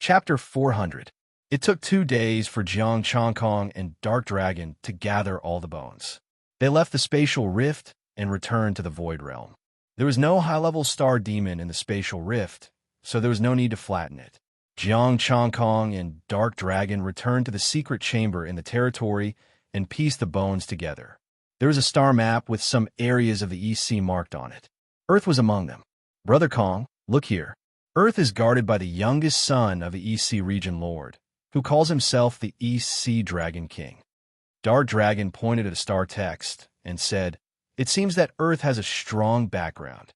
Chapter 400. It took 2 days for Jiang Changkong and Dark Dragon to gather all the bones. They left the spatial rift and returned to the Void Realm. There was no high-level star demon in the spatial rift, so there was no need to flatten it. Jiang Changkong and Dark Dragon returned to the secret chamber in the territory and pieced the bones together. There was a star map with some areas of the EC marked on it. Earth was among them. Brother Kong, look here. Earth is guarded by the youngest son of the EC region lord, who calls himself the EC Dragon King. Dark Dragon pointed at a star text and said, "It seems that Earth has a strong background.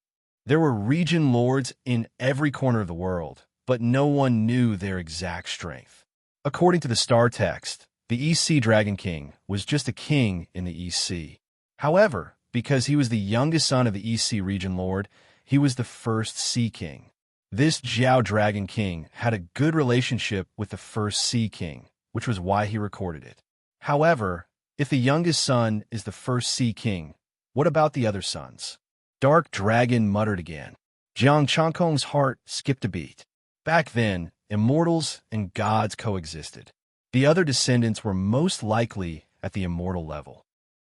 There were region lords in every corner of the world, but no one knew their exact strength." According to the star text, the EC Dragon King was just a king in the EC. However, because he was the youngest son of the EC region lord, he was the first Sea King. This Jiao Dragon King had a good relationship with the first Sea King, which was why he recorded it. However, if the youngest son is the first Sea King, what about the other sons? Dark Dragon muttered again. Jiang Changkong's heart skipped a beat. Back then, immortals and gods coexisted. The other descendants were most likely at the immortal level.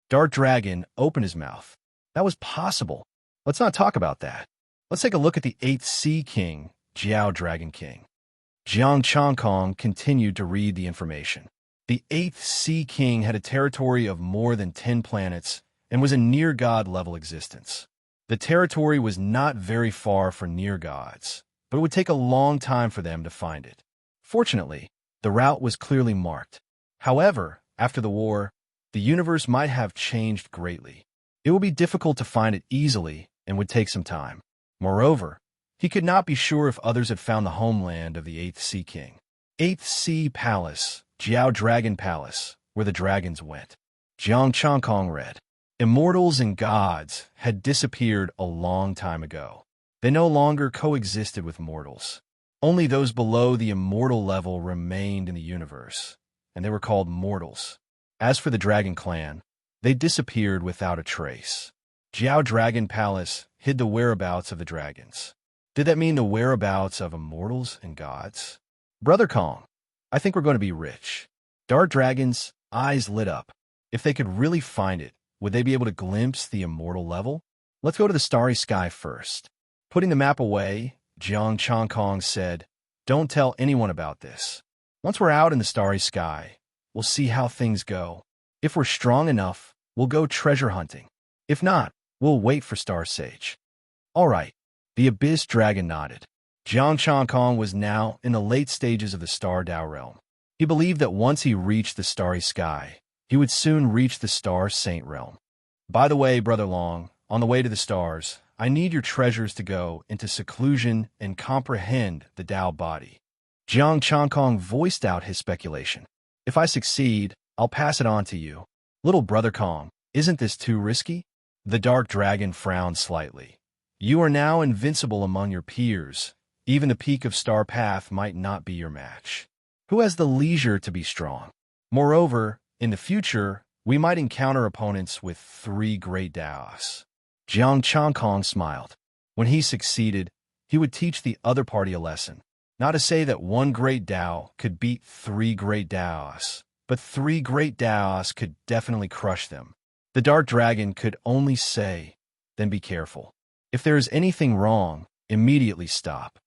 Dark Dragon opened his mouth. That was possible. Let's not talk about that. Let's take a look at the 8th Sea King, Jiao Dragon King. Jiang Changkong continued to read the information. The 8th Sea King had a territory of more than 10 planets and was a near-god level existence. The territory was not very far for near-gods, but it would take a long time for them to find it. Fortunately, the route was clearly marked. However, after the war, the universe might have changed greatly. It would be difficult to find it easily and would take some time. Moreover, he could not be sure if others had found the homeland of the 8th Sea King. 8th Sea Palace, Jiao Dragon Palace, where the dragons went. Jiang Changkong read, "Immortals and gods had disappeared a long time ago. They no longer coexisted with mortals. Only those below the immortal level remained in the universe, and they were called mortals. As for the Dragon Clan, they disappeared without a trace. Jiao Dragon Palace hid the whereabouts of the dragons." Did that mean the whereabouts of immortals and gods? Brother Kong, I think we're going to be rich. Dark Dragon's eyes lit up. If they could really find it, would they be able to glimpse the immortal level? Let's go to the starry sky first. Putting the map away, Jiang Changkong said, "Don't tell anyone about this. Once we're out in the starry sky, we'll see how things go. If we're strong enough, we'll go treasure hunting. If not, we'll wait for Star Sage." All right. The Abyss Dragon nodded. Jiang Changkong was now in the late stages of the Star Dao realm. He believed that once he reached the starry sky, he would soon reach the Star Saint realm. By the way, Brother Long, on the way to the stars, I need your treasures to go into seclusion and comprehend the Dao body. Jiang Changkong voiced out his speculation. If I succeed, I'll pass it on to you. Little Brother Kong, isn't this too risky? The Dark Dragon frowned slightly. You are now invincible among your peers. Even the peak of Star Path might not be your match. Who has the leisure to be strong? Moreover, in the future, we might encounter opponents with 3 great Daos. Jiang Changkong smiled. When he succeeded, he would teach the other party a lesson. Not to say that 1 great Dao could beat 3 great Daos, but 3 great Daos could definitely crush them. The Dark Dragon could only say, "Then be careful. If there is anything wrong, immediately stop."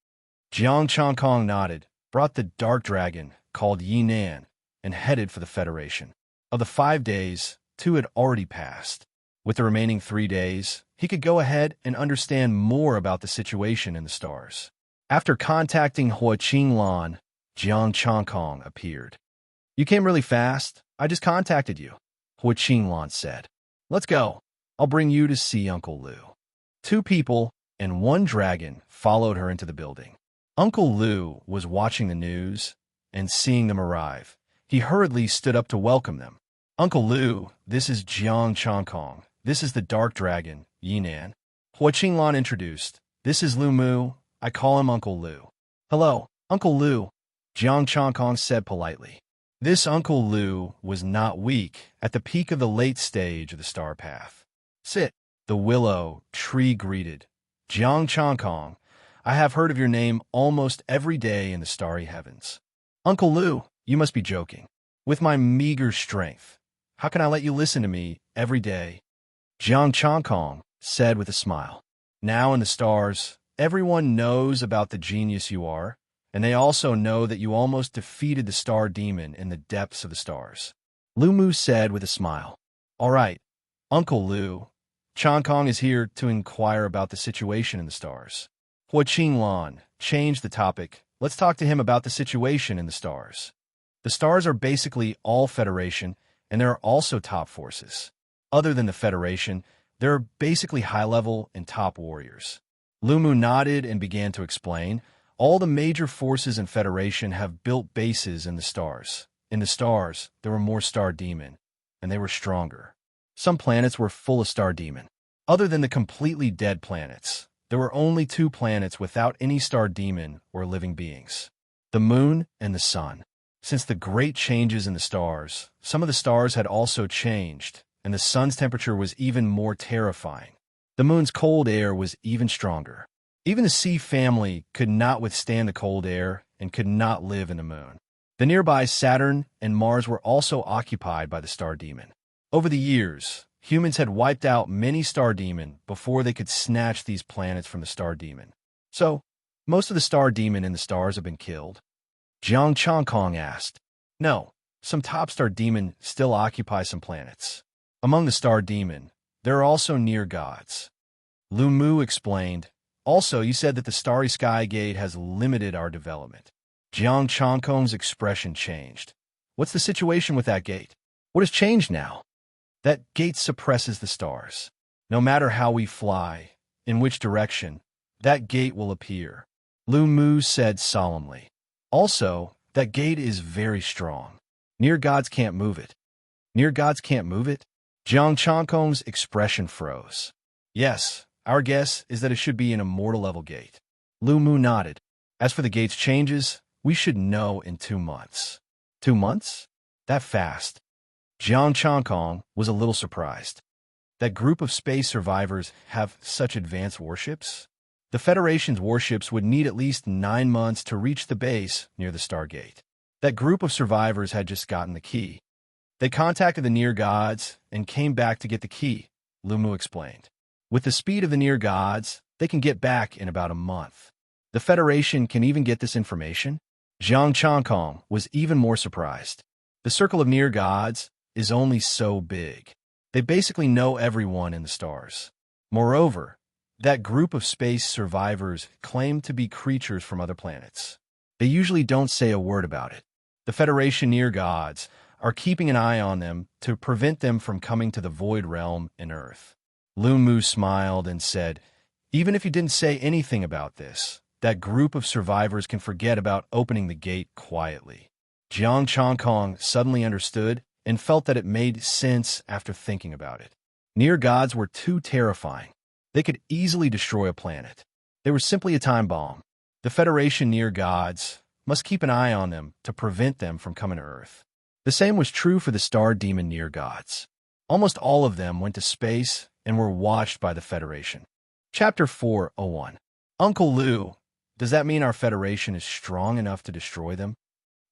Jiang Changkong nodded, brought the Dark Dragon, called Yinan, and headed for the Federation. Of the 5 days, 2 had already passed. With the remaining 3 days, he could go ahead and understand more about the situation in the stars. After contacting Hua Qinglan, Jiang Changkong appeared. "You came really fast. I just contacted you," Hua Qinglan said. "Let's go. I'll bring you to see Uncle Lu." 2 people and 1 dragon followed her into the building. Uncle Lu was watching the news, and seeing them arrive, he hurriedly stood up to welcome them. "Uncle Lu, this is Jiang Changkong. This is the Dark Dragon, Yinan." Hua Qinglan introduced. "This is Lu Mu. I call him Uncle Lu." "Hello, Uncle Lu," Jiang Changkong said politely. This Uncle Lu was not weak at the peak of the late stage of the Star Path. "Sit," the willow tree greeted. "Jiang Changkong, I have heard of your name almost every day in the starry heavens. Uncle Lu, you must be joking. With my meager strength, how can I let you listen to me every day? Jiang Changkong said with a smile. Now in the stars, everyone knows about the genius you are, and they also know that you almost defeated the star demon in the depths of the stars. Lu Mu said with a smile. All right, Uncle Lu, Changkong is here to inquire about the situation in the stars. Hua Qinglan changed the topic. Let's talk to him about the situation in the stars. The stars are basically all Federation, and there are also top forces. Other than the Federation, there are basically high-level and top warriors. Lu Mu nodded and began to explain. All the major forces in Federation have built bases in the stars. In the stars, there were more star demon, and they were stronger. Some planets were full of star demon. Other than the completely dead planets, there were only 2 planets without any star demon or living beings: the moon and the sun. Since the great changes in the stars, some of the stars had also changed, and the sun's temperature was even more terrifying. The moon's cold air was even stronger. Even the sea family could not withstand the cold air and could not live in the moon. The nearby Saturn and Mars were also occupied by the star demon. Over the years, humans had wiped out many star demon before they could snatch these planets from the star demon. So, most of the star demon in the stars have been killed? Jiang Changkong asked. No, some top star demon still occupy some planets. Among the star demon, there are also near gods. Lu Mu explained. Also, you said that the starry sky gate has limited our development. Jiang Changkong's expression changed. What's the situation with that gate? What has changed now? That gate suppresses the stars. No matter how we fly, in which direction, that gate will appear. Lu Mu said solemnly. Also, that gate is very strong. Near gods can't move it. Near gods can't move it? Jiang Changkong's expression froze. Yes, our guess is that it should be an immortal level gate. Lu Mu nodded. As for the gate's changes, we should know in 2 months. 2 months? That fast? Jiang Changkong was a little surprised. That group of space survivors have such advanced warships? The Federation's warships would need at least 9 months to reach the base near the Stargate. That group of survivors had just gotten the key. They contacted the near gods and came back to get the key, Lu Mu explained. With the speed of the near gods, they can get back in about a month. The Federation can even get this information? Jiang Changkong was even more surprised. The circle of near gods is only so big. They basically know everyone in the stars. Moreover, that group of space survivors claim to be creatures from other planets. They usually don't say a word about it. The Federation near gods are keeping an eye on them to prevent them from coming to the Void Realm in Earth. Lu Mu smiled and said, even if you didn't say anything about this, that group of survivors can forget about opening the gate quietly. Jiang Changkong suddenly understood and felt that it made sense after thinking about it. Near gods were too terrifying. They could easily destroy a planet. They were simply a time bomb. The Federation near gods must keep an eye on them to prevent them from coming to Earth. The same was true for the star demon near gods. Almost all of them went to space and were watched by the Federation. Chapter 4:01. Uncle Lu, does that mean our Federation is strong enough to destroy them?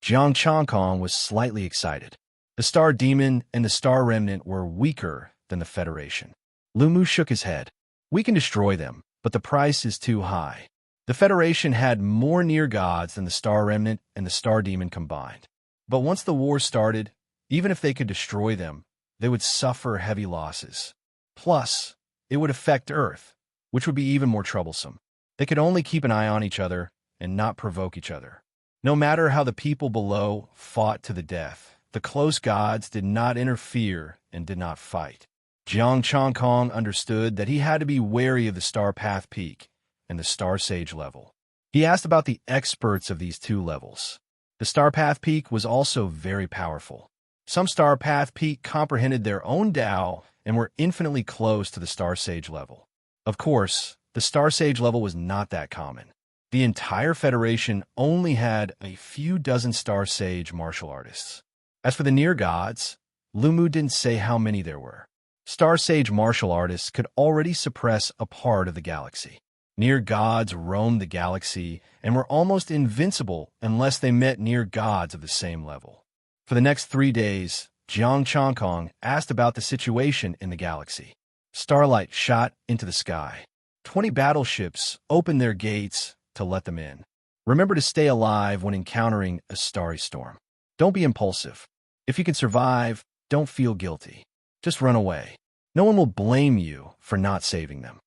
Jiang Changkong was slightly excited. The star demon and the star remnant were weaker than the Federation. Lu Mu shook his head. We can destroy them, but the price is too high. The Federation had more near gods than the star remnant and the star demon combined. But once the war started, even if they could destroy them, they would suffer heavy losses. Plus, it would affect Earth, which would be even more troublesome. They could only keep an eye on each other and not provoke each other. No matter how the people below fought to the death, the close gods did not interfere and did not fight. Jiang Changkong understood that he had to be wary of the Star Path Peak and the Star Sage level. He asked about the experts of these 2 levels. The Star Path Peak was also very powerful. Some Star Path Peak comprehended their own Tao and were infinitely close to the Star Sage level. Of course, the Star Sage level was not that common. The entire Federation only had a few dozen Star Sage martial artists. As for the near gods, Lu Mu didn't say how many there were. Star Sage martial artists could already suppress a part of the galaxy. Near gods roamed the galaxy and were almost invincible unless they met near gods of the same level. For the next 3 days, Jiang Changkong asked about the situation in the galaxy. Starlight shot into the sky. 20 battleships opened their gates to let them in. Remember to stay alive when encountering a starry storm. Don't be impulsive. If you can survive, don't feel guilty. Just run away. No one will blame you for not saving them.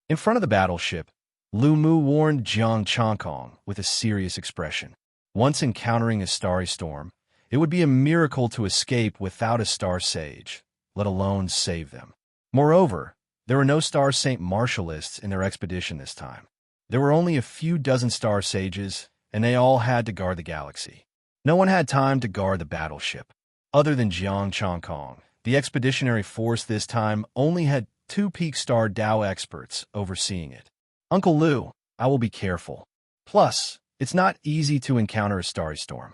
In front of the battleship, Lu Mu warned Jiang Changkong with a serious expression. Once encountering a starry storm, it would be a miracle to escape without a star sage, let alone save them. Moreover, there were no star saint martialists in their expedition this time. There were only a few dozen star sages, and they all had to guard the galaxy. No one had time to guard the battleship. Other than Jiang Changkong, the expeditionary force this time only had 2 peak star Dao experts overseeing it. Uncle Lu, I will be careful. Plus, it's not easy to encounter a starry storm.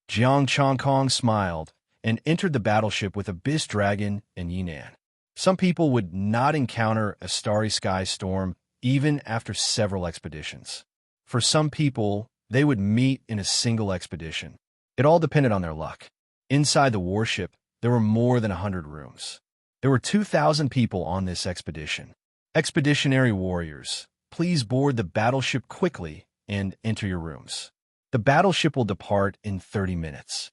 Jiang Changkong smiled and entered the battleship with Abyss Dragon and Yinan. Some people would not encounter a starry sky storm even after several expeditions. For some people, they would meet in a single expedition. It all depended on their luck. Inside the warship, there were more than 100 rooms. There were 2,000 people on this expedition. Expeditionary warriors, please board the battleship quickly and enter your rooms. The battleship will depart in 30 minutes.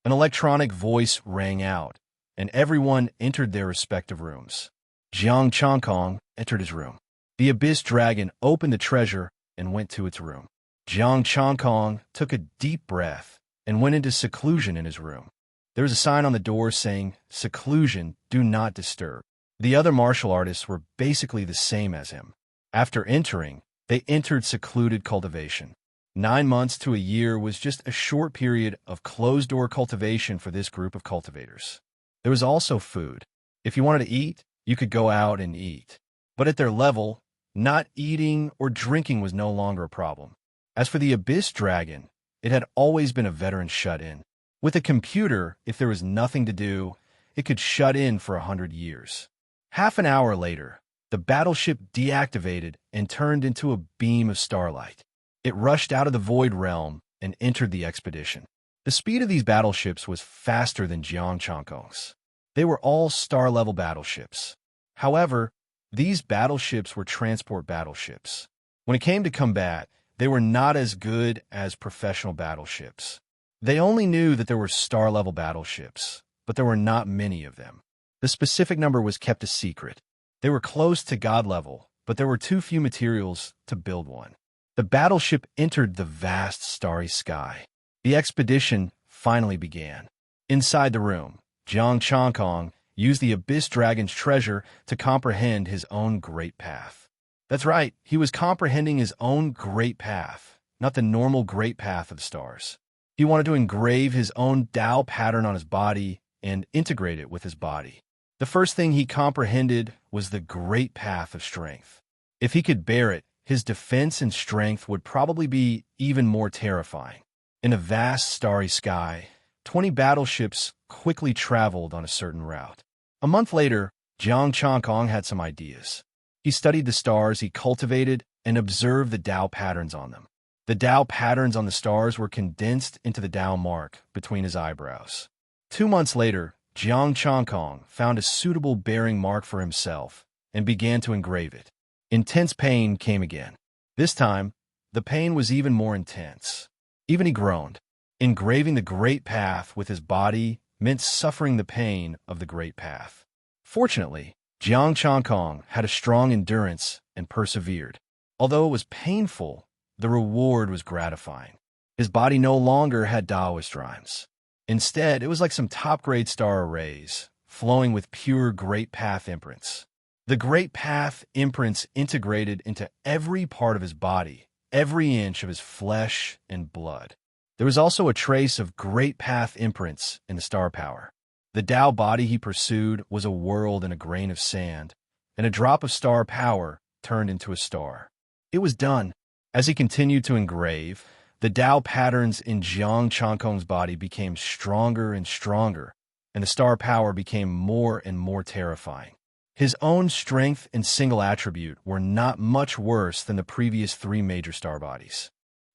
An electronic voice rang out, and everyone entered their respective rooms. Jiang Changkong entered his room. The Abyss Dragon opened the treasure and went to its room. Jiang Changkong took a deep breath and went into seclusion in his room. There was a sign on the door saying, "Seclusion, do not disturb." The other martial artists were basically the same as him. After entering, they entered secluded cultivation. 9 months to a year was just a short period of closed-door cultivation for this group of cultivators. There was also food. If you wanted to eat, you could go out and eat. But at their level, not eating or drinking was no longer a problem. As for the Abyss Dragon, it had always been a veteran shut-in. With a computer, if there was nothing to do, it could shut in for 100 years. Half an hour later, the battleship deactivated and turned into a beam of starlight. It rushed out of the Void Realm and entered the expedition. The speed of these battleships was faster than Jiang Changkong's. They were all star-level battleships. However, these battleships were transport battleships. When it came to combat, they were not as good as professional battleships. They only knew that there were star-level battleships, but there were not many of them. The specific number was kept a secret. They were close to God level, but there were too few materials to build one. The battleship entered the vast starry sky. The expedition finally began. Inside the room, Jiang Changkong used the Abyss Dragon's treasure to comprehend his own great path. That's right, he was comprehending his own great path, not the normal great path of the stars. He wanted to engrave his own Tao pattern on his body and integrate it with his body. The first thing he comprehended was the great path of strength. If he could bear it, his defense and strength would probably be even more terrifying. In a vast starry sky, 20 battleships quickly traveled on a certain route. A month later, Jiang Changkong had some ideas. He studied the stars he cultivated and observed the Tao patterns on them. The Tao patterns on the stars were condensed into the Tao mark between his eyebrows. 2 months later, Jiang Changkong found a suitable bearing mark for himself and began to engrave it. Intense pain came again. This time, the pain was even more intense. Even he groaned. Engraving the great path with his body meant suffering the pain of the great path. Fortunately, Jiang Changkong had a strong endurance and persevered. Although it was painful, the reward was gratifying. His body no longer had Taoist rhymes. Instead, it was like some top-grade star arrays, flowing with pure great path imprints. The great path imprints integrated into every part of his body, every inch of his flesh and blood. There was also a trace of great path imprints in the star power. The Tao body he pursued was a world in a grain of sand, and a drop of star power turned into a star. It was done. As he continued to engrave, the Tao patterns in Jiang Changkong's body became stronger and stronger, and the star power became more and more terrifying. His own strength and single attribute were not much worse than the previous 3 major star bodies.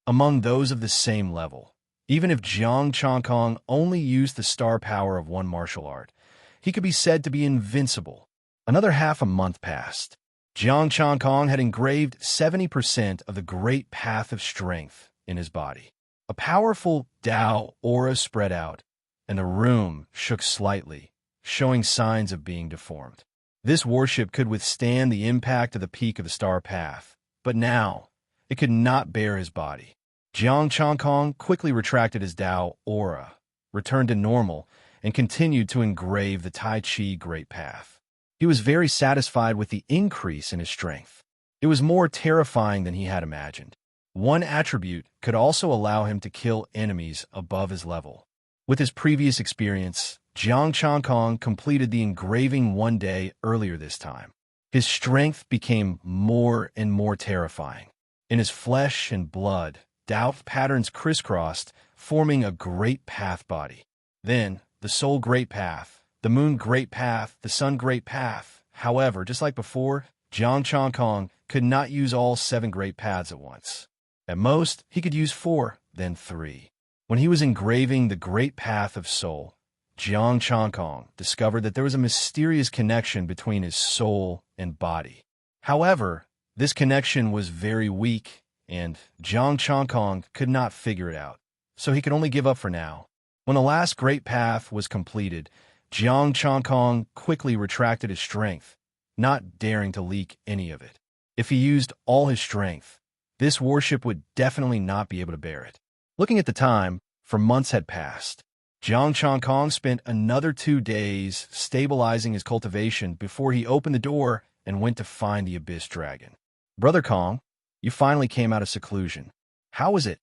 Among those of the same level, even if Jiang Changkong only used the star power of one martial art, he could be said to be invincible. Another half a month passed. Jiang Changkong had engraved 70% of the great path of strength in his body. A powerful Tao aura spread out, and the room shook slightly, showing signs of being deformed. This warship could withstand the impact of the peak of the star path, but now it could not bear his body. Jiang Changkong quickly retracted his Tao aura, returned to normal, and continued to engrave the Tai Chi Great Path. He was very satisfied with the increase in his strength. It was more terrifying than he had imagined. One attribute could also allow him to kill enemies above his level. With his previous experience, Jiang Changkong completed the engraving one day earlier this time. His strength became more and more terrifying. In his flesh and blood, Tao patterns crisscrossed, forming a great path body. Then, the Soul Great Path, the Moon Great Path, the Sun Great Path. However, just like before, Jiang Changkong could not use all 7 great paths at once. At most, he could use 4, then 3. When he was engraving the Great Path of Soul, Jiang Changkong discovered that there was a mysterious connection between his soul and body. However, this connection was very weak, and Jiang Changkong could not figure it out, so he could only give up for now. When the last Great Path was completed, Jiang Changkong quickly retracted his strength, not daring to leak any of it. If he used all his strength, this warship would definitely not be able to bear it. Looking at the time, for months had passed. Jiang Changkong spent another 2 days stabilizing his cultivation before he opened the door and went to find the Abyss Dragon. "Brother Kong, you finally came out of seclusion. How was it?"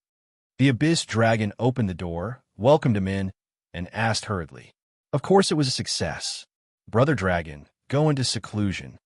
The Abyss Dragon opened the door, welcomed him in, and asked hurriedly. Of course it was a success. "Brother Dragon, go into seclusion."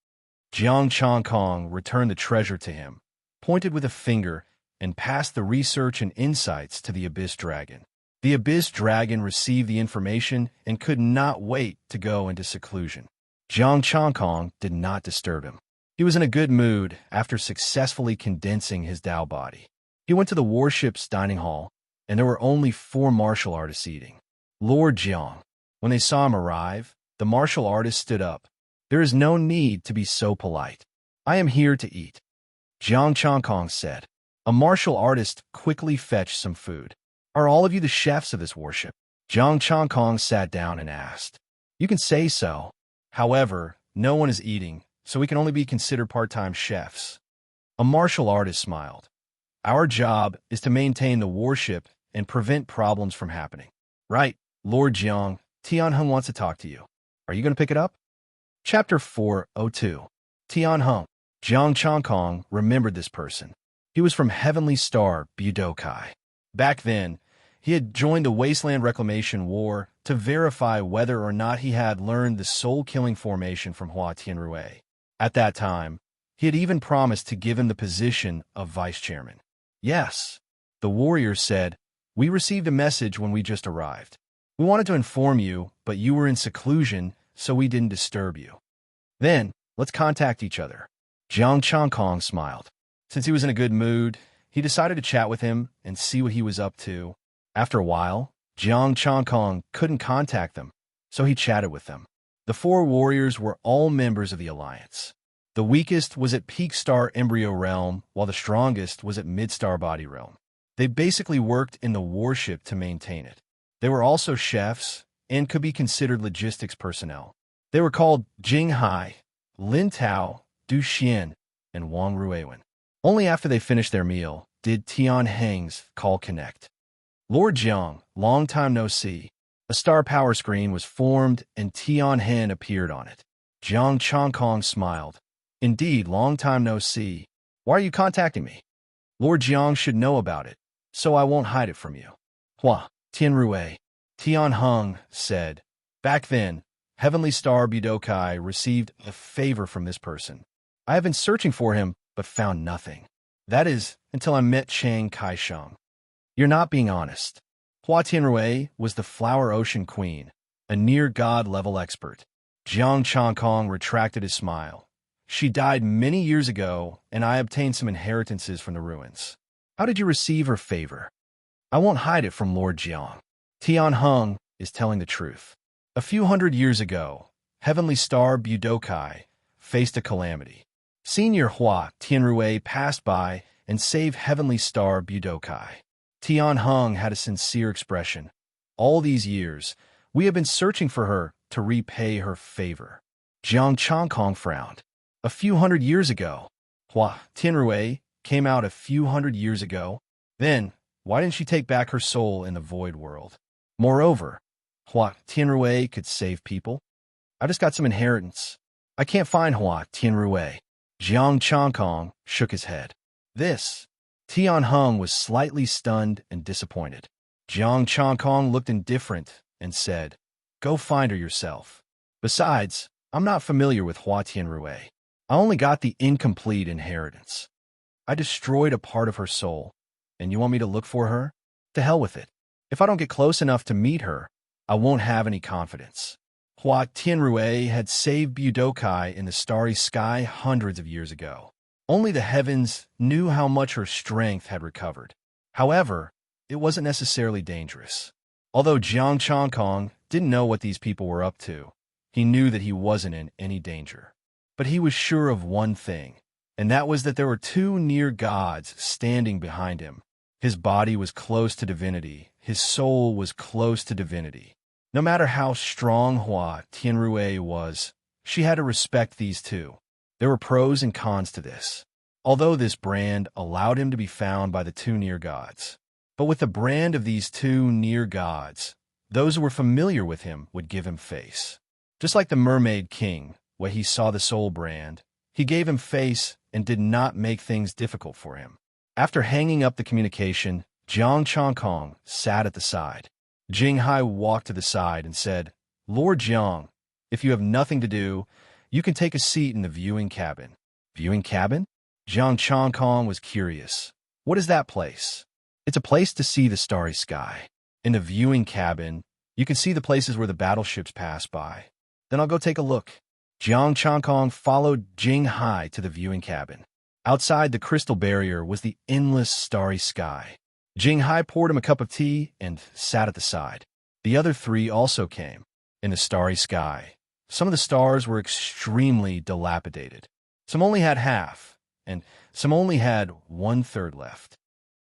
Jiang Changkong returned the treasure to him, pointed with a finger, and passed the research and insights to the Abyss Dragon. The Abyss Dragon received the information and could not wait to go into seclusion. Jiang Changkong did not disturb him. He was in a good mood after successfully condensing his Tao body. He went to the warship's dining hall, and there were only 4 martial artists eating. Lord Jiang. When they saw him arrive, the martial artist stood up. "There is no need to be so polite. I am here to eat," Jiang Changkong said. A martial artist quickly fetched some food. "Are all of you the chefs of this warship?" Jiang Changkong sat down and asked. "You can say so. However, no one is eating, so we can only be considered part-time chefs." A martial artist smiled. "Our job is to maintain the warship and prevent problems from happening." "Right, Lord Jiang, Tianheng wants to talk to you. Are you going to pick it up?" Chapter 402. Tianheng. Jiang Changkong remembered this person. He was from Heavenly Star Budokai. Back then, he had joined the Wasteland Reclamation War to verify whether or not he had learned the soul-killing formation from Hua Tianrui. At that time, he had even promised to give him the position of vice chairman. "Yes," the warrior said, "we received a message when we just arrived. We wanted to inform you, but you were in seclusion, so we didn't disturb you. Then, let's contact each other." Jiang Changkong smiled. Since he was in a good mood, he decided to chat with him and see what he was up to. After a while, Jiang Changkong couldn't contact them, so he chatted with them. The 4 warriors were all members of the Alliance. The weakest was at Peak Star Embryo Realm, while the strongest was at Mid-Star Body Realm. They basically worked in the warship to maintain it. They were also chefs and could be considered logistics personnel. They were called Jing Hai, Lin Tao, Du Xian, and Wang Ruiwen. Only after they finished their meal did Tianheng's call connect. "Lord Jiang, long time no see." A star power screen was formed and Tianheng appeared on it. Jiang Changkong smiled. "Indeed, long time no see. Why are you contacting me?" "Lord Jiang should know about it, so I won't hide it from you." "Hua Tianrui," Tianheng said. "Back then, Heavenly Star Budokai received a favor from this person. I have been searching for him, but found nothing. That is, until I met Chang Kaisheng." "You're not being honest." Hua Tianrui was the Flower Ocean Queen, a near-god level expert. Jiang Changkong retracted his smile. She died many years ago, and I obtained some inheritances from the ruins. How did you receive her favor? I won't hide it from Lord Jiang. Tian Heng is telling the truth. A few hundred years ago, Heavenly Star Budokai faced a calamity. Senior Hua Tianrui passed by and saved Heavenly Star Budokai. Tian Heng had a sincere expression. All these years, we have been searching for her to repay her favor. Jiang Changkong frowned. A few hundred years ago. Hua Tianrui came out a few hundred years ago. Then, why didn't she take back her soul in the void world? Moreover, Hua Tianrui could save people. I just got some inheritance. I can't find Hua Tianrui. Jiang Changkong shook his head. This. Tian Heng was slightly stunned and disappointed. Jiang Changkong looked indifferent and said, Go find her yourself. Besides, I'm not familiar with Hua Tianrui. I only got the incomplete inheritance. I destroyed a part of her soul, and you want me to look for her? To hell with it. If I don't get close enough to meet her, I won't have any confidence. Hua Tianrui had saved Budokai in the starry sky hundreds of years ago. Only the heavens knew how much her strength had recovered. However, it wasn't necessarily dangerous. Although Jiang Changkong didn't know what these people were up to, he knew that he wasn't in any danger. But he was sure of one thing, and that was that there were two near gods standing behind him. His body was close to divinity. His soul was close to divinity. No matter how strong Hua Tianrui was, she had to respect these two. There were pros and cons to this. Although this brand allowed him to be found by the two near gods. But with the brand of these two near gods, those who were familiar with him would give him face. Just like the Mermaid King, where he saw the soul brand, he gave him face and did not make things difficult for him. After hanging up the communication, Jiang Changkong sat at the side. Jing Hai walked to the side and said, Lord Jiang, if you have nothing to do, you can take a seat in the viewing cabin. Viewing cabin? Jiang Changkong was curious. What is that place? It's a place to see the starry sky. In the viewing cabin, you can see the places where the battleships pass by. Then I'll go take a look. Jiang Changkong followed Jing Hai to the viewing cabin. Outside the crystal barrier was the endless starry sky. Jing Hai poured him a cup of tea and sat at the side. The other three also came. In the starry sky, some of the stars were extremely dilapidated. Some only had half, and some only had 1/3 left.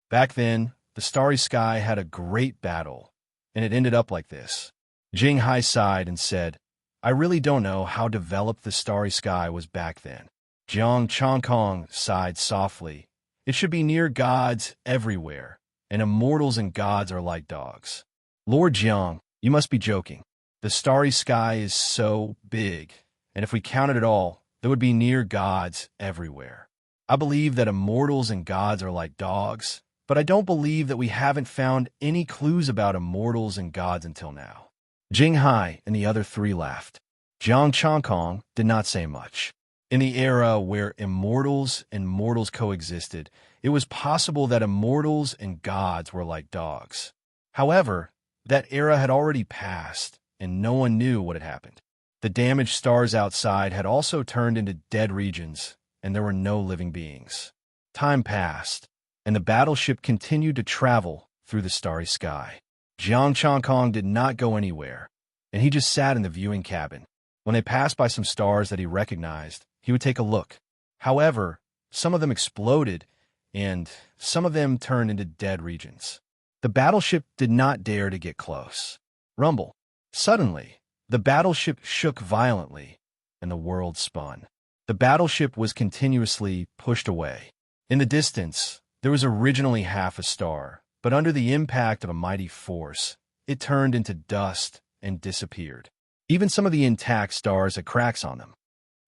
Back then, the starry sky had a great battle, and it ended up like this. Jing Hai sighed and said, I really don't know how developed the starry sky was back then. Jiang Changkong sighed softly. It should be near gods everywhere, and immortals and gods are like dogs. Lord Jiang, you must be joking. The starry sky is so big, and if we counted it all, there would be near gods everywhere. I believe that immortals and gods are like dogs, but I don't believe that we haven't found any clues about immortals and gods until now. Jing Hai and the other three laughed. Jiang Changkong did not say much. In the era where immortals and mortals coexisted, it was possible that immortals and gods were like dogs. However, that era had already passed, and no one knew what had happened. The damaged stars outside had also turned into dead regions, and there were no living beings. Time passed, and the battleship continued to travel through the starry sky. Jiang Changkong did not go anywhere, and he just sat in the viewing cabin. When they passed by some stars that he recognized, he would take a look. However, some of them exploded, and some of them turned into dead regions. The battleship did not dare to get close. Rumble. Suddenly, the battleship shook violently, and the world spun. The battleship was continuously pushed away. In the distance, there was originally half a star, but under the impact of a mighty force, it turned into dust and disappeared. Even some of the intact stars had cracks on them.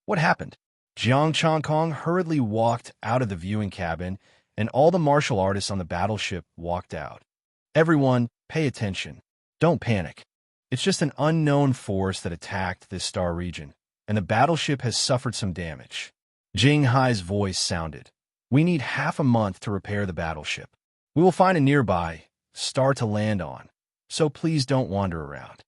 What happened? Jiang Changkong hurriedly walked out of the viewing cabin, and all the martial artists on the battleship walked out. Everyone, pay attention. Don't panic. It's just an unknown force that attacked this star region, and the battleship has suffered some damage. Jing Hai's voice sounded. We need half a month to repair the battleship. We will find a nearby star to land on, so please don't wander around.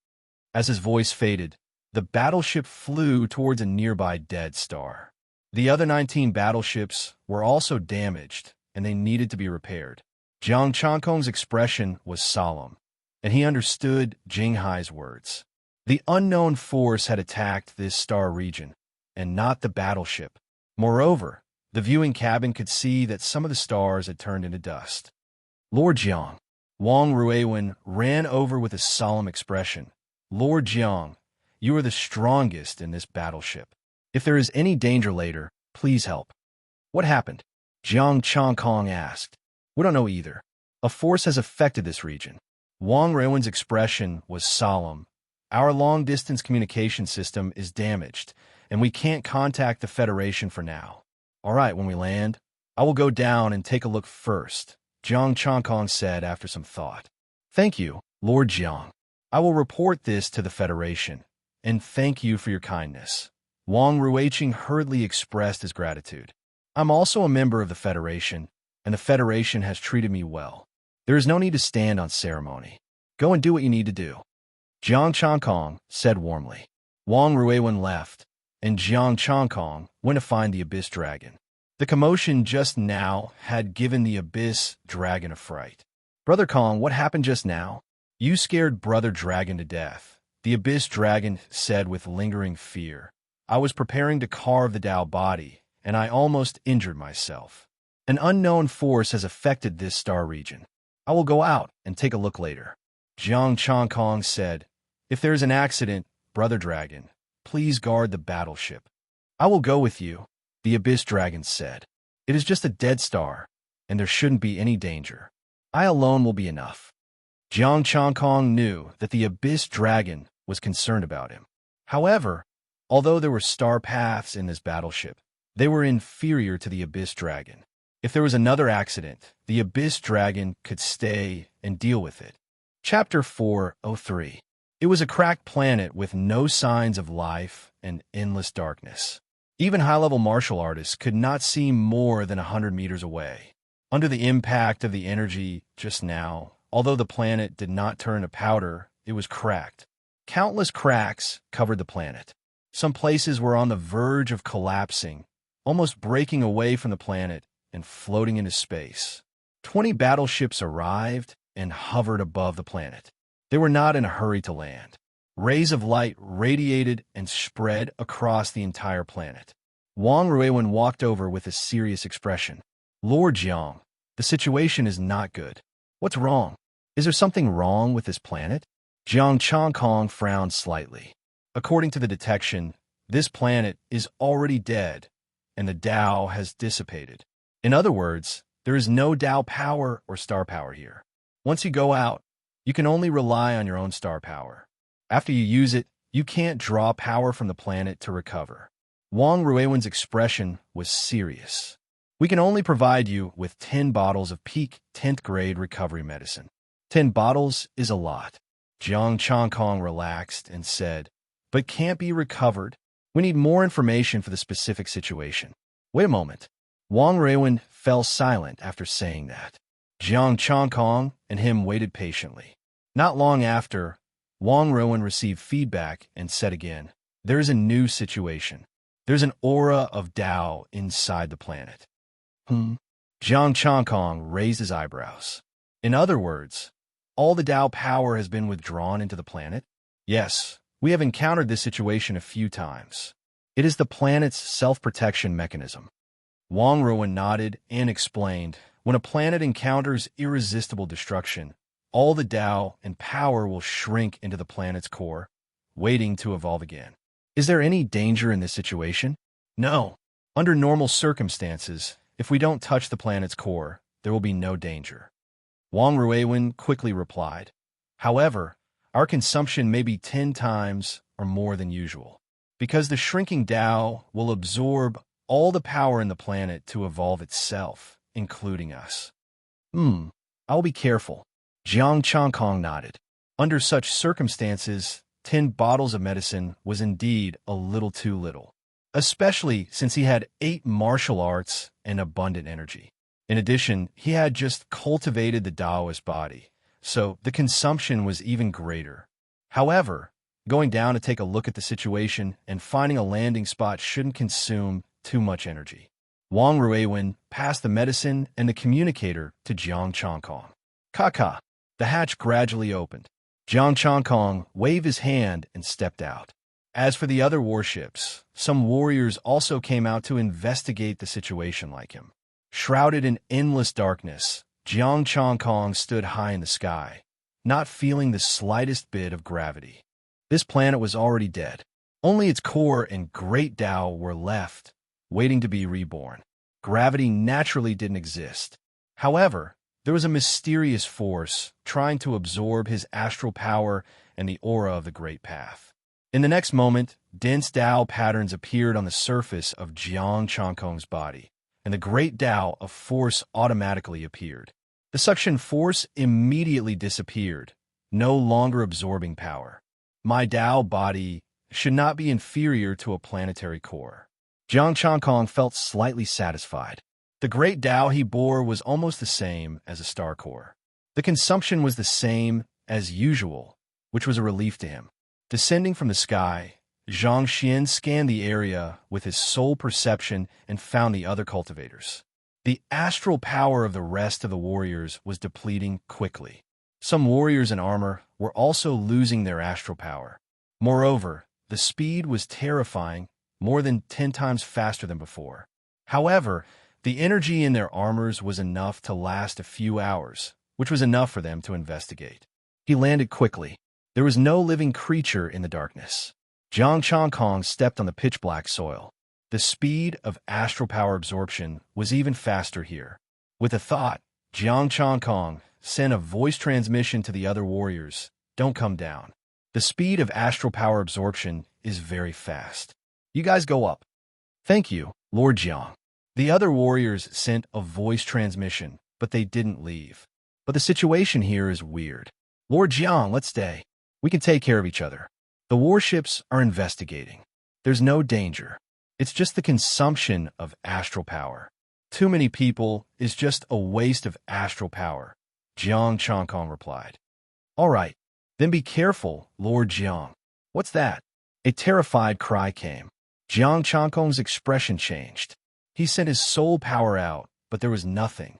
As his voice faded, The battleship flew towards a nearby dead star. The other 19 battleships were also damaged, and they needed to be repaired. Jiang Chankong's expression was solemn, and he understood Jing Hai's words. The unknown force had attacked this star region, and not the battleship. Moreover, the viewing cabin could see that some of the stars had turned into dust. Lord Jiang. Wang Ruiwen ran over with a solemn expression. Lord Jiang, you are the strongest in this battleship. If there is any danger later, please help. What happened? Jiang Chankong asked. We don't know either. A force has affected this region. Wang Ruiwen's expression was solemn. Our long-distance communication system is damaged, and we can't contact the Federation for now. All right, when we land, I will go down and take a look first, Jiang Chankong said after some thought. Thank you, Lord Jiang. I will report this to the Federation, and thank you for your kindness. Wang Ruiqing hurriedly expressed his gratitude. I'm also a member of the Federation, and the Federation has treated me well. There is no need to stand on ceremony. Go and do what you need to do. Jiang Chankong said warmly. Wang Ruiwen left, and Jiang Chankong went to find the Abyss Dragon. The commotion just now had given the Abyss Dragon a fright. Brother Kong, what happened just now? You scared Brother Dragon to death, the Abyss Dragon said with lingering fear. I was preparing to carve the Tao body, and I almost injured myself. An unknown force has affected this star region. I will go out and take a look later. Jiang Chankong said, If there is an accident, Brother Dragon, please guard the battleship. I will go with you, the Abyss Dragon said. It is just a dead star, and there shouldn't be any danger. I alone will be enough. Jiang Chankong knew that the Abyss Dragon was concerned about him. However, although there were star paths in this battleship, they were inferior to the Abyss Dragon. If there was another accident, the Abyss Dragon could stay and deal with it. Chapter 403. It was a cracked planet with no signs of life and endless darkness. Even high-level martial artists could not see more than 100 meters away. Under the impact of the energy just now, although the planet did not turn to powder, it was cracked. Countless cracks covered the planet. Some places were on the verge of collapsing, almost breaking away from the planet and floating into space. 20 battleships arrived and hovered above the planet. They were not in a hurry to land. Rays of light radiated and spread across the entire planet. Wang Ruiwen walked over with a serious expression. Lord Jiang, the situation is not good. What's wrong? Is there something wrong with this planet? Jiang Chankong frowned slightly. According to the detection, this planet is already dead, and the Tao has dissipated. In other words, there is no Tao power or star power here. Once you go out, you can only rely on your own star power. After you use it, you can't draw power from the planet to recover. Wang Ruiwen's expression was serious. We can only provide you with 10 bottles of peak 10th grade recovery medicine. 10 bottles is a lot. Jiang Chankong relaxed and said, But can't be recovered. We need more information for the specific situation. Wait a moment. Wang Ruiwen fell silent after saying that. Jiang Chankong and him waited patiently. Not long after, Wang Ruiwen received feedback and said again, There is a new situation. There's an aura of Tao inside the planet. Jiang Chankong raised his eyebrows. In other words, all the Tao power has been withdrawn into the planet? Yes, we have encountered this situation a few times. It is the planet's self-protection mechanism. Wang Ruiwen nodded and explained, when a planet encounters irresistible destruction, all the Tao and power will shrink into the planet's core, waiting to evolve again. Is there any danger in this situation? No. Under normal circumstances, if we don't touch the planet's core, there will be no danger. Wang Ruiwen quickly replied. However, our consumption may be 10 times or more than usual, because the shrinking Tao will absorb all the power in the planet to evolve itself, including us. I will be careful. Jiang Chankong nodded. Under such circumstances, 10 bottles of medicine was indeed a little too little, especially since he had 8 martial arts and abundant energy. In addition, he had just cultivated the Taoist body, so the consumption was even greater. However, Going down to take a look at the situation and finding a landing spot shouldn't consume too much energy. Wang Ruiwen passed the medicine and the communicator to Jiang Chongkong. Kaka. The hatch gradually opened. Jiang Chongkong waved his hand and stepped out. As for the other warships, some warriors also came out to investigate the situation like him. Shrouded in endless darkness, Jiang Chongkong stood high in the sky, not feeling the slightest bit of gravity. This planet was already dead. Only its core and great Tao were left, waiting to be reborn. Gravity naturally didn't exist. However, there was a mysterious force trying to absorb his astral power and the aura of the Great Path. In the next moment, dense Tao patterns appeared on the surface of Jiang Chongkong's body, and the Great Tao of force automatically appeared. The suction force immediately disappeared, no longer absorbing power. My Tao body should not be inferior to a planetary core. Jiang Chongkong felt slightly satisfied. The great Tao he bore was almost the same as a star core. The consumption was the same as usual, which was a relief to him. Descending from the sky, Zhang Xian scanned the area with his soul perception and found the other cultivators. The astral power of the rest of the warriors was depleting quickly. Some warriors in armor were also losing their astral power. Moreover, the speed was terrifying, more than 10 times faster than before. However, the energy in their armors was enough to last a few hours, which was enough for them to investigate. He landed quickly. There was no living creature in the darkness. Jiang Chongkong stepped on the pitch-black soil. The speed of astral power absorption was even faster here. With a thought, Jiang Chongkong sent a voice transmission to the other warriors. Don't come down. The speed of astral power absorption is very fast. You guys go up. Thank you, Lord Jiang. The other warriors sent a voice transmission, but they didn't leave. But the situation here is weird. Lord Jiang, let's stay. We can take care of each other. The warships are investigating. There's no danger. It's just the consumption of astral power. Too many people is just a waste of astral power, Jiang Chongkong replied. All right, then be careful, Lord Jiang. What's that? A terrified cry came. Jiang Chongkong's expression changed. He sent his soul power out, but there was nothing.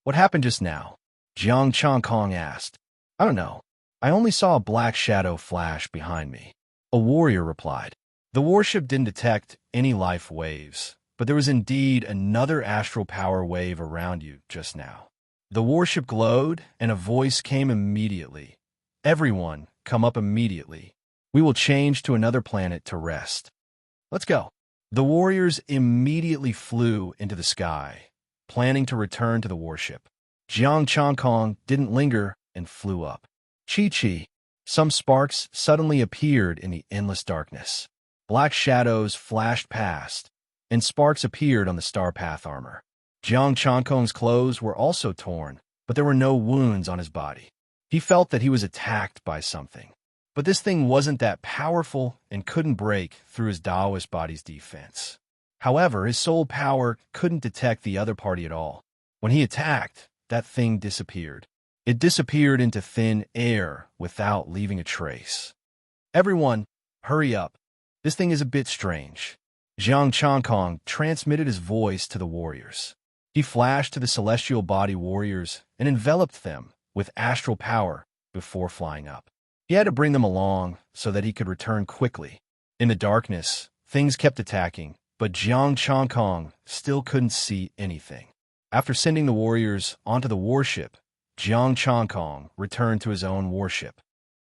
What happened just now? Jiang Chongkong asked. I don't know. I only saw a black shadow flash behind me. A warrior replied. The warship didn't detect any life waves, but there was indeed another astral power wave around you just now. The warship glowed, and a voice came immediately. Everyone, come up immediately. We will change to another planet to rest. Let's go. The warriors immediately flew into the sky, planning to return to the warship. Jiang Chongkong didn't linger and flew up. Chi-chi. Some sparks suddenly appeared in the endless darkness. Black shadows flashed past, and sparks appeared on the star path armor. Jiang Chongkong's clothes were also torn, but there were no wounds on his body. He felt that he was attacked by something. But this thing wasn't that powerful and couldn't break through his Taoist body's defense. However, his soul power couldn't detect the other party at all. When he attacked, that thing disappeared. It disappeared into thin air without leaving a trace. Everyone, hurry up. This thing is a bit strange. Jiang Chongkong transmitted his voice to the warriors. He flashed to the celestial body warriors and enveloped them with astral power before flying up. He had to bring them along so that he could return quickly. In the darkness, things kept attacking, but Jiang Chongkong still couldn't see anything. After sending the warriors onto the warship, Jiang Chongkong returned to his own warship.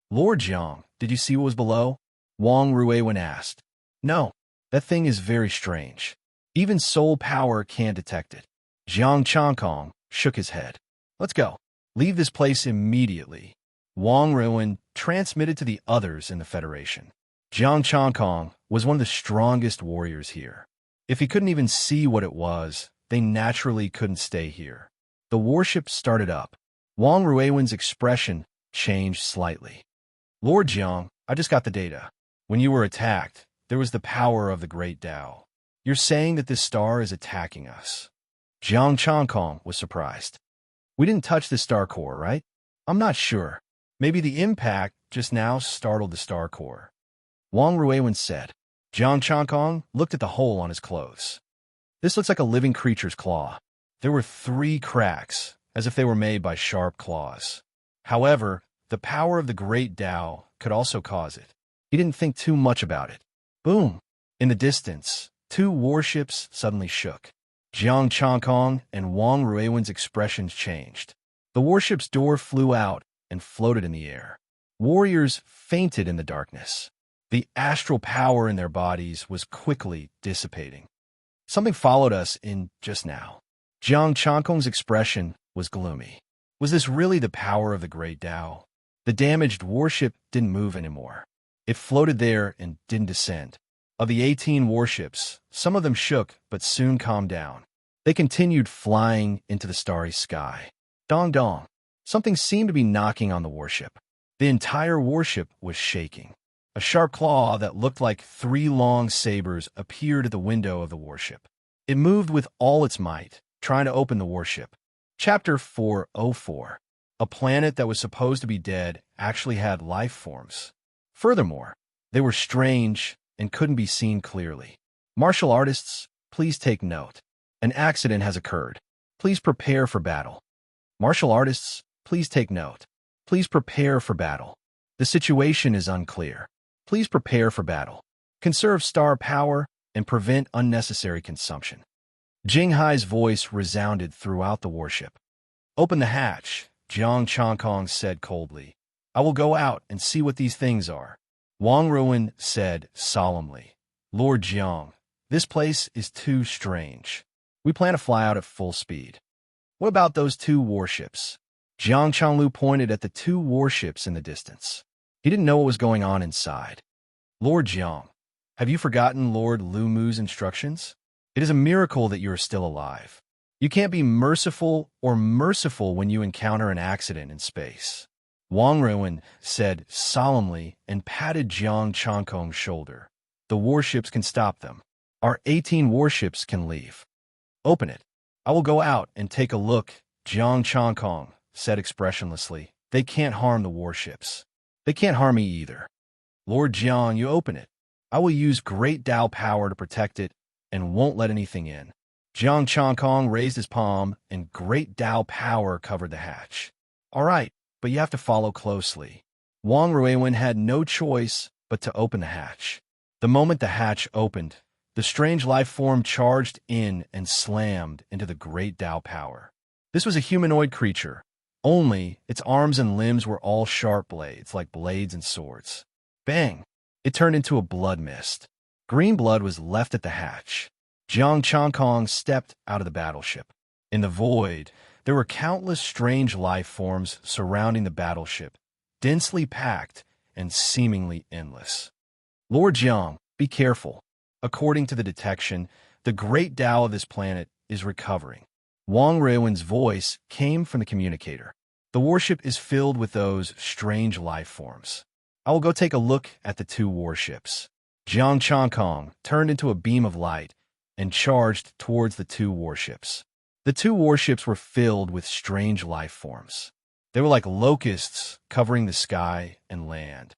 Lord Jiang, did you see what was below? Wang Ruiwen asked. No, that thing is very strange. Even soul power can't detect it. Jiang Chongkong shook his head. Let's go. Leave this place immediately. Wang Ruiwen transmitted to the others in the Federation. Jiang Chongkong was one of the strongest warriors here. If he couldn't even see what it was, they naturally couldn't stay here. The warship started up. Wang Ruiwen's expression changed slightly. Lord Jiang, I just got the data. When you were attacked, there was the power of the Great Tao. You're saying that this star is attacking us. Jiang Chongkong was surprised. We didn't touch this star core, right? I'm not sure. Maybe the impact just now startled the Star Corps. Wang Ruiwen said. Jiang Changkong looked at the hole on his clothes. This looks like a living creature's claw. There were 3 cracks, as if they were made by sharp claws. However, the power of the great Tao could also cause it. He didn't think too much about it. Boom! In the distance, 2 warships suddenly shook. Jiang Changkong and Wang Ruiwen's expressions changed. The warship's door flew out and floated in the air. Warriors fainted in the darkness. The astral power in their bodies was quickly dissipating. Something followed us in just now. Jiang Changkong's expression was gloomy. Was this really the power of the great Tao? The damaged warship didn't move anymore. It floated there and didn't descend. Of the 18 warships, some of them shook but soon calmed down. They continued flying into the starry sky. Dong dong. Something seemed to be knocking on the warship. The entire warship was shaking. A sharp claw that looked like 3 long sabers appeared at the window of the warship. It moved with all its might, trying to open the warship. Chapter 404. A planet that was supposed to be dead actually had life forms. Furthermore, they were strange and couldn't be seen clearly. Martial artists, please take note. An accident has occurred. Please prepare for battle. Martial artists, please take note. Please prepare for battle. The situation is unclear. Please prepare for battle. Conserve star power and prevent unnecessary consumption. Jing Hai's voice resounded throughout the warship. Open the hatch, Jiang Changkong said coldly. I will go out and see what these things are. Wang Ruiwen said solemnly. Lord Jiang, this place is too strange. We plan to fly out at full speed. What about those 2 warships? Jiang Changlu pointed at the 2 warships in the distance. He didn't know what was going on inside. Lord Jiang, have you forgotten Lord Lu Mu's instructions? It is a miracle that you are still alive. You can't be merciful or merciful when you encounter an accident in space. Wang Ruiwen said solemnly and patted Jiang Changkong's shoulder. The warships can stop them. Our 18 warships can leave. Open it. I will go out and take a look, Jiang Changkong said expressionlessly. They can't harm the warships. They can't harm me either. Lord Jiang, you open it. I will use great Tao power to protect it and won't let anything in. Jiang Changkong raised his palm and great Tao power covered the hatch. All right, but you have to follow closely. Wang Ruiwen had no choice but to open the hatch. The moment the hatch opened, the strange life form charged in and slammed into the great Tao power. This was a humanoid creature, only its arms and limbs were all sharp blades, like blades and swords. Bang! It turned into a blood mist. Green blood was left at the hatch. Jiang Changkong stepped out of the battleship. In the void, there were countless strange life forms surrounding the battleship, densely packed and seemingly endless. Lord Jiang, be careful. According to the detection, the great Tao of this planet is recovering. Wang Ruiwen's voice came from the communicator. The warship is filled with those strange life forms. I will go take a look at the 2 warships. Jiang Changkong turned into a beam of light and charged towards the 2 warships. The 2 warships were filled with strange life forms. They were like locusts covering the sky and land.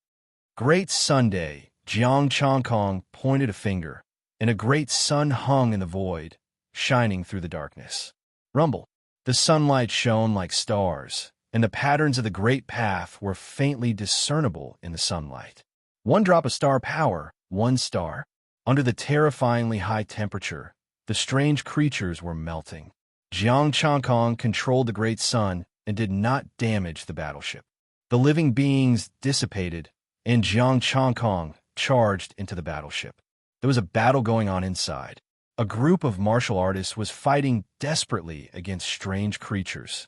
Great Sunday, Jiang Changkong pointed a finger, and a great sun hung in the void, shining through the darkness. Rumble. The sunlight shone like stars, and the patterns of the great path were faintly discernible in the sunlight. 1 drop of star power, 1 star. Under the terrifyingly high temperature, the strange creatures were melting. Jiang Changkong controlled the great sun and did not damage the battleship. The living beings dissipated, and Jiang Changkong charged into the battleship. There was a battle going on inside. A group of martial artists was fighting desperately against strange creatures.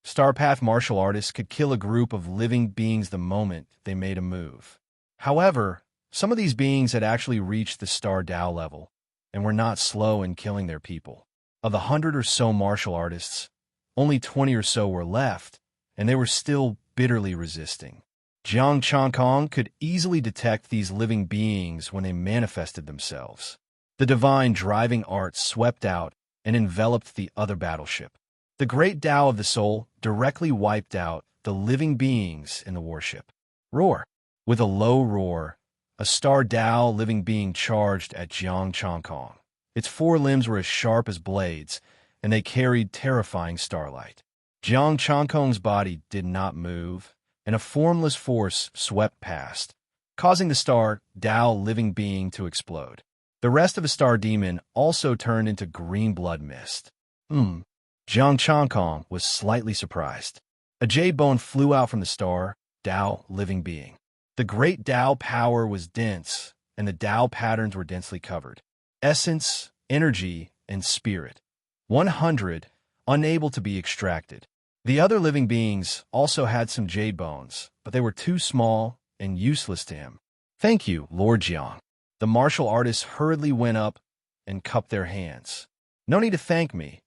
Starpath martial artists could kill a group of living beings the moment they made a move. However, some of these beings had actually reached the Star Tao level and were not slow in killing their people. Of the 100 or so martial artists, only 20 or so were left, and they were still bitterly resisting. Jiang Changkong could easily detect these living beings when they manifested themselves. The divine driving art swept out and enveloped the other battleship. The great Tao of the soul directly wiped out the living beings in the warship. Roar. With a low roar, a star Tao living being charged at Jiang Changkong. Its four limbs were as sharp as blades, and they carried terrifying starlight. Jiang Changkong's body did not move, and a formless force swept past, causing the star Tao living being to explode. The rest of the star demon also turned into green blood mist. Jiang Changkong was slightly surprised. A jade bone flew out from the star Tao living being. The great Tao power was dense, and the Tao patterns were densely covered. Essence, energy, and spirit. 100, unable to be extracted. The other living beings also had some jade bones, but they were too small and useless to him. Thank you, Lord Jiang. The martial artists hurriedly went up and cupped their hands. No need to thank me.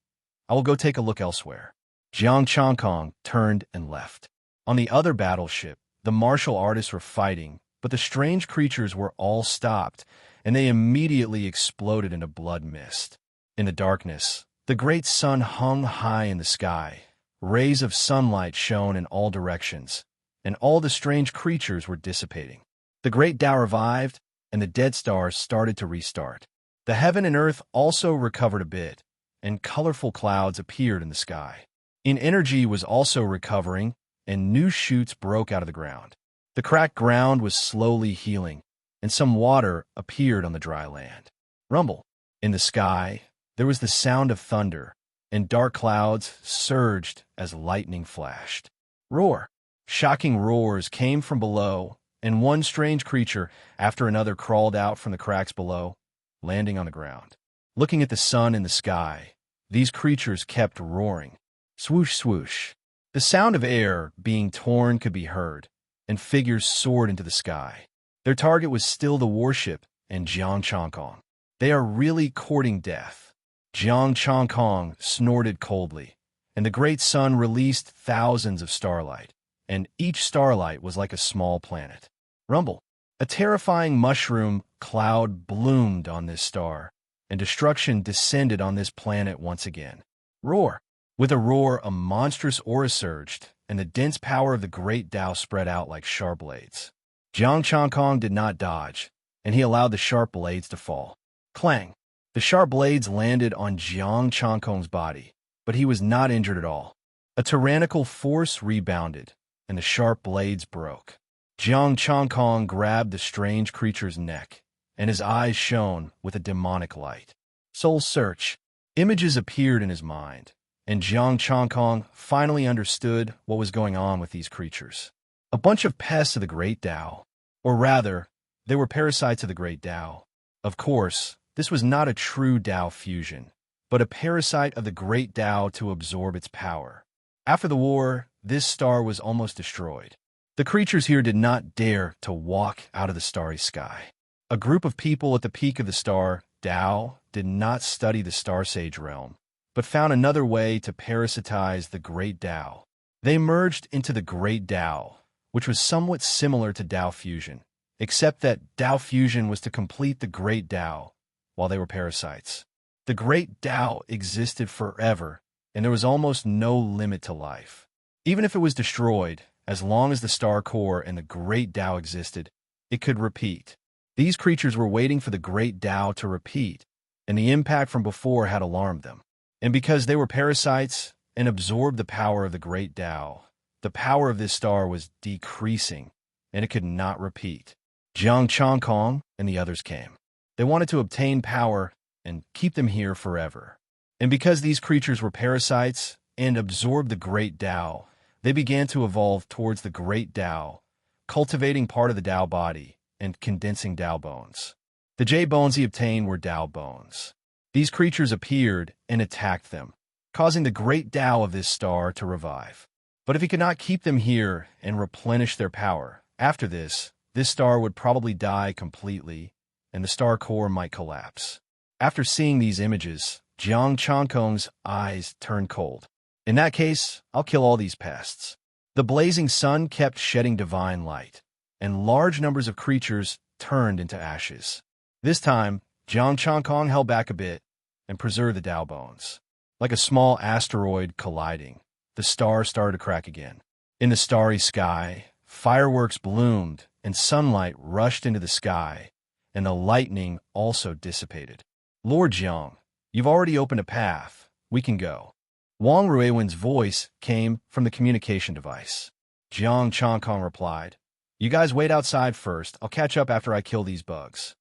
I will go take a look elsewhere. Jiang Changkong turned and left. On the other battleship, the martial artists were fighting, but the strange creatures were all stopped, and they immediately exploded into blood mist. In the darkness, the great sun hung high in the sky. Rays of sunlight shone in all directions, and all the strange creatures were dissipating. The great Tao revived, and the dead stars started to restart. The heaven and earth also recovered a bit, and colorful clouds appeared in the sky. Energy was also recovering, and new shoots broke out of the ground. The cracked ground was slowly healing, and some water appeared on the dry land. Rumble. In the sky, there was the sound of thunder, and dark clouds surged as lightning flashed. Roar. Shocking roars came from below, and one strange creature after another crawled out from the cracks below, landing on the ground. Looking at the sun in the sky, these creatures kept roaring. Swoosh, swoosh. The sound of air being torn could be heard, and figures soared into the sky. Their target was still the warship and Jiang Changkong. They are really courting death. Jiang Changkong snorted coldly, and the great sun released thousands of starlight, and each starlight was like a small planet. Rumble. A terrifying mushroom cloud bloomed on this star, and destruction descended on this planet once again. Roar. With a roar, a monstrous aura surged, and the dense power of the great Tao spread out like sharp blades. Jiang Changkong did not dodge, and he allowed the sharp blades to fall. Clang! The sharp blades landed on Jiang Changkong's body, but he was not injured at all. A tyrannical force rebounded, and the sharp blades broke. Jiang Changkong grabbed the strange creature's neck, and his eyes shone with a demonic light. Soul search. Images appeared in his mind, and Jiang Changkong finally understood what was going on with these creatures. A bunch of pests of the great Tao, or rather, they were parasites of the great Tao. Of course, this was not a true Tao fusion, but a parasite of the great Tao to absorb its power. After the war, this star was almost destroyed. The creatures here did not dare to walk out of the starry sky. A group of people at the peak of the star Tao did not study the Star Sage realm, but found another way to parasitize the great Tao. They merged into the great Tao, which was somewhat similar to Tao fusion, except that Tao fusion was to complete the great Tao, while they were parasites. The great Tao existed forever, and there was almost no limit to life. Even if it was destroyed, as long as the star core and the great Tao existed, it could repeat. These creatures were waiting for the great Tao to repeat, and the impact from before had alarmed them. And because they were parasites and absorbed the power of the great Tao, the power of this star was decreasing, and it could not repeat. Jiang Changkong and the others came. They wanted to obtain power and keep them here forever. And because these creatures were parasites and absorbed the great Tao, they began to evolve towards the great Tao, cultivating part of the Tao body and condensing Tao bones. The jade bones he obtained were Tao bones. These creatures appeared and attacked them, causing the great Tao of this star to revive. But if he could not keep them here and replenish their power, after this star would probably die completely, and the star core might collapse. After seeing these images, Jiang Changkong's eyes turned cold. In that case, I'll kill all these pests. The blazing sun kept shedding divine light, and large numbers of creatures turned into ashes. This time, Jiang Changkong held back a bit and preserved the Tao bones. Like a small asteroid colliding, the star started to crack again. In the starry sky, Fireworks bloomed, and sunlight rushed into the sky, and the lightning also dissipated. Lord Jiang, you've already opened a path. We can go. Wang Ruiwen's voice came from the communication device. Jiang Changkong replied, You guys wait outside first. I'll catch up after I kill these bugs.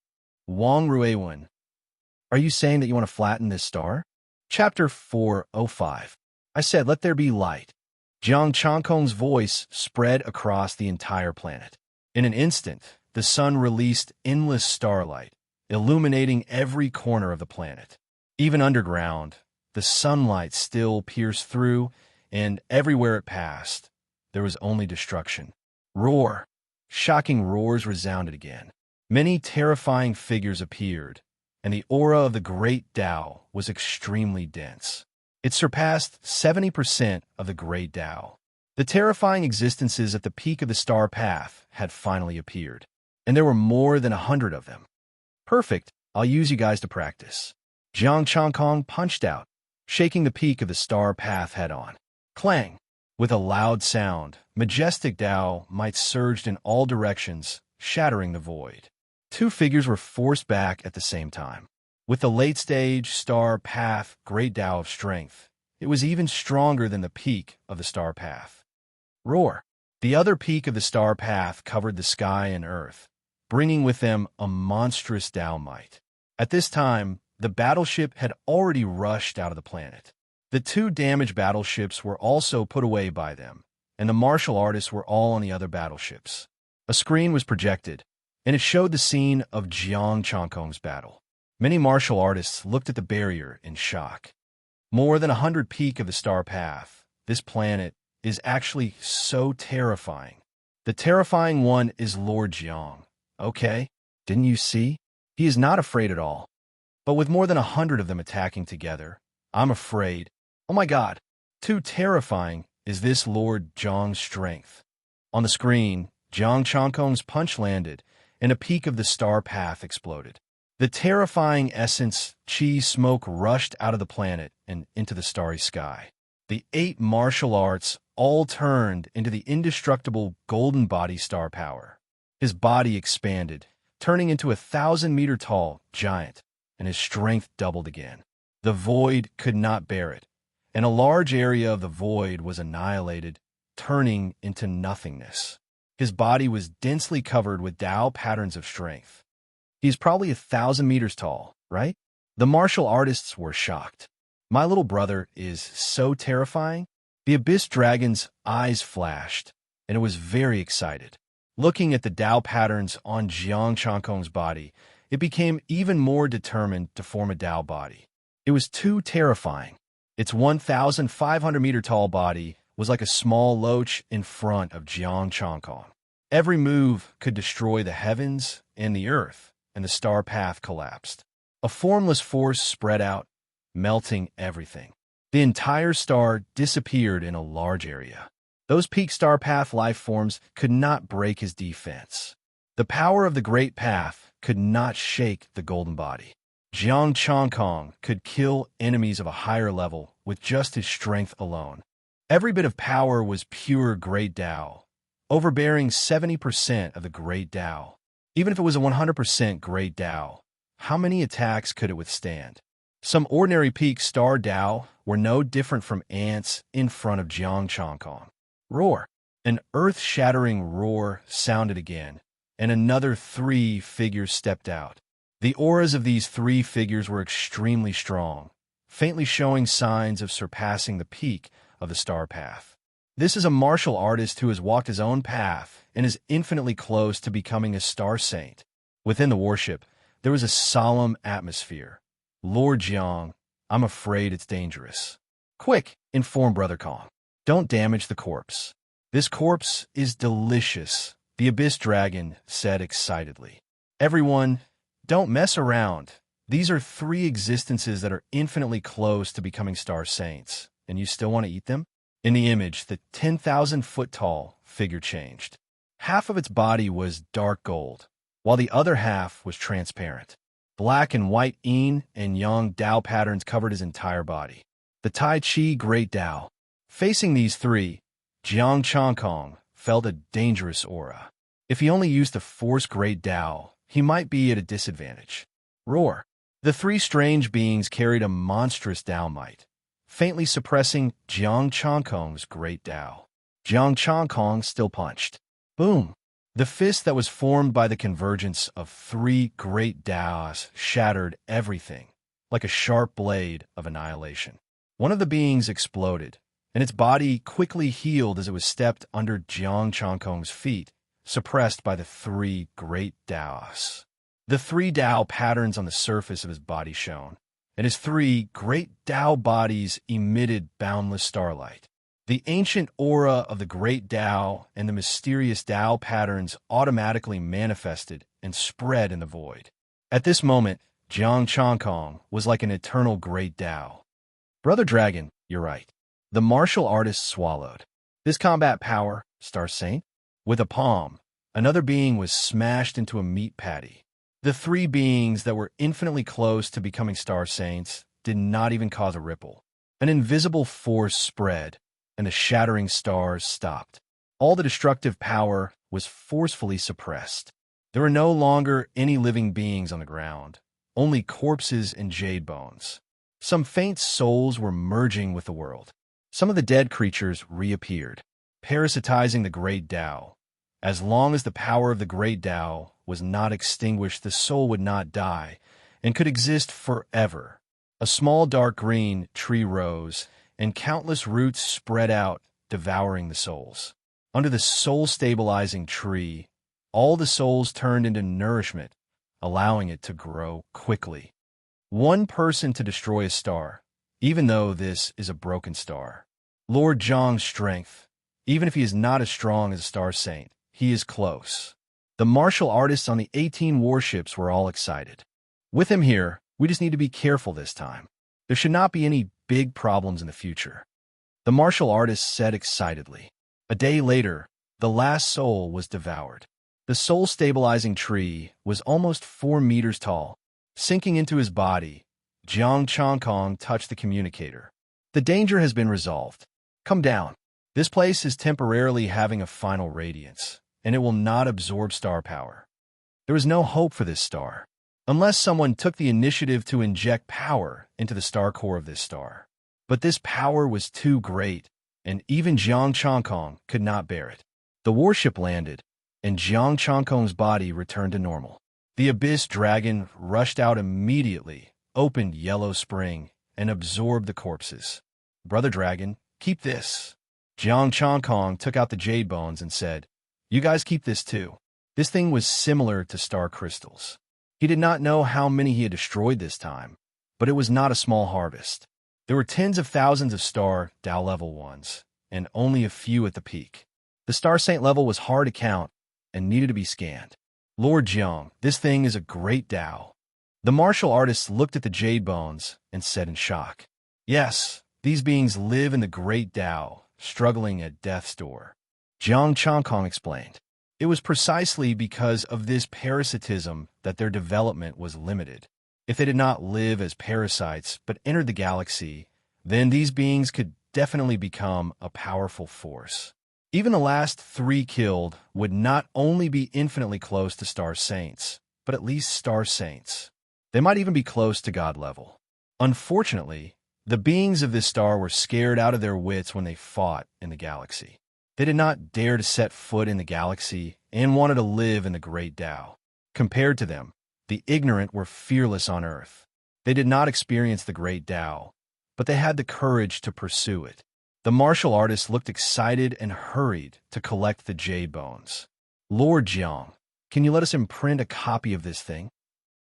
Wang Ruiwen, are you saying that you want to flatten this star? Chapter 405. I said, let there be light. Jiang Changkong's voice spread across the entire planet. In an instant, the sun released endless starlight, illuminating every corner of the planet. Even underground, the sunlight still pierced through, and everywhere it passed, there was only destruction. Roar! Shocking roars resounded again. Many terrifying figures appeared, and the aura of the great Tao was extremely dense. It surpassed 70% of the great Tao. The terrifying existences at the peak of the star path had finally appeared, and there were more than 100 of them. Perfect, I'll use you guys to practice. Jiang Changkong punched out, shaking the peak of the star path head-on. Clang! With a loud sound, majestic Tao might surged in all directions, shattering the void. Two figures were forced back at the same time. With the late-stage star path great Tao of strength, it was even stronger than the peak of the star path. Roar! The other peak of the star path covered the sky and earth, bringing with them a monstrous Tao might. At this time, the battleship had already rushed out of the planet. The two damaged battleships were also put away by them, and the martial artists were all on the other battleships. A screen was projected, and it showed the scene of Jiang Changkong's battle. Many martial artists looked at the barrier in shock. More than 100 peak of the star path, this planet is actually so terrifying. The terrifying one is Lord Jiang. Okay, didn't you see? He is not afraid at all. But with more than 100 of them attacking together, I'm afraid. Oh my God, too terrifying is this Lord Jiang's strength. On the screen, Jiang Changkong's punch landed, and a peak of the star path exploded. The terrifying essence, chi smoke rushed out of the planet and into the starry sky. The 8 martial arts all turned into the indestructible golden body star power. His body expanded, turning into a 1,000-meter-tall giant, and his strength doubled again. The void could not bear it, and a large area of the void was annihilated, turning into nothingness. His body was densely covered with Tao patterns of strength. He's probably 1,000 meters tall, right? The martial artists were shocked. My little brother is so terrifying. The Abyss Dragon's eyes flashed, and it was very excited. Looking at the Tao patterns on Jiang Changkong's body, it became even more determined to form a Tao body. It was too terrifying. Its 1,500-meter-tall body was like a small loach in front of Jiang Changkong. Every move could destroy the heavens and the earth, and the star path collapsed. A formless force spread out, melting everything. The entire star disappeared in a large area. Those peak star path life forms could not break his defense. The power of the great path could not shake the golden body. Jiang Changkong could kill enemies of a higher level with just his strength alone. Every bit of power was pure great Tao, overbearing 70% of the great Tao. Even if it was a 100% great Tao, how many attacks could it withstand? Some ordinary peak star Tao were no different from ants in front of Jiang Changkong. Roar! An earth-shattering roar sounded again, and another 3 figures stepped out. The auras of these 3 figures were extremely strong, faintly showing signs of surpassing the peak of the star path. This is a martial artist who has walked his own path and is infinitely close to becoming a star saint. Within the warship, there was a solemn atmosphere. Lord Jiang, I'm afraid it's dangerous. Quick, inform Brother Kong. Don't damage the corpse. This corpse is delicious, the Abyss Dragon said excitedly. Everyone, don't mess around. These are 3 existences that are infinitely close to becoming star saints, and you still want to eat them? In the image, the 10,000-foot-tall figure changed. Half of its body was dark gold, while the other half was transparent. Black and white yin and yang Tao patterns covered his entire body. The Tai Chi Great Tao. Facing these 3, Jiang Changkong felt a dangerous aura. If he only used the Force Great Tao, he might be at a disadvantage. Roar! The three strange beings carried a monstrous Tao might, faintly suppressing Jiang Changkong's Great Tao. Jiang Changkong still punched. Boom! The fist that was formed by the convergence of three great Taos shattered everything, like a sharp blade of annihilation. One of the beings exploded, and its body quickly healed as it was stepped under Jiang Changkong's feet, suppressed by the three great Taos. The three Tao patterns on the surface of his body shone, and his three great Tao bodies emitted boundless starlight. The ancient aura of the great Tao and the mysterious Tao patterns automatically manifested and spread in the void. At this moment, Jiang Changkong was like an eternal great Tao. Brother Dragon, you're right. The martial artist swallowed. This combat power, Star Saint? With a palm, another being was smashed into a meat patty. The three beings that were infinitely close to becoming Star Saints did not even cause a ripple. An invisible force spread, and the shattering stars stopped. All the destructive power was forcefully suppressed. There were no longer any living beings on the ground, only corpses and jade bones. Some faint souls were merging with the world. Some of the dead creatures reappeared, parasitizing the great Tao. As long as the power of the great Tao was not extinguished, the soul would not die and could exist forever. A small dark green tree rose, and countless roots spread out, devouring the souls. Under the soul-stabilizing tree, all the souls turned into nourishment, allowing it to grow quickly. One person to destroy a star, even though this is a broken star. Lord Zhang's strength, even if he is not as strong as a Star Saint, he is close. The martial artists on the 18 warships were all excited. With him here, we just need to be careful this time. There should not be any big problems in the future. The martial artists said excitedly. A day later, the last soul was devoured. The soul-stabilizing tree was almost 4 meters tall. Sinking into his body, Jiang Changkong touched the communicator. The danger has been resolved. Come down. This place is temporarily having a final radiance, and it will not absorb star power. There is no hope for this star, unless someone took the initiative to inject power into the star core of this star. But this power was too great, and even Jiang Changkong could not bear it. The warship landed, and Jiang Changkong's body returned to normal. The Abyss Dragon rushed out immediately, opened Yellow Spring, and absorbed the corpses. Brother Dragon, keep this. Jiang Changkong took out the jade bones and said, You guys keep this too. This thing was similar to star crystals. He did not know how many he had destroyed this time, but it was not a small harvest. There were tens of thousands of star Tao level ones, and only a few at the peak. The Star Saint level was hard to count and needed to be scanned. Lord Jiang, this thing is a great Tao. The martial artists looked at the jade bones and said in shock, Yes, these beings live in the great Tao, struggling at death's door. Jiang Changkong explained. It was precisely because of this parasitism that their development was limited. If they did not live as parasites but entered the galaxy, then these beings could definitely become a powerful force. Even the last 3 killed would not only be infinitely close to Star Saints, but at least Star Saints. They might even be close to God level. Unfortunately, the beings of this star were scared out of their wits when they fought in the galaxy. They did not dare to set foot in the galaxy and wanted to live in the great Tao. Compared to them, the ignorant were fearless on Earth. They did not experience the great Tao, but they had the courage to pursue it. The martial artists looked excited and hurried to collect the jade bones. Lord Jiang, can you let us imprint a copy of this thing?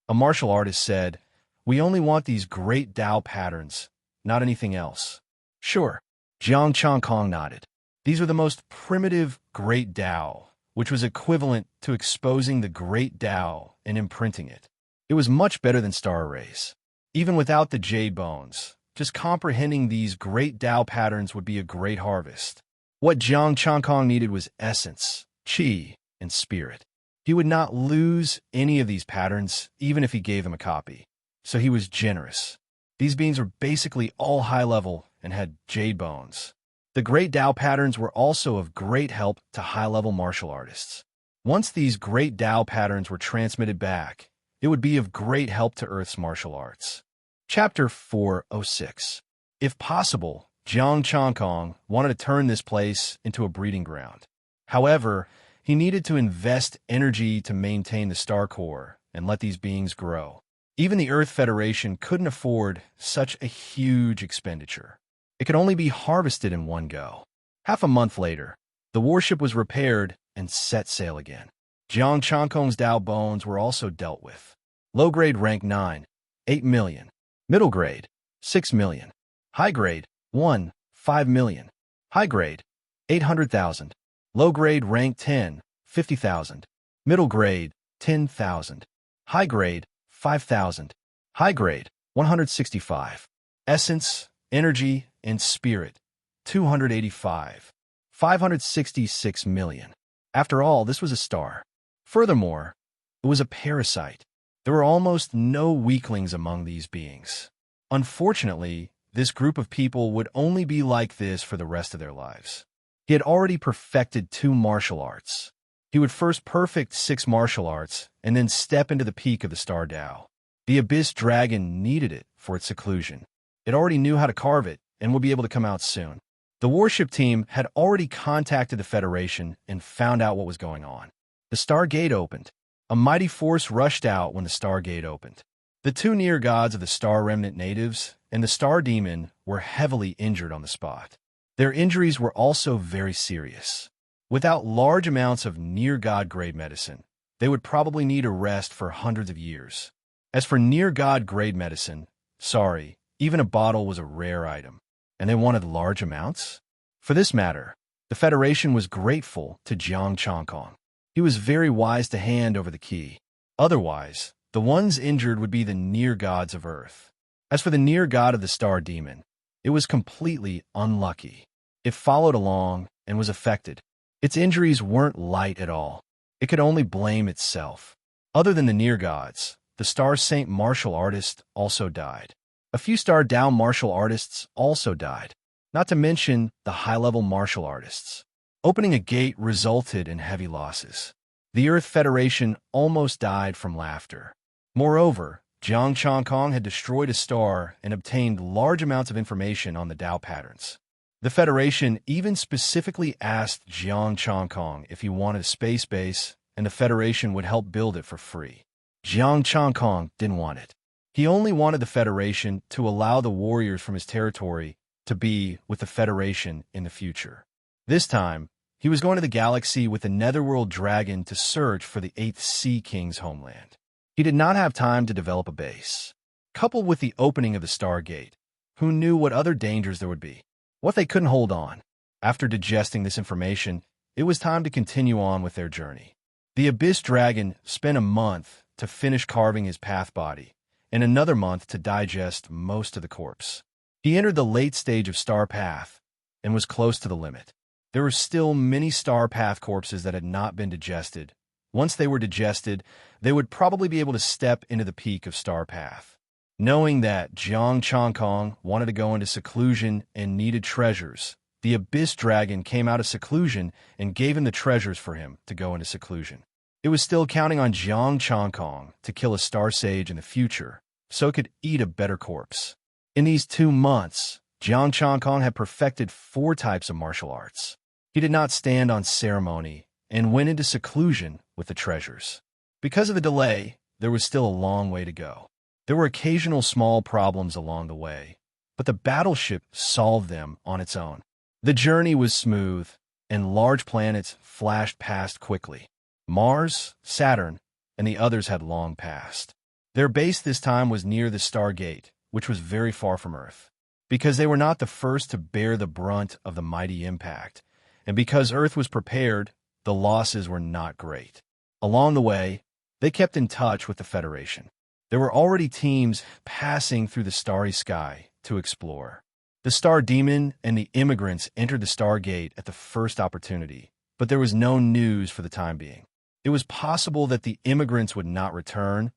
A martial artist said, We only want these great Tao patterns, not anything else. Sure. Jiang Changkong nodded. These were the most primitive great Tao, which was equivalent to exposing the great Tao and imprinting it. It was much better than star arrays. Even without the jade bones, just comprehending these great Tao patterns would be a great harvest. What Jiang Changkong needed was essence, qi, and spirit. He would not lose any of these patterns, even if he gave them a copy. So he was generous. These beings were basically all high level and had jade bones. The great Tao patterns were also of great help to high-level martial artists. Once these great Tao patterns were transmitted back, it would be of great help to Earth's martial arts. Chapter 406. If possible, Jiang Changkong wanted to turn this place into a breeding ground. However, he needed to invest energy to maintain the star core and let these beings grow. Even the Earth Federation couldn't afford such a huge expenditure. It could only be harvested in one go. Half a month later, the warship was repaired and set sail again. Jiang Changkong's Tao bones were also dealt with. Low grade rank 9, 8 million. Middle grade, 6 million. High grade, 1, 5 million. High grade, 800,000. Low grade rank 10, 50,000. Middle grade, 10,000. High grade, 5,000. High grade, 165. Essence, energy, and spirit, 285. 566 million. After all, this was a star. Furthermore, it was a parasite. There were almost no weaklings among these beings. Unfortunately, this group of people would only be like this for the rest of their lives. He had already perfected 2 martial arts. He would first perfect 6 martial arts and then step into the peak of the star Tao. The Abyss Dragon needed it for its seclusion. It already knew how to carve it and would be able to come out soon. The warship team had already contacted the Federation and found out what was going on. The star gate opened. A mighty force rushed out when the star gate opened. The 2 near gods of the Star Remnant natives and the Star Demon were heavily injured on the spot. Their injuries were also very serious. Without large amounts of near-god grade medicine, they would probably need a rest for hundreds of years. As for near-god grade medicine, sorry, even a bottle was a rare item, and they wanted large amounts? For this matter, the Federation was grateful to Jiang Changkong. He was very wise to hand over the key. Otherwise, the ones injured would be the near gods of Earth. As for the near god of the Star Demon, it was completely unlucky. It followed along and was affected. Its injuries weren't light at all. It could only blame itself. Other than the near gods, the Star Saint martial artist also died. A few Star Tao martial artists also died, not to mention the high-level martial artists. Opening a gate resulted in heavy losses. The Earth Federation almost died from laughter. Moreover, Jiang Changkong had destroyed a star and obtained large amounts of information on the Tao patterns. The Federation even specifically asked Jiang Changkong if he wanted a space base, and the Federation would help build it for free. Jiang Changkong didn't want it. He only wanted the Federation to allow the warriors from his territory to be with the Federation in the future. This time, he was going to the galaxy with the Netherworld Dragon to search for the 8th Sea King's homeland. He did not have time to develop a base. Coupled with the opening of the Stargate, who knew what other dangers there would be? What they couldn't hold on? After digesting this information, it was time to continue on with their journey. The Abyss Dragon spent a month to finish carving his path body, and another month to digest most of the corpse. He entered the late stage of Star Path and was close to the limit. There were still many Star Path corpses that had not been digested. Once they were digested, they would probably be able to step into the peak of Star Path. Knowing that Jiang Changkong wanted to go into seclusion and needed treasures, the Abyss Dragon came out of seclusion and gave him the treasures for him to go into seclusion. It was still counting on Jiang Changkong to kill a Star Sage in the future, so it could eat a better corpse. In these 2 months, Jiang Changkong had perfected 4 types of martial arts. He did not stand on ceremony and went into seclusion with the treasures. Because of the delay, there was still a long way to go. There were occasional small problems along the way, but the battleship solved them on its own. The journey was smooth, and large planets flashed past quickly. Mars, Saturn, and the others had long passed. Their base this time was near the Stargate, which was very far from Earth. Because they were not the first to bear the brunt of the mighty impact, and because Earth was prepared, the losses were not great. Along the way, they kept in touch with the Federation. There were already teams passing through the starry sky to explore. The Star Demon and the immigrants entered the Stargate at the first opportunity, but there was no news for the time being. It was possible that the immigrants would not return,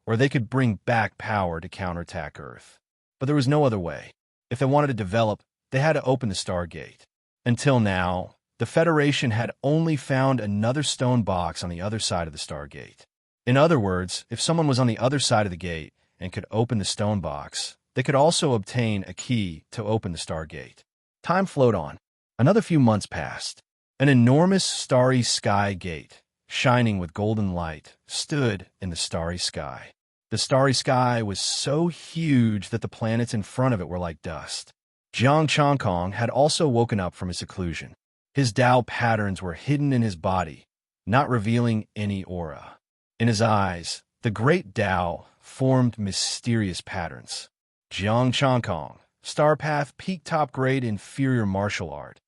or they could bring back power to counterattack Earth. But there was no other way. If they wanted to develop, they had to open the Stargate. Until now, the Federation had only found another stone box on the other side of the Stargate. In other words, if someone was on the other side of the gate and could open the stone box, they could also obtain a key to open the Stargate. Time flowed on. Another few months passed. An enormous starry sky gate, shining with golden light, stood in the starry sky. The starry sky was so huge that the planets in front of it were like dust. Jiang Changkong had also woken up from his seclusion. His Tao patterns were hidden in his body, not revealing any aura. In his eyes, the great Tao formed mysterious patterns. Jiang Changkong, Star Path Peak Top Grade Inferior Martial Art.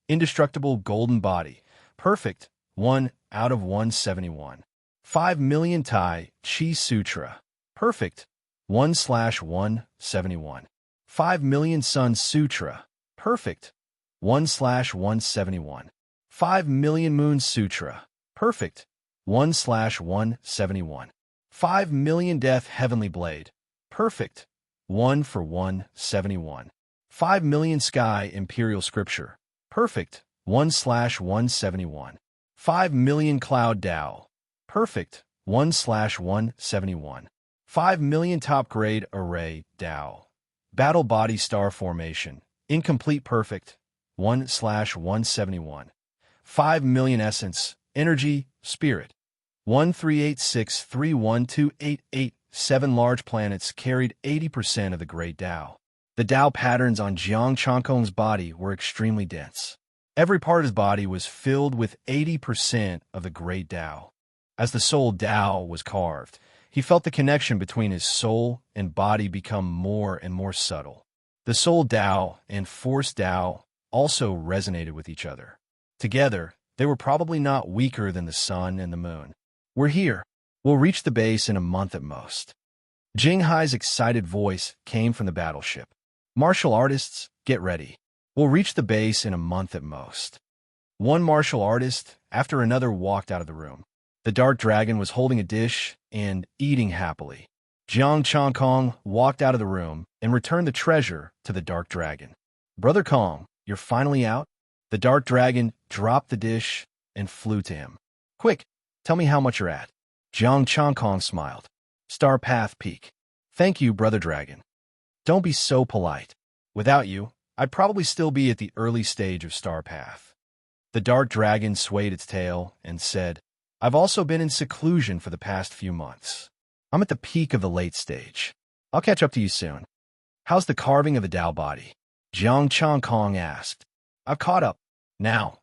Indestructible Golden Body. Perfect. 1 out of 171. 5 million Tai Chi Sutra. Perfect. 1/171. 5 million Sun Sutra. Perfect. 1/171. 5 million Moon Sutra. Perfect. 1/171. 5 million Death Heavenly Blade. Perfect. 1/171. 5 million Sky Imperial Scripture. Perfect. 1/171. 5 million Cloud Tao. Perfect. 1/171. 5 million Top Grade Array Tao. Battle Body Star Formation. Incomplete Perfect. 1/171. 5 million Essence. Energy. Spirit. 138631288. 7 large planets carried 80% of the Great Tao. The Tao patterns on Jiang Changkong's body were extremely dense. Every part of his body was filled with 80% of the Great Tao. As the soul Tao was carved, he felt the connection between his soul and body become more and more subtle. The soul Tao and force Tao also resonated with each other. Together, they were probably not weaker than the sun and the moon. "We're here. We'll reach the base in a month at most." Jing Hai's excited voice came from the battleship. "Martial artists, get ready. We'll reach the base in a month at most." One martial artist after another walked out of the room. The dark dragon was holding a dish and eating happily. Jiang Changkong walked out of the room and returned the treasure to the dark dragon. "Brother Kong, you're finally out?" The dark dragon dropped the dish and flew to him. "Quick, tell me how much you're at." Jiang Changkong smiled. "Star Path Peak." "Thank you, Brother Dragon." "Don't be so polite. Without you, I'd probably still be at the early stage of Star Path." The dark dragon swayed its tail and said, "I've also been in seclusion for the past few months. I'm at the peak of the late stage. I'll catch up to you soon." "How's the carving of the Tao body?" Jiang Changkong asked. "I've caught up. Now,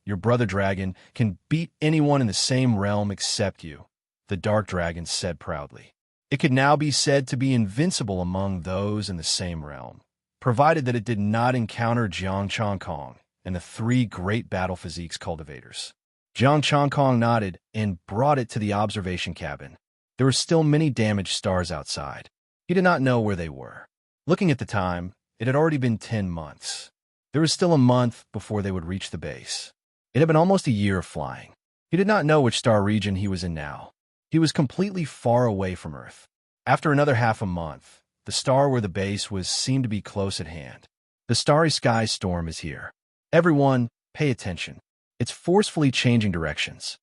your brother dragon, can beat anyone in the same realm except you," the dark dragon said proudly. It could now be said to be invincible among those in the same realm, provided that it did not encounter Jiang Changkong and the 3 great battle physiques cultivators. Jiang Changkong nodded and brought it to the observation cabin. There were still many damaged stars outside. He did not know where they were. Looking at the time, it had already been 10 months. There was still a month before they would reach the base. It had been almost a year of flying. He did not know which star region he was in now. He was completely far away from Earth. After another half a month, the star where the base was seemed to be close at hand. The starry sky storm is here. Everyone, pay attention. It's forcefully changing directions.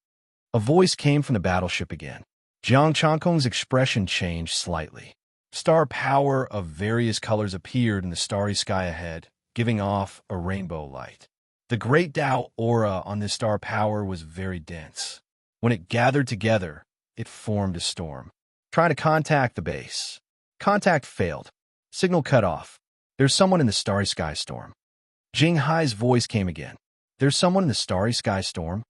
A voice came from the battleship again. Jiang Changkong's expression changed slightly. Star power of various colors appeared in the starry sky ahead, giving off a rainbow light. The great Tao aura on this star power was very dense. When it gathered together, it formed a storm. Trying to contact the base. Contact failed. Signal cut off. There's someone in the starry sky storm. Jing Hai's voice came again. There's someone in the starry sky storm?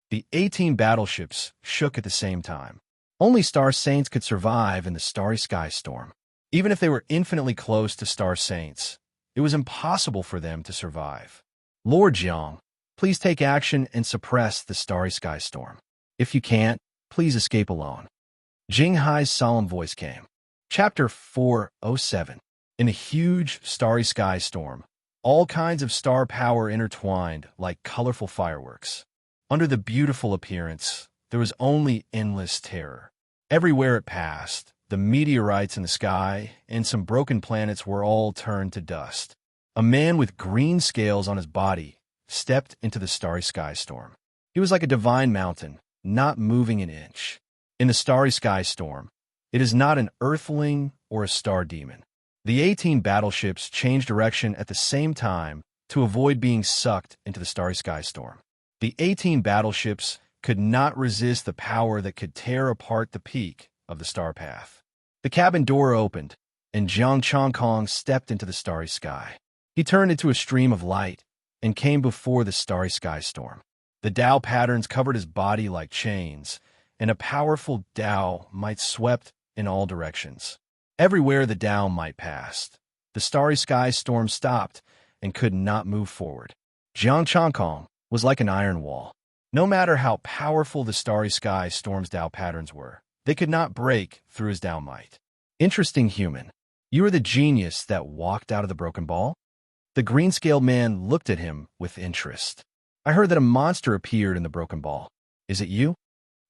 The 18 battleships shook at the same time. Only Star Saints could survive in the starry sky storm. Even if they were infinitely close to Star Saints, it was impossible for them to survive. "Lord Jiang, please take action and suppress the starry sky storm. If you can't, please escape alone." Jing Hai's solemn voice came. Chapter 407. In a huge starry sky storm, all kinds of star power intertwined like colorful fireworks. Under the beautiful appearance, there was only endless terror. Everywhere it passed, the meteorites in the sky and some broken planets were all turned to dust. A man with green scales on his body stepped into the starry sky storm. He was like a divine mountain, not moving an inch. In the starry sky storm, it is not an earthling or a star demon. The 18 battleships changed direction at the same time to avoid being sucked into the starry sky storm. The 18 battleships could not resist the power that could tear apart the peak of the star path. The cabin door opened, and Jiang Chongkong stepped into the starry sky. He turned into a stream of light and came before the starry sky storm. The Tao patterns covered his body like chains, and a powerful Tao might swept in all directions. Everywhere the Tao might passed, the starry sky storm stopped and could not move forward. Jiang Chongkong was like an iron wall. No matter how powerful the starry sky storm's Tao patterns were, they could not break through his Tao might. Interesting human. You are the genius that walked out of the broken ball? The green-scaled man looked at him with interest. I heard that a monster appeared in the broken ball. Is it you?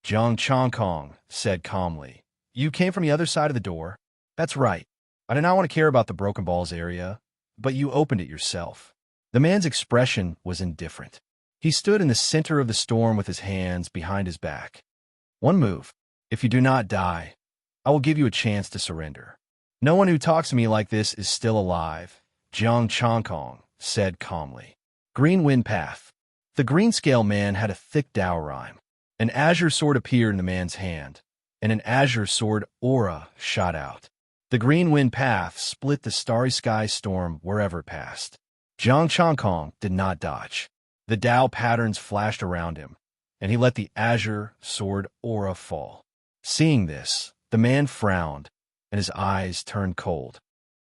Jiang Chongkong said calmly. You came from the other side of the door. That's right. I did not want to care about the broken balls area, but you opened it yourself. The man's expression was indifferent. He stood in the center of the storm with his hands behind his back. One move. If you do not die, I will give you a chance to surrender. No one who talks to me like this is still alive, Jiang Chongkong said calmly. Green Wind Path. The green-scale man had a thick Tao rhyme. An azure sword appeared in the man's hand, and an azure sword aura shot out. The green wind path split the starry sky storm wherever it passed. Jiang Chongkong did not dodge. The Tao patterns flashed around him, and he let the azure sword aura fall. Seeing this, the man frowned, and his eyes turned cold.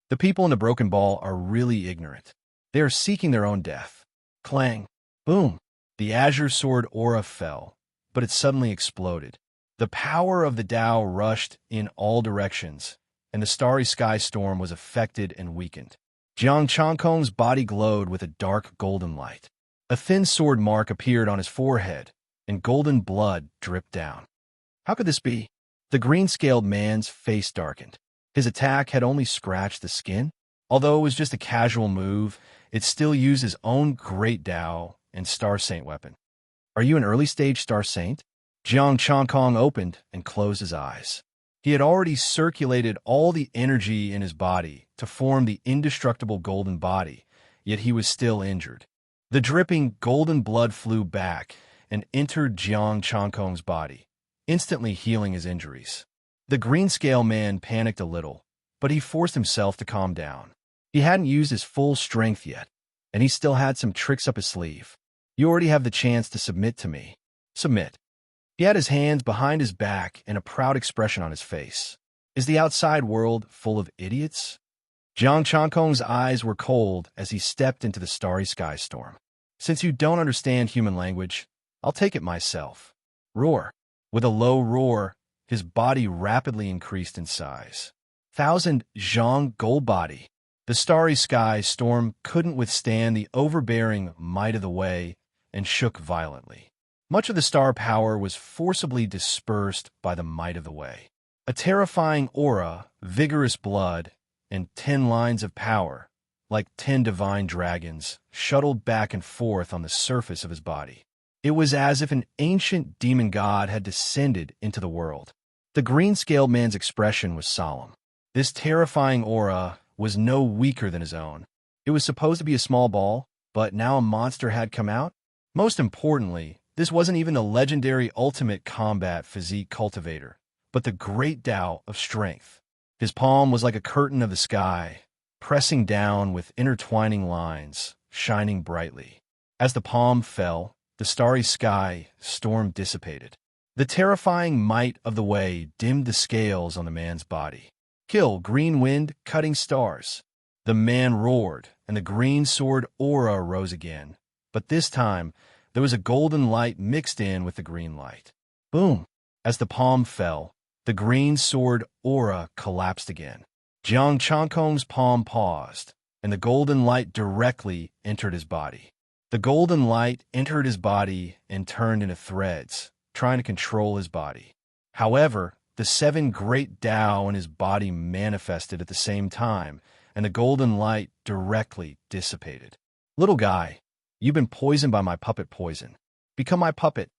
The people in the broken ball are really ignorant. They are seeking their own death. Clang! Boom! The azure sword aura fell, but it suddenly exploded. The power of the Tao rushed in all directions, and the starry sky storm was affected and weakened. Jiang Chongkong's body glowed with a dark golden light. A thin sword mark appeared on his forehead, and golden blood dripped down. How could this be? The green-scaled man's face darkened. His attack had only scratched the skin. Although it was just a casual move, it still used his own great Tao and Star Saint weapon. Are you an early-stage Star Saint? Jiang Chongkong opened and closed his eyes. He had already circulated all the energy in his body to form the indestructible golden body, yet he was still injured. The dripping golden blood flew back and entered Jiang Chongkong's body, instantly healing his injuries. The green-scale man panicked a little, but he forced himself to calm down. He hadn't used his full strength yet, and he still had some tricks up his sleeve. You already have the chance to submit to me. Submit. He had his hands behind his back and a proud expression on his face. Is the outside world full of idiots? Jiang Chongkong's eyes were cold as he stepped into the starry sky storm. Since you don't understand human language, I'll take it myself. Roar. With a low roar, his body rapidly increased in size. 1,000 Zhang gold body. The starry sky storm couldn't withstand the overbearing might of the way and shook violently. Much of the star power was forcibly dispersed by the might of the way. A terrifying aura, vigorous blood, and 10 lines of power, like 10 divine dragons, shuttled back and forth on the surface of his body. It was as if an ancient demon god had descended into the world. The green-scaled man's expression was solemn. This terrifying aura was no weaker than his own. It was supposed to be a small ball, but now a monster had come out. Most importantly, this wasn't even the legendary ultimate combat physique cultivator, but the great Tao of strength. His palm was like a curtain of the sky, pressing down with intertwining lines, shining brightly. As the palm fell, the starry sky storm dissipated. The terrifying might of the way dimmed the scales on the man's body. Kill, green wind, cutting stars. The man roared, and the green sword aura rose again, but this time, there was a golden light mixed in with the green light. Boom! As the palm fell, the green sword aura collapsed again. Jiang Chongkong's palm paused, and the golden light directly entered his body. The golden light entered his body and turned into threads, trying to control his body. However, the 7 great Tao in his body manifested at the same time, and the golden light directly dissipated. Little guy, you've been poisoned by my puppet poison. Become my puppet.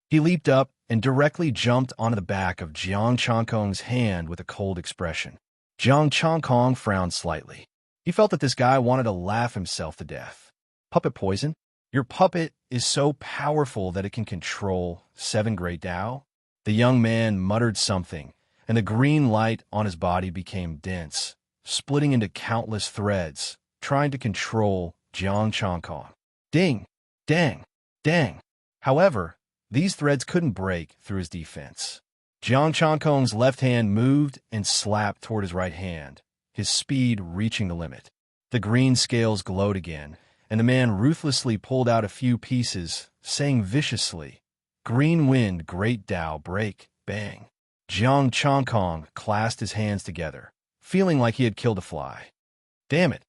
He leaped up and directly jumped onto the back of Jiang Changkong's hand with a cold expression. Jiang Changkong frowned slightly. He felt that this guy wanted to laugh himself to death. Puppet poison? Your puppet is so powerful that it can control 7 great Tao? The young man muttered something, and the green light on his body became dense, splitting into countless threads, trying to control Jiang Changkong. Ding! Dang! Dang! However, these threads couldn't break through his defense. Jiang Changkong's left hand moved and slapped toward his right hand, his speed reaching the limit. The green scales glowed again, and the man ruthlessly pulled out a few pieces, saying viciously, "Green wind, great Tao, break, bang." Jiang Changkong clasped his hands together, feeling like he had killed a fly. Damn it!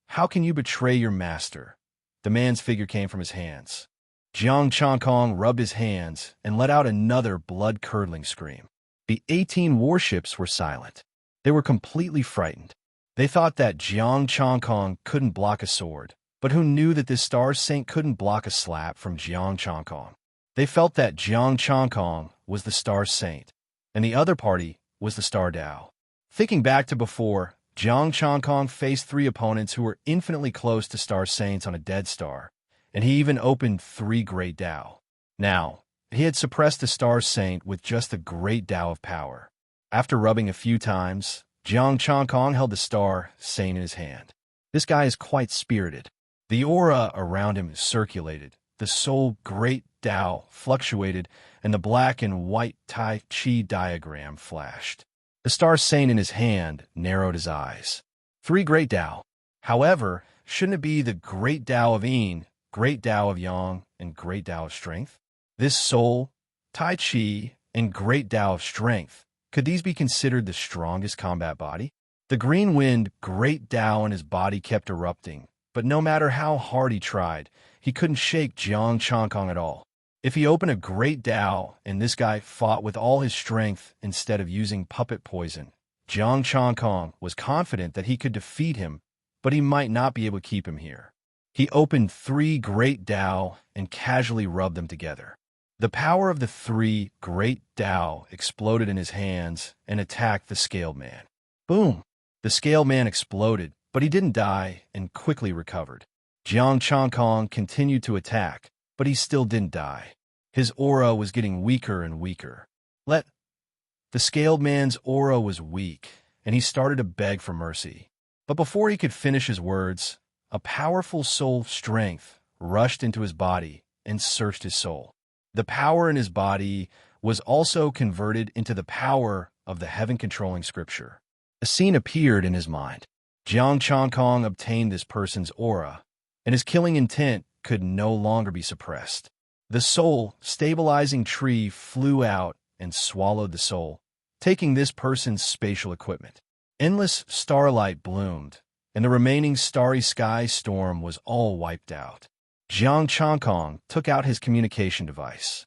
How can you betray your master? The man's figure came from his hands. Jiang Changkong rubbed his hands and let out another blood-curdling scream. The 18 warships were silent. They were completely frightened. They thought that Jiang Changkong couldn't block a sword, but who knew that this star saint couldn't block a slap from Jiang Changkong? They felt that Jiang Changkong was the star saint, and the other party was the star Tao. Thinking back to before, Jiang Changkong faced 3 opponents who were infinitely close to star saints on a dead star, and he even opened 3 great Tao. Now, he had suppressed the star saint with just the great Tao of power. After rubbing a few times, Jiang Changkong held the star saint in his hand. This guy is quite spirited. The aura around him circulated, the soul great Tao fluctuated, and the black and white Tai Chi diagram flashed. The star saint in his hand narrowed his eyes. 3 great Tao. However, shouldn't it be the great Tao of Yin, great Tao of Yang, and great Tao of Strength? This soul, Tai Chi, and great Tao of Strength, could these be considered the strongest combat body? The green wind, great Tao in his body kept erupting, but no matter how hard he tried, he couldn't shake Jiang Changkong at all. If he opened a great Tao and this guy fought with all his strength instead of using puppet poison, Jiang Changkong was confident that he could defeat him, but he might not be able to keep him here. He opened 3 great Tao and casually rubbed them together. The power of the 3 great Tao exploded in his hands and attacked the scaled man. Boom! The scaled man exploded, but he didn't die and quickly recovered. Jiang Changkong continued to attack, but he still didn't die. His aura was getting weaker and weaker. The scaled man's aura was weak, and he started to beg for mercy. But before he could finish his words, a powerful soul strength rushed into his body and searched his soul. The power in his body was also converted into the power of the heaven-controlling scripture. A scene appeared in his mind. Jiang Changkong obtained this person's aura, and his killing intent could no longer be suppressed. The soul-stabilizing tree flew out and swallowed the soul, taking this person's spatial equipment. Endless starlight bloomed, and the remaining starry sky storm was all wiped out. Jiang Changkong took out his communication device.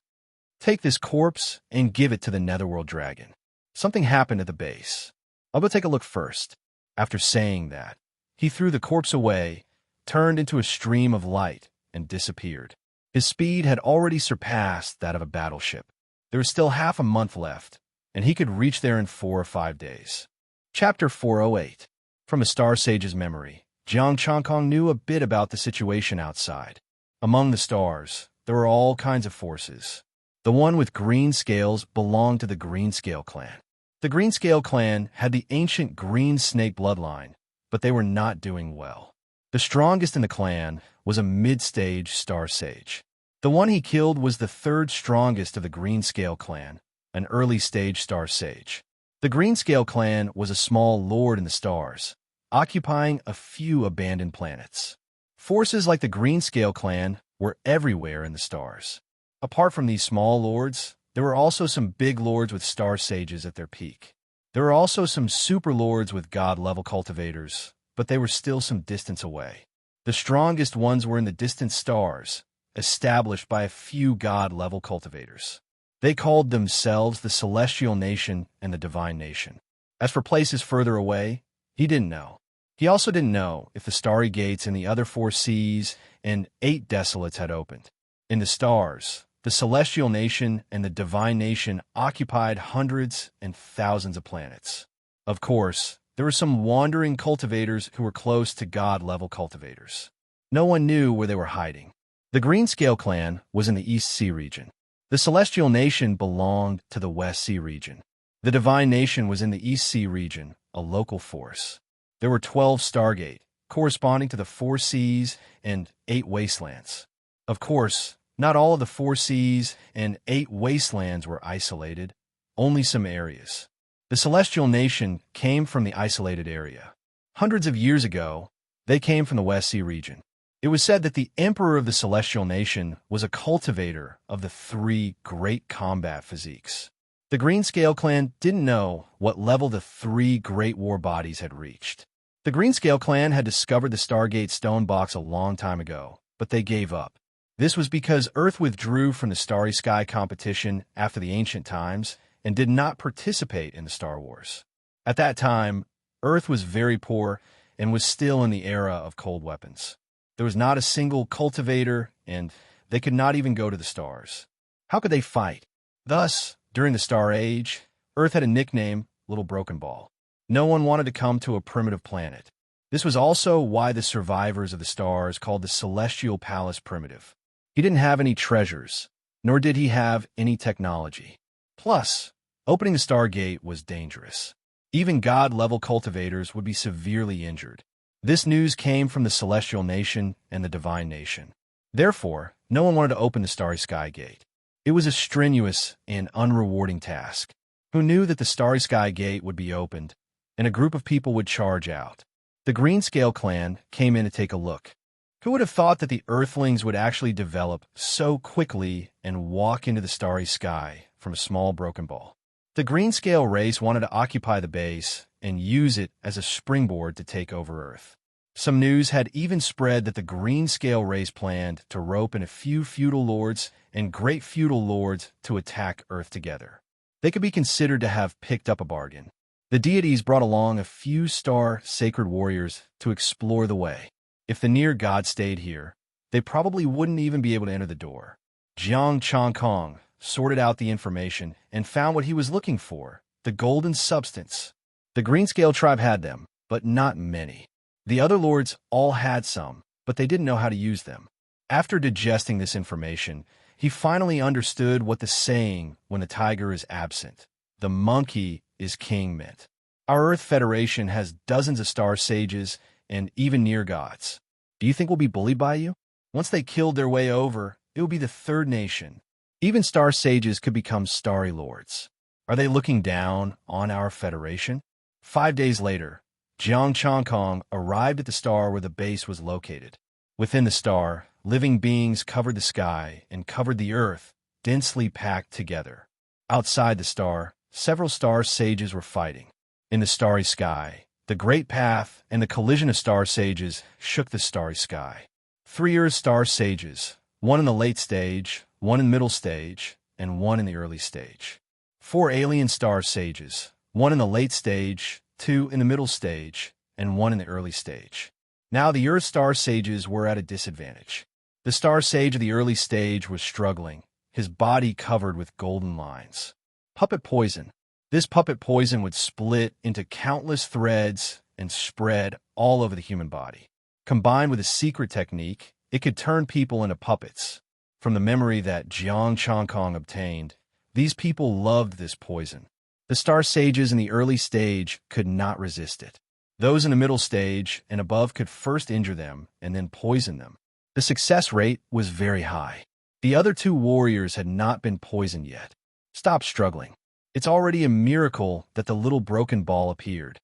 Take this corpse and give it to the Netherworld Dragon. Something happened at the base. I'll go take a look first. After saying that, he threw the corpse away, turned into a stream of light, and disappeared. His speed had already surpassed that of a battleship. There was still half a month left, and he could reach there in 4 or 5 days. Chapter 408. From a Star Sage's memory, Jiang Changkong knew a bit about the situation outside. Among the stars, there were all kinds of forces. The one with green scales belonged to the Green Scale Clan. The Green Scale Clan had the ancient green snake bloodline, but they were not doing well. The strongest in the clan was a mid-stage Star Sage. The one he killed was the 3rd strongest of the Green Scale Clan, an early-stage Star Sage. The Green Scale Clan was a small lord in the stars, occupying a few abandoned planets. Forces like the Green Scale Clan were everywhere in the stars. Apart from these small lords, there were also some big lords with Star Sages at their peak. There were also some super lords with god-level cultivators, but they were still some distance away. The strongest ones were in the distant stars, established by a few god-level cultivators. They called themselves the Celestial Nation and the Divine Nation. As for places further away, he didn't know. He also didn't know if the starry gates in the other four seas and 8 desolates had opened. In the stars, the celestial nation and the divine nation occupied hundreds and thousands of planets. Of course, there were some wandering cultivators who were close to God-level cultivators. No one knew where they were hiding. The Greenscale clan was in the East Sea region. The celestial nation belonged to the West Sea region. The divine nation was in the East Sea region, a local force. There were 12 Stargate, corresponding to the 4 seas and 8 wastelands. Of course, not all of the 4 seas and 8 wastelands were isolated, only some areas. The celestial nation came from the isolated area. Hundreds of years ago, they came from the West Sea region. It was said that the emperor of the celestial nation was a cultivator of the 3 great combat physiques. The Greenscale clan didn't know what level the 3 great war bodies had reached. The Greenscale clan had discovered the Stargate stone box a long time ago, but they gave up. This was because Earth withdrew from the Starry Sky competition after the ancient times and did not participate in the Star Wars. At that time, Earth was very poor and was still in the era of cold weapons. There was not a single cultivator, and they could not even go to the stars. How could they fight? Thus, during the Star Age, Earth had a nickname, Little Broken Ball. No one wanted to come to a primitive planet. This was also why the survivors of the stars called the Celestial Palace primitive. He didn't have any treasures, nor did he have any technology. Plus, opening the Stargate was dangerous. Even God-level cultivators would be severely injured. This news came from the Celestial Nation and the Divine Nation. Therefore, no one wanted to open the Starry Sky Gate. It was a strenuous and unrewarding task. Who knew that the Starry Sky Gate would be opened, and a group of people would charge out? The Greenscale clan came in to take a look. Who would have thought that the Earthlings would actually develop so quickly and walk into the starry sky from a small broken ball? The Greenscale race wanted to occupy the base and use it as a springboard to take over Earth. Some news had even spread that the Greenscale race planned to rope in a few feudal lords and great feudal lords to attack Earth together. They could be considered to have picked up a bargain. The deities brought along a few star sacred warriors to explore the way. If the near god stayed here, they probably wouldn't even be able to enter the door. Jiang Changkong sorted out the information and found what he was looking for, the golden substance. The Greenscale tribe had them, but not many. The other lords all had some, but they didn't know how to use them. After digesting this information, he finally understood what the saying, when the tiger is absent, the monkey is king, meant. Our Earth Federation has dozens of star sages and even near gods. Do you think we'll be bullied by you? Once they killed their way over, it will be the third nation. Even star sages could become starry lords. Are they looking down on our Federation? 5 days later, Jiang Changkong arrived at the star where the base was located. Within the star, living beings covered the sky and covered the earth, densely packed together. Outside the star, several star sages were fighting. In the starry sky, the great path and the collision of star sages shook the starry sky. 3 Earth star sages, 1 in the late stage, 1 in the middle stage, and 1 in the early stage. 4 alien star sages, 1 in the late stage, 2 in the middle stage, and 1 in the early stage. Now the Earth star sages were at a disadvantage. The star sage of the early stage was struggling, his body covered with golden lines. Puppet poison. This puppet poison would split into countless threads and spread all over the human body. Combined with a secret technique, it could turn people into puppets. From the memory that Jiang Changkong obtained, these people loved this poison. The star sages in the early stage could not resist it. Those in the middle stage and above could first injure them and then poison them. The success rate was very high. The other 2 warriors had not been poisoned yet. Stop struggling. It's already a miracle that the little broken ball appeared.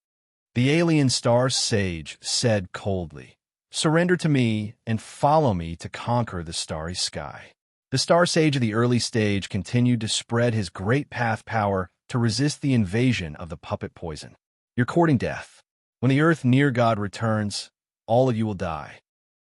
The alien star sage said coldly, "Surrender to me and follow me to conquer the starry sky." The star sage of the early stage continued to spread his great path power to resist the invasion of the puppet poison. You're courting death. When the Earth near God returns, all of you will die.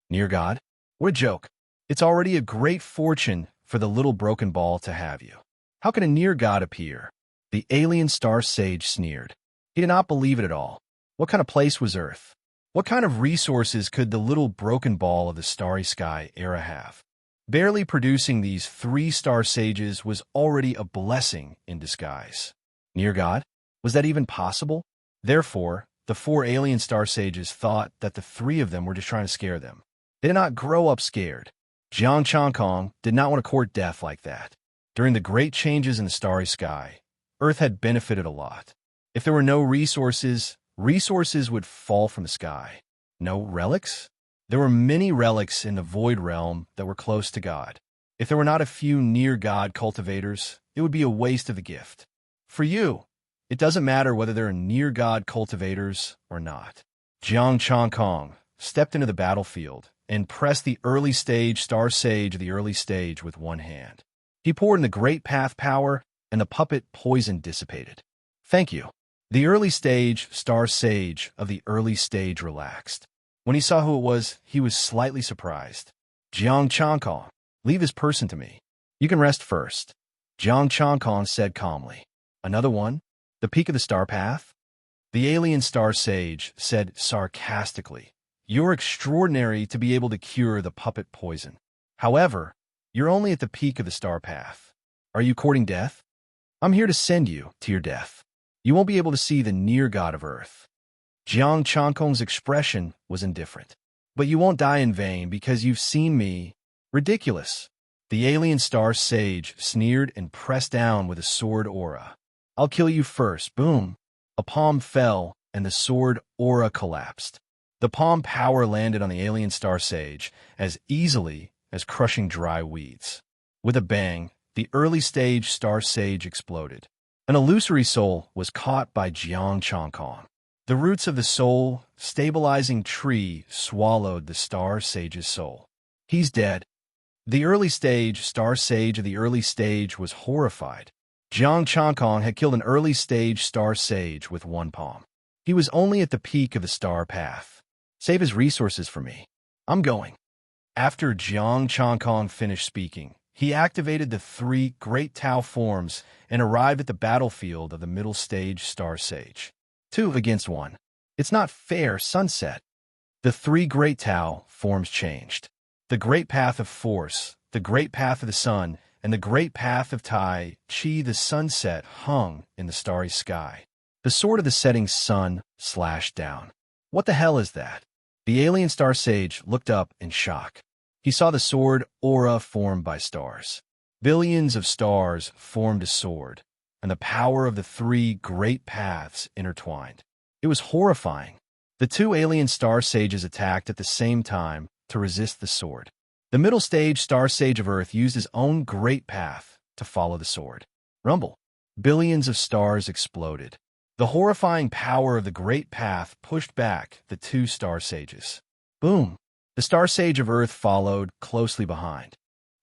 Near God? What a joke. It's already a great fortune for the little broken ball to have you. How can a near God appear? The alien star sage sneered. He did not believe it at all. What kind of place was Earth? What kind of resources could the little broken ball of the starry sky era have? Barely producing these 3-star sages was already a blessing in disguise. Near God? Was that even possible? Therefore, the 4 alien star sages thought that the 3 of them were just trying to scare them. They did not grow up scared. Jiang Changkong did not want to court death like that. During the great changes in the starry sky, Earth had benefited a lot. If there were no resources, resources would fall from the sky. No relics? There were many relics in the void realm that were close to God. If there were not a few near-God cultivators, it would be a waste of the gift. For you, it doesn't matter whether there are near-God cultivators or not. Jiang Changkong stepped into the battlefield and pressed the early stage star sage of the early stage with one hand. He poured in the great path power, and the puppet poison dissipated. Thank you. The early stage star sage of the early stage relaxed. When he saw who it was, he was slightly surprised. Jiang Changkong, leave this person to me. You can rest first. Jiang Changkong said calmly. Another one? The peak of the star path? The alien star sage said sarcastically. You're extraordinary to be able to cure the puppet poison. However, you're only at the peak of the star path. Are you courting death? I'm here to send you to your death. You won't be able to see the near God of Earth. Jiang Changkong's expression was indifferent. But you won't die in vain because you've seen me. Ridiculous. The alien star sage sneered and pressed down with a sword aura. I'll kill you first. Boom. A palm fell, and the sword aura collapsed. The palm power landed on the alien star sage as easily as crushing dry weeds. With a bang, the early stage star sage exploded. An illusory soul was caught by Jiang Changkong. The roots of the soul stabilizing tree swallowed the star sage's soul. He's dead. The early stage star sage of the early stage was horrified. Jiang Changkong had killed an early stage star sage with one palm. He was only at the peak of the star path. Save his resources for me. I'm going. After Jiang Changkong finished speaking, he activated the 3 great Tao forms and arrived at the battlefield of the middle stage star sage. 2 against 1. It's not fair, sunset. The 3 great Tao forms changed. The great path of force, the great path of the sun, and the great path of Tai Chi, the sunset, hung in the starry sky. The sword of the setting sun slashed down. What the hell is that? The alien star sage looked up in shock. He saw the sword aura formed by stars. Billions of stars formed a sword, and the power of the 3 great paths intertwined. It was horrifying. The 2 alien star sages attacked at the same time to resist the sword. The middle stage star sage of Earth used his own great path to follow the sword. Rumble. Billions of stars exploded. The horrifying power of the great path pushed back the 2 star sages. Boom. The star sage of Earth followed closely behind.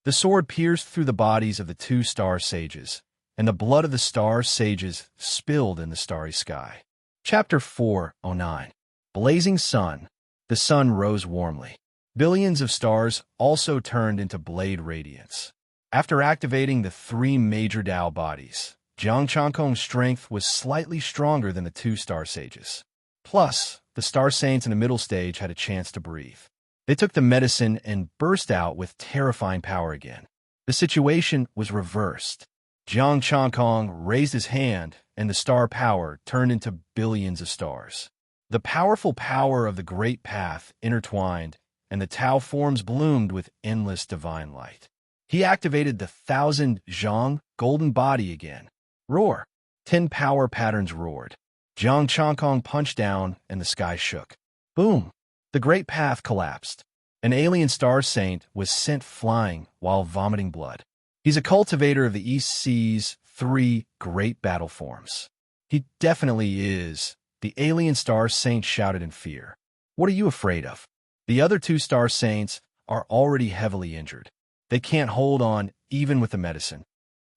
The sword pierced through the bodies of the 2 star sages, and the blood of the star sages spilled in the starry sky. Chapter 409. Blazing Sun. The sun rose warmly. Billions of stars also turned into blade radiance. After activating the 3 major Tao bodies, Jiang Changkong's strength was slightly stronger than the 2 star sages. Plus, the star saints in the middle stage had a chance to breathe. They took the medicine and burst out with terrifying power again. The situation was reversed. Jiang Changkong raised his hand, and the star power turned into billions of stars. The powerful power of the great path intertwined, and the Tao forms bloomed with endless divine light. He activated the 1000 Zhang golden body again. Roar! 10 power patterns roared. Jiang Changkong punched down, and the sky shook. Boom! The great path collapsed. An alien star saint was sent flying while vomiting blood. He's a cultivator of the East Sea's 3 great battle forms. He definitely is. The alien star saint shouted in fear. What are you afraid of? The other 2 star saints are already heavily injured. They can't hold on even with the medicine.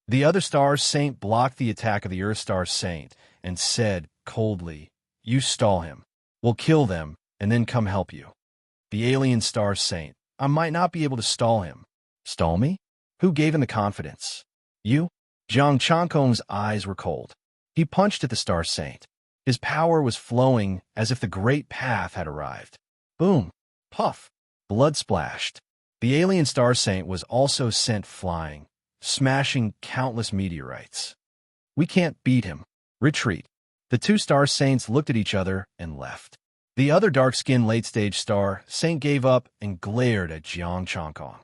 The other star saint blocked the attack of the Earth star saint and said coldly, You stall him. We'll kill them and then come help you. The alien star saint, I might not be able to stall him. Stall me? Who gave him the confidence? You? Jiang Changkong's eyes were cold. He punched at the star saint. His power was flowing as if the great path had arrived. Boom! Puff! Blood splashed. The alien star saint was also sent flying, smashing countless meteorites. We can't beat him. Retreat. The two star saints looked at each other and left. The other dark-skinned late-stage star saint gave up and glared at Jiang Changkong.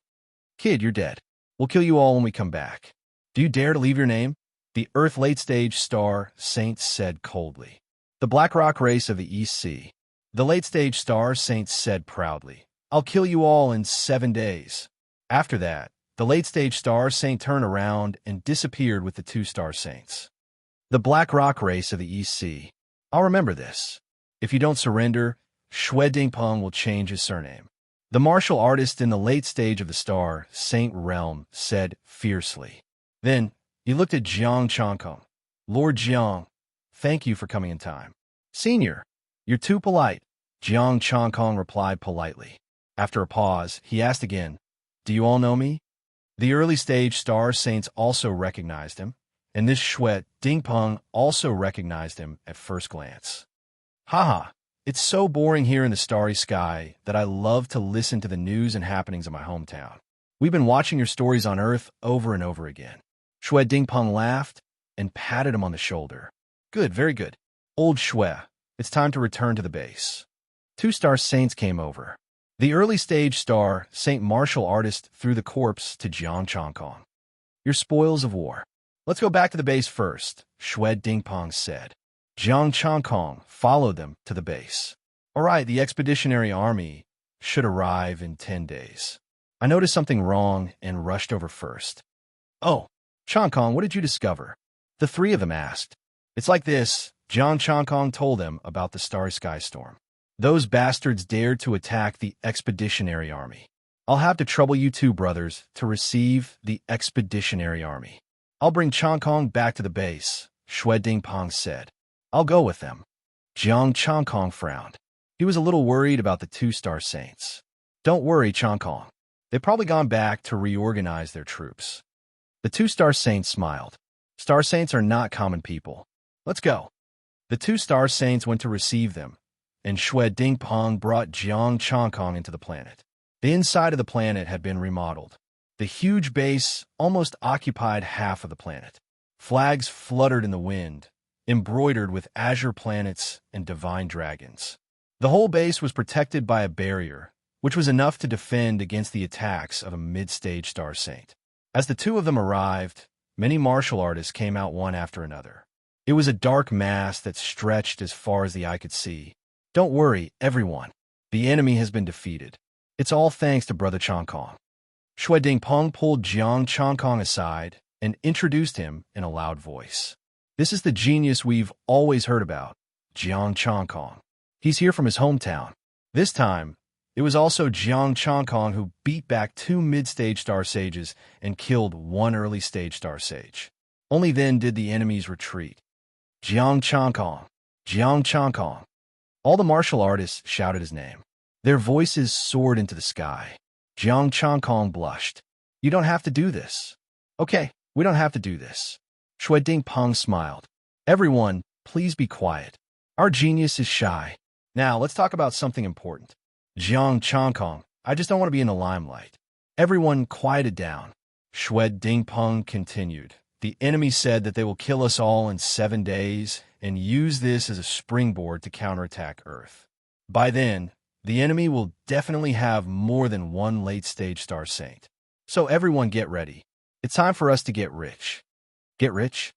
Kid, you're dead. We'll kill you all when we come back. Do you dare to leave your name? The Earth late-stage star saint said coldly. The Blackrock race of the East Sea. The late-stage star saint said proudly. I'll kill you all in 7 days. After that, the late-stage star saint turned around and disappeared with the two star saints. The Blackrock race of the East Sea. I'll remember this. If you don't surrender, Shui Dingpeng will change his surname. The martial artist in the late stage of the star saint realm said fiercely. Then, he looked at Jiang Changkong. Lord Jiang, thank you for coming in time. Senior, you're too polite. Jiang Changkong replied politely. After a pause, he asked again, do you all know me? The early stage star saints also recognized him, and this Shui Dingpeng also recognized him at first glance. Haha, it's so boring here in the starry sky that I love to listen to the news and happenings of my hometown. We've been watching your stories on Earth over and over again. Shui Dingpeng laughed and patted him on the shoulder. Good, very good. Old Shui, it's time to return to the base. Two star saints came over. The early stage star saint martial artist threw the corpse to Jiang Changkong. Your spoils of war. Let's go back to the base first, Shui Dingpeng said. Jiang Changkong followed them to the base. All right, the expeditionary army should arrive in 10 days. I noticed something wrong and rushed over first. Oh, Changkong, what did you discover? The three of them asked. It's like this, Jiang Changkong told them about the starry sky storm. Those bastards dared to attack the expeditionary army. I'll have to trouble you two brothers to receive the expeditionary army. I'll bring Changkong back to the base, Shui Dingpeng said. I'll go with them. Jiang Changkong frowned. He was a little worried about the two star saints. Don't worry, Changkong. They've probably gone back to reorganize their troops. The two star saints smiled. Star saints are not common people. Let's go. The two star saints went to receive them, and Shui Dingpeng brought Jiang Changkong into the planet. The inside of the planet had been remodeled. The huge base almost occupied half of the planet. Flags fluttered in the wind, embroidered with azure planets and divine dragons. The whole base was protected by a barrier, which was enough to defend against the attacks of a mid-stage star saint. As the two of them arrived, many martial artists came out one after another. It was a dark mass that stretched as far as the eye could see. Don't worry, everyone. The enemy has been defeated. It's all thanks to Brother Changkong. Shui Dingpeng pulled Jiang Changkong aside and introduced him in a loud voice. This is the genius we've always heard about, Jiang Changkong. He's here from his hometown. This time, it was also Jiang Changkong who beat back 2 mid-stage star sages and killed 1 early-stage star sage. Only then did the enemies retreat. Jiang Changkong, Jiang Changkong. All the martial artists shouted his name. Their voices soared into the sky. Jiang Changkong blushed. You don't have to do this. Okay, we don't have to do this. Shui Dingpeng smiled. Everyone, please be quiet. Our genius is shy. Now, let's talk about something important. Jiang Changkong, I just don't want to be in the limelight. Everyone quieted down. Shui Dingpeng continued. The enemy said that they will kill us all in 7 days and use this as a springboard to counterattack Earth. By then, the enemy will definitely have more than 1 late-stage star saint. So everyone get ready. It's time for us to get rich. Get rich?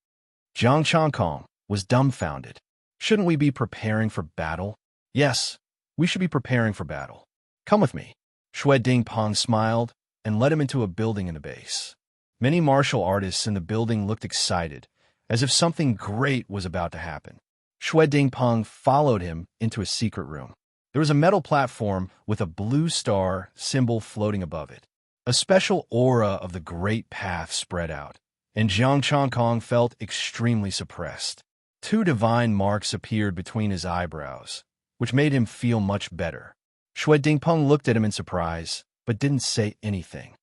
Jiang Changkong was dumbfounded. Shouldn't we be preparing for battle? Yes, we should be preparing for battle. Come with me. Shui Dingpeng smiled and led him into a building in the base. Many martial artists in the building looked excited, as if something great was about to happen. Shui Dingpeng followed him into a secret room. There was a metal platform with a blue star symbol floating above it. A special aura of the great path spread out, and Jiang Changkong felt extremely suppressed. 2 divine marks appeared between his eyebrows, which made him feel much better. Shui Dingpeng looked at him in surprise, but didn't say anything.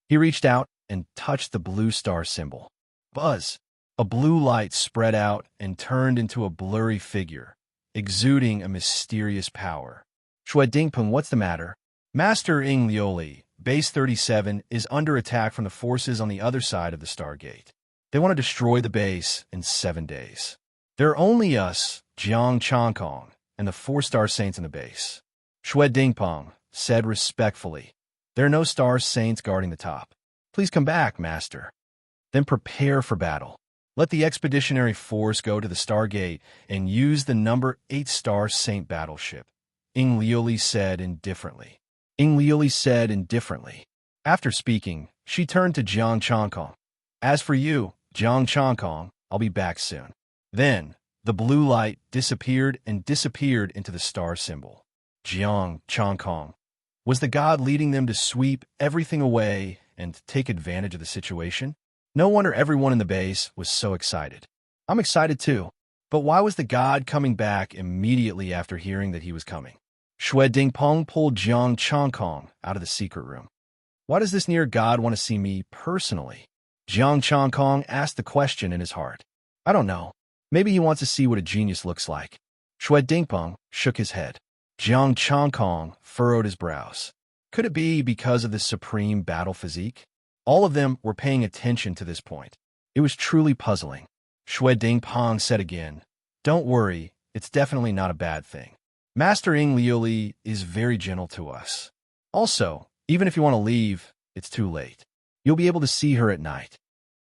He reached out and touched the blue star symbol. Buzz! A blue light spread out and turned into a blurry figure, exuding a mysterious power. Shui Dingpeng, what's the matter? Master Ing Lioli, Base 37, is under attack from the forces on the other side of the Stargate. They want to destroy the base in 7 days. There are only us, Jiang Changkong, and the 4-star saints in the base. Shui Dingpeng said respectfully, there are no star saints guarding the top. Please come back, Master. Then prepare for battle. Let the expeditionary force go to the Stargate and use the number 8-star saint battleship. Ing Lioli said indifferently. After speaking, she turned to Jiang Changkong. As for you, Jiang Changkong, I'll be back soon. Then, the blue light disappeared into the star symbol. Jiang Changkong. Was the god leading them to sweep everything away and take advantage of the situation? No wonder everyone in the base was so excited. I'm excited too. But why was the god coming back immediately after hearing that he was coming? Shui Dingpeng pulled Jiang Changkong out of the secret room. Why does this near god want to see me personally? Jiang Changkong asked the question in his heart. I don't know. Maybe he wants to see what a genius looks like. Shui Dingpeng shook his head. Jiang Changkong furrowed his brows. Could it be because of the supreme battle physique? All of them were paying attention to this point. It was truly puzzling. Shui Dingpeng said again, don't worry, it's definitely not a bad thing. Master Ing Lioli is very gentle to us. Also, even if you want to leave, it's too late. You'll be able to see her at night.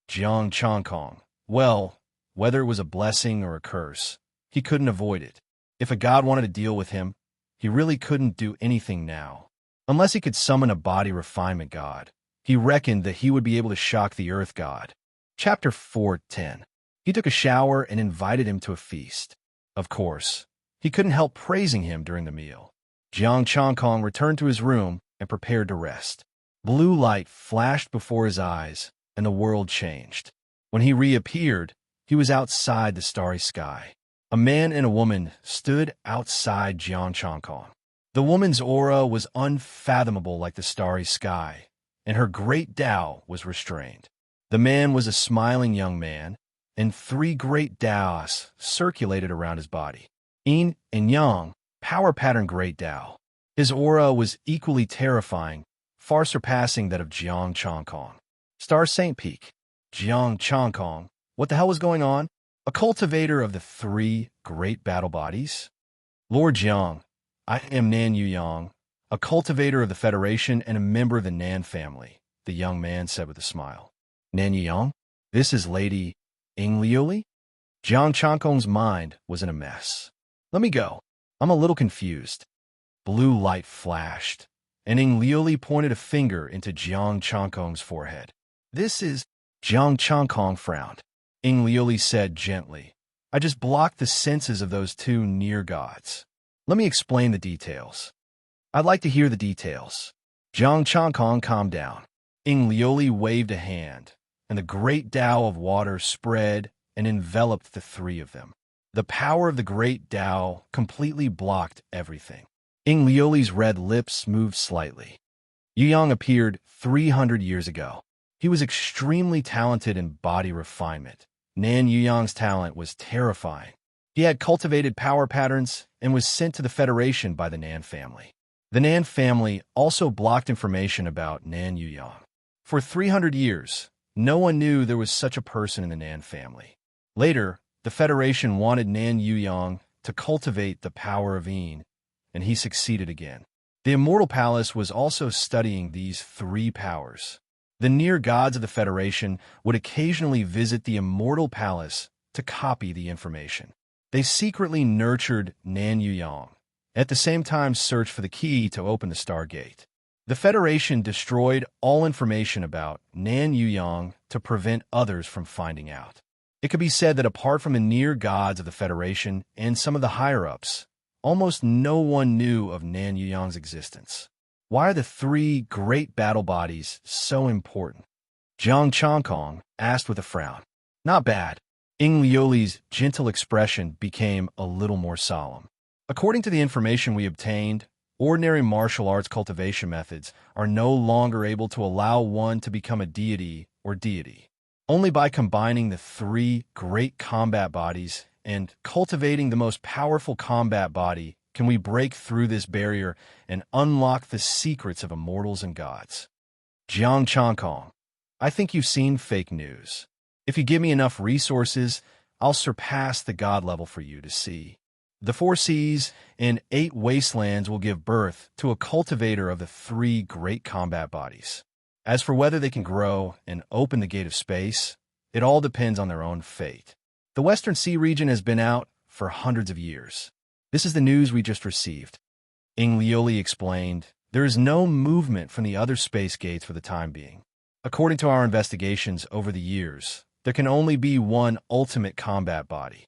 Jiang Changkong. Well, whether it was a blessing or a curse, he couldn't avoid it. If a god wanted to deal with him, he really couldn't do anything now. Unless he could summon a body refinement god, he reckoned that he would be able to shock the earth god. Chapter 4:10. He took a shower and invited him to a feast. Of course, he couldn't help praising him during the meal. Jiang Changkong returned to his room and prepared to rest. Blue light flashed before his eyes, and the world changed. When he reappeared, he was outside the starry sky. A man and a woman stood outside Jiang Changkong. The woman's aura was unfathomable like the starry sky, and her great Tao was restrained. The man was a smiling young man, and 3 great Taos circulated around his body. Yin and Yang, power pattern great Tao. His aura was equally terrifying, far surpassing that of Jiang Changkong. Star Saint Peak. Jiang Changkong. What the hell was going on? A cultivator of the 3 great battle bodies? Lord Jiang, I am Nan Yuyang, a cultivator of the Federation and a member of the Nan family, the young man said with a smile. Nan Yuyang? This is Lady Ing Lioli? Jiang Changkong's mind was in a mess. Let me go. I'm a little confused. Blue light flashed, and Ing Lioli pointed a finger into Jiang Changkong's forehead. This is... Jiang Changkong frowned. Ing Lioli said gently, I just blocked the senses of those 2 near gods. Let me explain the details. I'd like to hear the details. Jiang Changkong calmed down. Ing Lioli waved a hand, and the great Tao of water spread and enveloped the 3 of them. The power of the great Tao completely blocked everything. Ing Lioli's red lips moved slightly. Yuyang appeared 300 years ago. He was extremely talented in body refinement. Nan Yuyang's talent was terrifying. He had cultivated power patterns and was sent to the Federation by the Nan family. The Nan family also blocked information about Nan Yuyang. For 300 years, no one knew there was such a person in the Nan family. Later, the Federation wanted Nan Yuyang to cultivate the power of Yin, and he succeeded again. The Immortal Palace was also studying these 3 powers. The near gods of the Federation would occasionally visit the Immortal Palace to copy the information. They secretly nurtured Nan Yuyang, at the same time searched for the key to open the Stargate. The Federation destroyed all information about Nan Yuyang to prevent others from finding out. It could be said that apart from the near gods of the Federation and some of the higher-ups, almost no one knew of Nan Yuyang's existence. Why are the 3 great battle bodies so important? Jiang Changkong asked with a frown. Not bad. Ing Lioli's gentle expression became a little more solemn. According to the information we obtained, ordinary martial arts cultivation methods are no longer able to allow one to become a deity or deity. Only by combining the three great combat bodies and cultivating the most powerful combat body can we break through this barrier and unlock the secrets of immortals and gods. Jiang Changkong, I think you've seen fake news. If you give me enough resources, I'll surpass the god level for you to see. The 4 seas and 8 wastelands will give birth to a cultivator of the 3 great combat bodies. As for whether they can grow and open the gate of space, it all depends on their own fate. The Western Sea region has been out for hundreds of years. This is the news we just received. Ing Lioli explained, there is no movement from the other space gates for the time being. According to our investigations over the years, there can only be one ultimate combat body.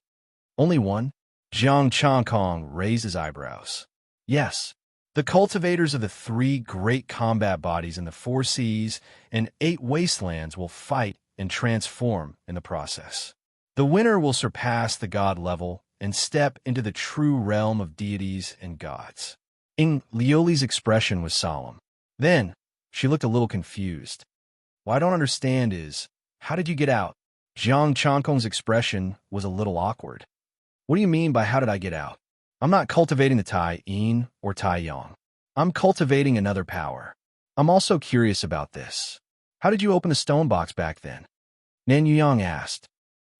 Only one? Jiang Changkong raised his eyebrows. Yes. The cultivators of the 3 great combat bodies in the 4 seas and 8 wastelands will fight and transform in the process. The winner will surpass the god level and step into the true realm of deities and gods. Ing Lioli's expression was solemn. Then, she looked a little confused. What I don't understand is, how did you get out? Jiang Changkong's expression was a little awkward. What do you mean by how did I get out? I'm not cultivating the Tai Yin or Tai Yang. I'm cultivating another power. I'm also curious about this. How did you open the stone box back then? Nan Yuyang asked.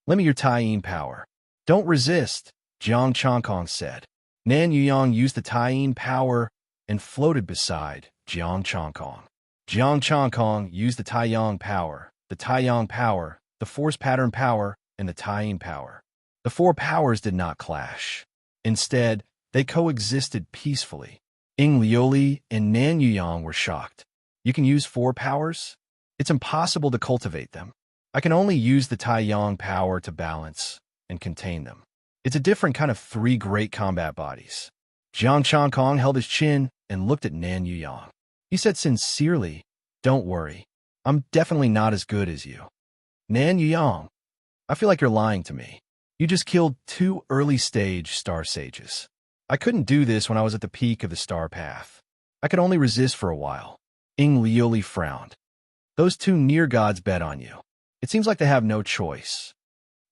Lend me your Tai Yin power. Don't resist, Jiang Changkong said. Nan Yuyang used the Tai Yin power and floated beside Jiang Changkong. Jiang Changkong used the Tai Yang power, the force pattern power, and the Tai Yin power. The 4 powers did not clash. Instead, they coexisted peacefully. Ing Lioli and Nan Yuyang were shocked. You can use 4 powers? It's impossible to cultivate them. I can only use the Tai Yang power to balance and contain them. It's a different kind of 3 great combat bodies. Jiang Changkong held his chin and looked at Nan Yuyang. He said sincerely, don't worry. I'm definitely not as good as you. Nan Yuyang, I feel like you're lying to me. You just killed 2 early-stage star sages. I couldn't do this when I was at the peak of the star path. I could only resist for a while. Ing Lioli frowned. Those 2 near gods bet on you. It seems like they have no choice.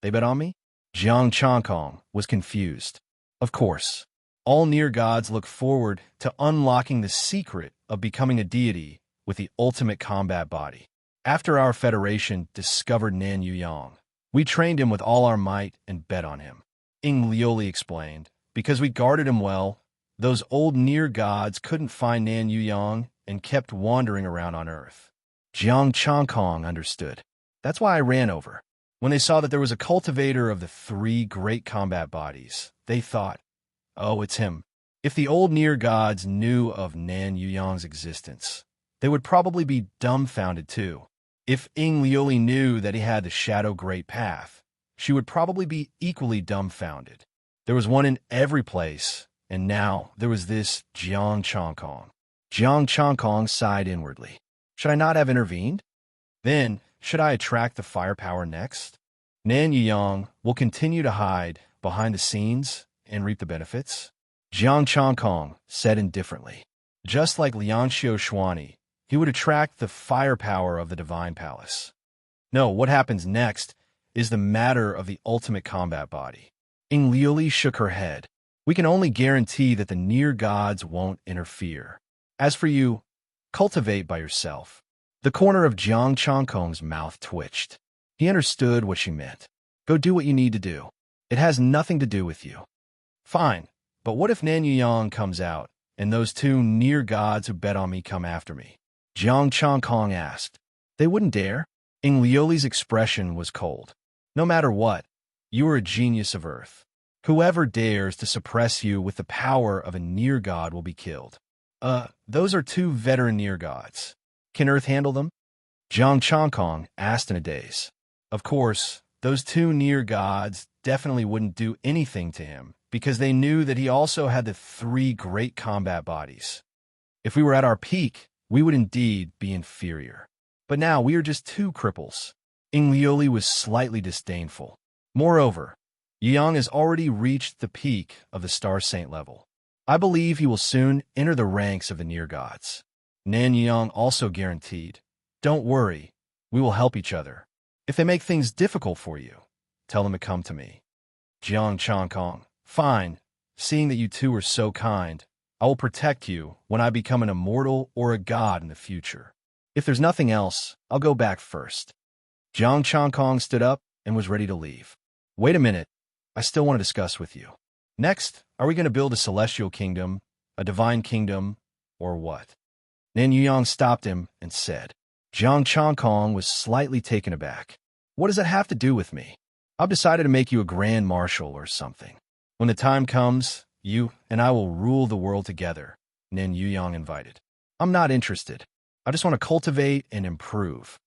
They bet on me? Jiang Changkong was confused. Of course, all near gods look forward to unlocking the secret of becoming a deity with the ultimate combat body. After our federation discovered Nan Yuyang, we trained him with all our might and bet on him. Ing Lioli explained, because we guarded him well, those old near gods couldn't find Nan Yuyang and kept wandering around on Earth. Jiang Changkong understood. That's why I ran over. When they saw that there was a cultivator of the 3 great combat bodies, they thought, oh, it's him. If the old near gods knew of Nan Yuyang's existence, they would probably be dumbfounded too. If Ing Lioli knew that he had the Shadow Great Path, she would probably be equally dumbfounded. There was one in every place, and now there was this Jiang Changkong. Jiang Changkong sighed inwardly. Should I not have intervened? Then, should I attract the firepower next? Nan Yuyang will continue to hide behind the scenes and reap the benefits? Jiang Changkong said indifferently. Just like Lianxiu Xuani, he would attract the firepower of the Divine Palace. No, what happens next is the matter of the ultimate combat body. Ing Lioli shook her head. We can only guarantee that the near gods won't interfere. As for you, cultivate by yourself. The corner of Jiang Changkong's mouth twitched. He understood what she meant. Go do what you need to do. It has nothing to do with you. Fine, but what if Nan Yuyang comes out, and those 2 near gods who bet on me come after me? Jiang Changkong asked. They wouldn't dare. Ing Lioli's expression was cold. No matter what, you are a genius of Earth. Whoever dares to suppress you with the power of a near god will be killed. Those are 2 veteran near gods. Can Earth handle them? Jiang Changkong asked in a daze. Of course, those 2 near gods definitely wouldn't do anything to him because they knew that he also had the 3 great combat bodies. If we were at our peak, we would indeed be inferior. But now we are just 2 cripples. Ing Lioli was slightly disdainful. Moreover, Yuyang has already reached the peak of the Star Saint level. I believe he will soon enter the ranks of the near gods. Nan Yuyang also guaranteed, don't worry, we will help each other. If they make things difficult for you, tell them to come to me. Jiang Changkong, fine. Seeing that you two are so kind, I will protect you when I become an immortal or a god in the future. If there's nothing else, I'll go back first. Jiang Changkong stood up and was ready to leave. Wait a minute. I still want to discuss with you. Next, are we going to build a celestial kingdom, a divine kingdom, or what? Nan Yuyang stopped him and said. Jiang Changkong was slightly taken aback. What does that have to do with me? I've decided to make you a grand marshal or something. When the time comes, you and I will rule the world together, Nan Yuyang invited. I'm not interested. I just want to cultivate and improve.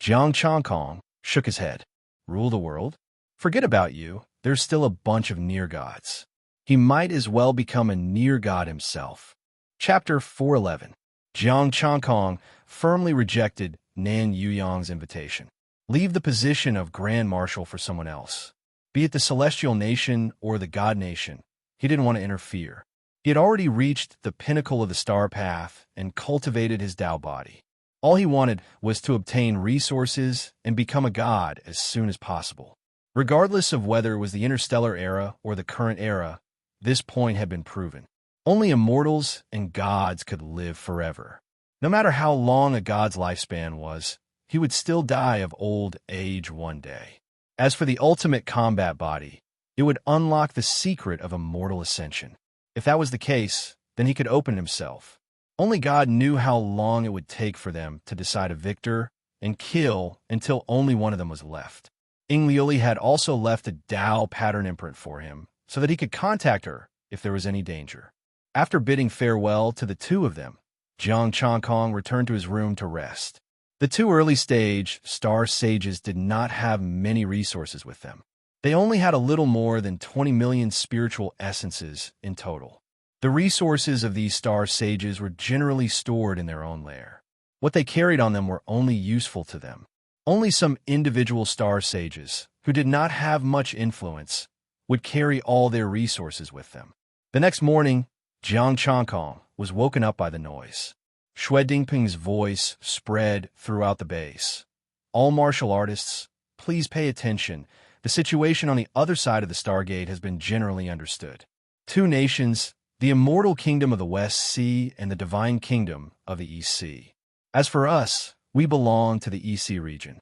Jiang Changkong shook his head. Rule the world? Forget about you. There's still a bunch of near gods. He might as well become a near god himself. Chapter 411. Jiang Changkong firmly rejected Nan Yuyang's invitation. Leave the position of Grand Marshal for someone else. Be it the Celestial Nation or the God Nation, he didn't want to interfere. He had already reached the pinnacle of the star path and cultivated his Tao body. All he wanted was to obtain resources and become a god as soon as possible. Regardless of whether it was the interstellar era or the current era, this point had been proven. Only immortals and gods could live forever. No matter how long a god's lifespan was, he would still die of old age one day. As for the ultimate combat body, it would unlock the secret of immortal ascension. If that was the case, then he could open himself. Only God knew how long it would take for them to decide a victor and kill until only one of them was left. Ying Liuli had also left a Tao pattern imprint for him so that he could contact her if there was any danger. After bidding farewell to the two of them, Jiang Changkong returned to his room to rest. The two early-stage star sages did not have many resources with them. They only had a little more than 20 million spiritual essences in total. The resources of these star sages were generally stored in their own lair. What they carried on them were only useful to them. Only some individual star sages, who did not have much influence, would carry all their resources with them. The next morning, Jiang Changkong was woken up by the noise. Xue Dingping's voice spread throughout the base. All martial artists, please pay attention. The situation on the other side of the Stargate has been generally understood. Two nations, the immortal kingdom of the West Sea and the divine kingdom of the East Sea. As for us, we belong to the EC region.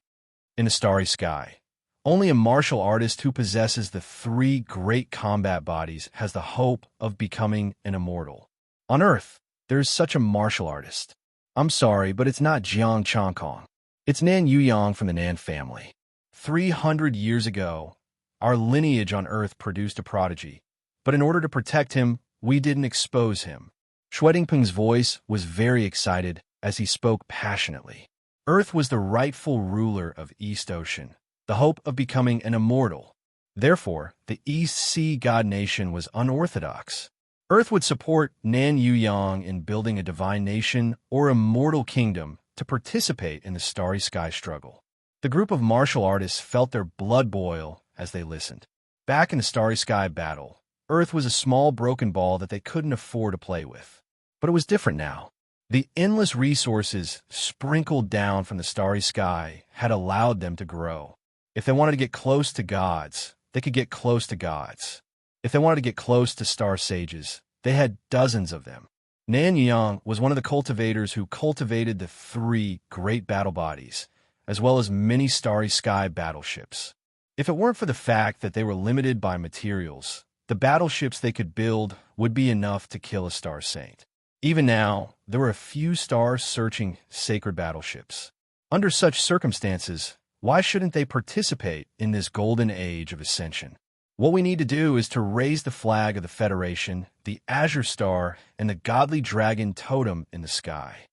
In the starry sky, only a martial artist who possesses the three great combat bodies has the hope of becoming an immortal. On Earth, there is such a martial artist. I'm sorry, but it's not Jiang Changkong. It's Nan Yuyang from the Nan family. 300 years ago, our lineage on Earth produced a prodigy, but in order to protect him, we didn't expose him. Xue Dingping's voice was very excited as he spoke passionately. Earth was the rightful ruler of East Ocean, the hope of becoming an immortal. Therefore, the East Sea God Nation was unorthodox. Earth would support Nan Yuyang in building a divine nation or immortal kingdom to participate in the starry sky struggle. The group of martial artists felt their blood boil as they listened. Back in the starry sky battle, Earth was a small broken ball that they couldn't afford to play with. But it was different now. The endless resources sprinkled down from the starry sky had allowed them to grow. If they wanted to get close to gods, they could get close to gods. If they wanted to get close to star sages, they had dozens of them. Nan Yuyang was one of the cultivators who cultivated the three great battle bodies, as well as many starry sky battleships. If it weren't for the fact that they were limited by materials, the battleships they could build would be enough to kill a star saint. Even now, there were a few star-searching sacred battleships. Under such circumstances, why shouldn't they participate in this golden age of ascension? What we need to do is to raise the flag of the Federation, the Azure Star, and the godly dragon totem in the sky.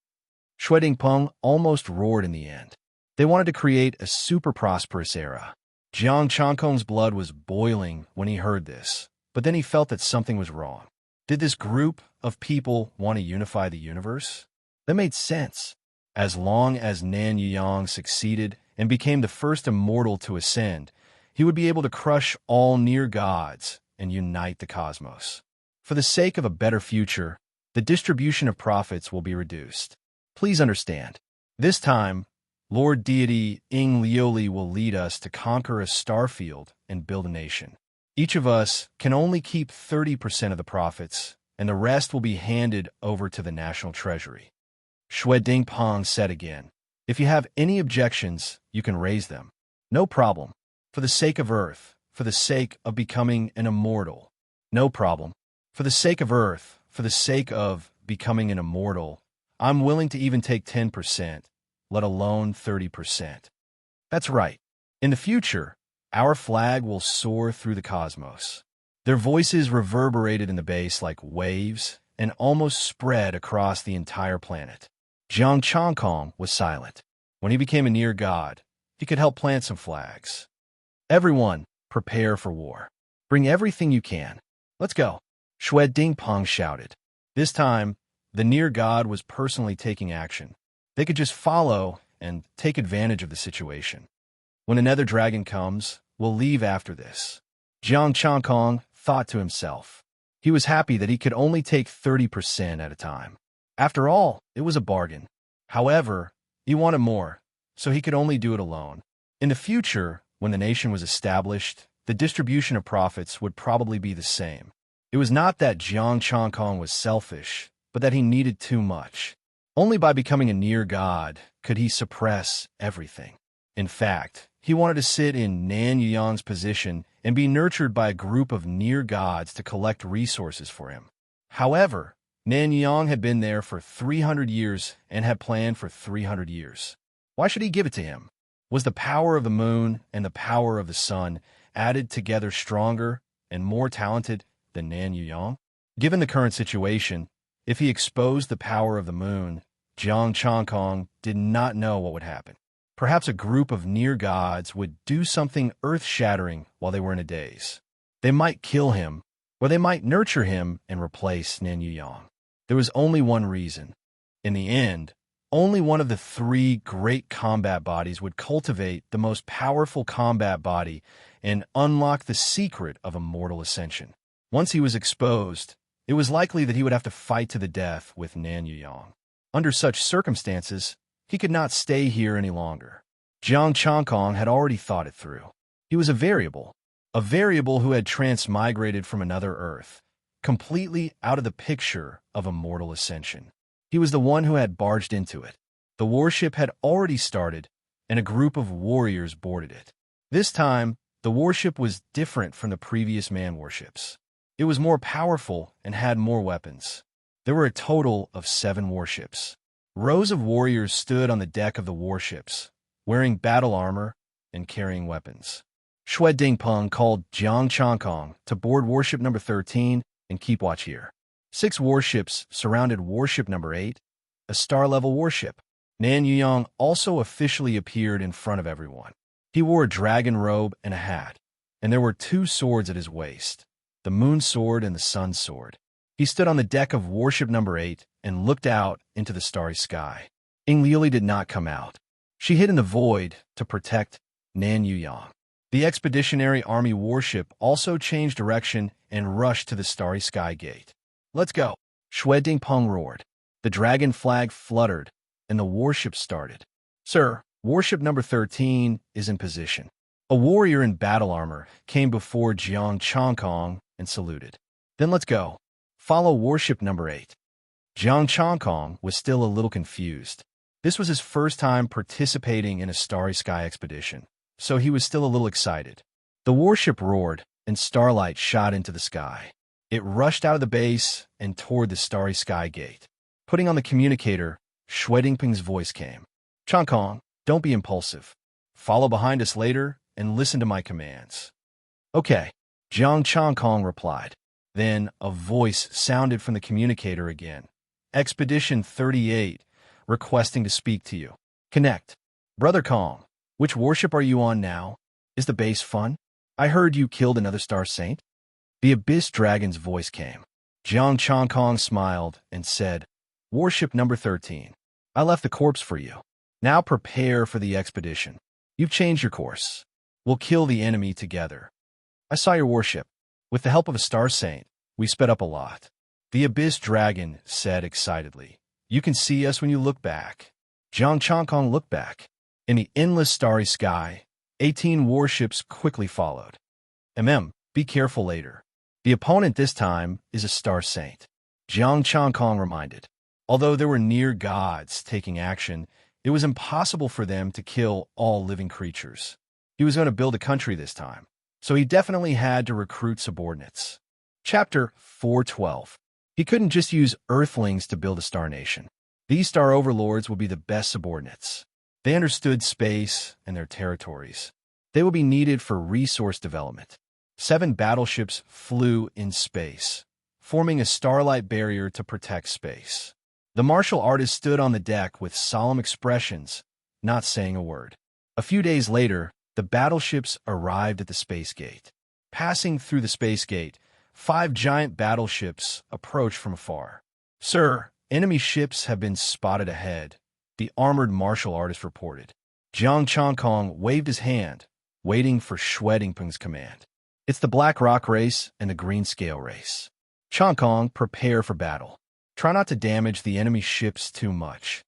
Xue Dingpeng almost roared in the end. They wanted to create a super prosperous era. Jiang Changkong's blood was boiling when he heard this, but then he felt that something was wrong. Did this group of people want to unify the universe? That made sense. As long as Nan Yuyang succeeded and became the first immortal to ascend, he would be able to crush all near gods and unite the cosmos. For the sake of a better future, the distribution of profits will be reduced. Please understand, this time, Lord Deity Ing Lioli will lead us to conquer a star field and build a nation. Each of us can only keep 30% of the profits, and the rest will be handed over to the national treasury. Shui Dingpong said again, if you have any objections, you can raise them. No problem. For the sake of Earth, for the sake of becoming an immortal. No problem. For the sake of Earth, for the sake of becoming an immortal, I'm willing to even take 10%, let alone 30%. That's right. In the future, our flag will soar through the cosmos. Their voices reverberated in the base like waves and almost spread across the entire planet. Jiang Changkong was silent. When he became a near god, he could help plant some flags. Everyone, prepare for war. Bring everything you can. Let's go. Shui Dingpong shouted. This time, the near god was personally taking action. They could just follow and take advantage of the situation. When another dragon comes, we'll leave after this. Jiang Changkong thought to himself. He was happy that he could only take 30% at a time. After all, it was a bargain. However, he wanted more, so he could only do it alone. In the future, when the nation was established, the distribution of profits would probably be the same. It was not that Jiang Changkong was selfish, but that he needed too much. Only by becoming a near god could he suppress everything. In fact, he wanted to sit in Nan Yuyang's position and be nurtured by a group of near gods to collect resources for him. However, Nan Yuyang had been there for 300 years and had planned for 300 years. Why should he give it to him? Was the power of the moon and the power of the sun added together stronger and more talented than Nan Yuyang? Given the current situation, if he exposed the power of the moon, Jiang Changkong did not know what would happen. Perhaps a group of near gods would do something earth-shattering while they were in a daze. They might kill him, or they might nurture him and replace Nan Yuyang. There was only one reason. In the end, only one of the three great combat bodies would cultivate the most powerful combat body and unlock the secret of immortal ascension. Once he was exposed, it was likely that he would have to fight to the death with Nan Yuyang. Under such circumstances, he could not stay here any longer. Jiang Changkong had already thought it through. He was a variable who had transmigrated from another Earth, completely out of the picture of immortal ascension. He was the one who had barged into it. The warship had already started, and a group of warriors boarded it. This time, the warship was different from the previous man warships. It was more powerful and had more weapons. There were a total of 7 warships. Rows of warriors stood on the deck of the warships, wearing battle armor and carrying weapons. Shui Dingpeng called Jiang Changkong to board warship number 13 and keep watch here. 6 warships surrounded warship number 8, a star-level warship. Nan Yuyang also officially appeared in front of everyone. He wore a dragon robe and a hat, and there were 2 swords at his waist, the moon sword and the sun sword. He stood on the deck of warship number 8 and looked out into the starry sky. Ing Liuli did not come out. She hid in the void to protect Nan Yuyang. The Expeditionary Army warship also changed direction and rushed to the starry sky gate. Let's go. Shui Dingpeng roared. The dragon flag fluttered, and the warship started. Sir, warship number 13 is in position. A warrior in battle armor came before Jiang Changkong and saluted. Then let's go. Follow warship number 8. Jiang Changkong was still a little confused. This was his first time participating in a starry sky expedition, so he was still a little excited. The warship roared, and starlight shot into the sky. It rushed out of the base and toward the starry sky gate. Putting on the communicator, Shui Dingpeng's voice came. Changkong, don't be impulsive. Follow behind us later and listen to my commands. Okay, Jiang Changkong replied. Then a voice sounded from the communicator again. Expedition 38, requesting to speak to you. Connect. Brother Kong, which warship are you on now? Is the base fun? I heard you killed another star saint. The Abyss Dragon's voice came. Jiang Changkong smiled and said, Warship number 13. I left the corpse for you. Now prepare for the expedition. You've changed your course. We'll kill the enemy together. I saw your warship. With the help of a star saint, we sped up a lot. The Abyss Dragon said excitedly. You can see us when you look back. Jiang Changkong looked back. In the endless starry sky, 18 warships quickly followed. Be careful later. The opponent this time is a star saint, Jiang Changkong reminded. Although there were near gods taking action, it was impossible for them to kill all living creatures. He was going to build a country this time, so he definitely had to recruit subordinates. Chapter 412. He couldn't just use Earthlings to build a star nation. These star overlords would be the best subordinates. They understood space and their territories. They would be needed for resource development. 7 battleships flew in space, forming a starlight barrier to protect space. The martial artist stood on the deck with solemn expressions, not saying a word. A few days later, the battleships arrived at the space gate. Passing through the space gate, 5 giant battleships approached from afar. "Sir, enemy ships have been spotted ahead," the armored martial artist reported. Jiang Changkong waved his hand, waiting for Shui Dingpeng's command. "It's the Black Rock race and the Green Scale race. Changkong, prepare for battle. Try not to damage the enemy ships too much."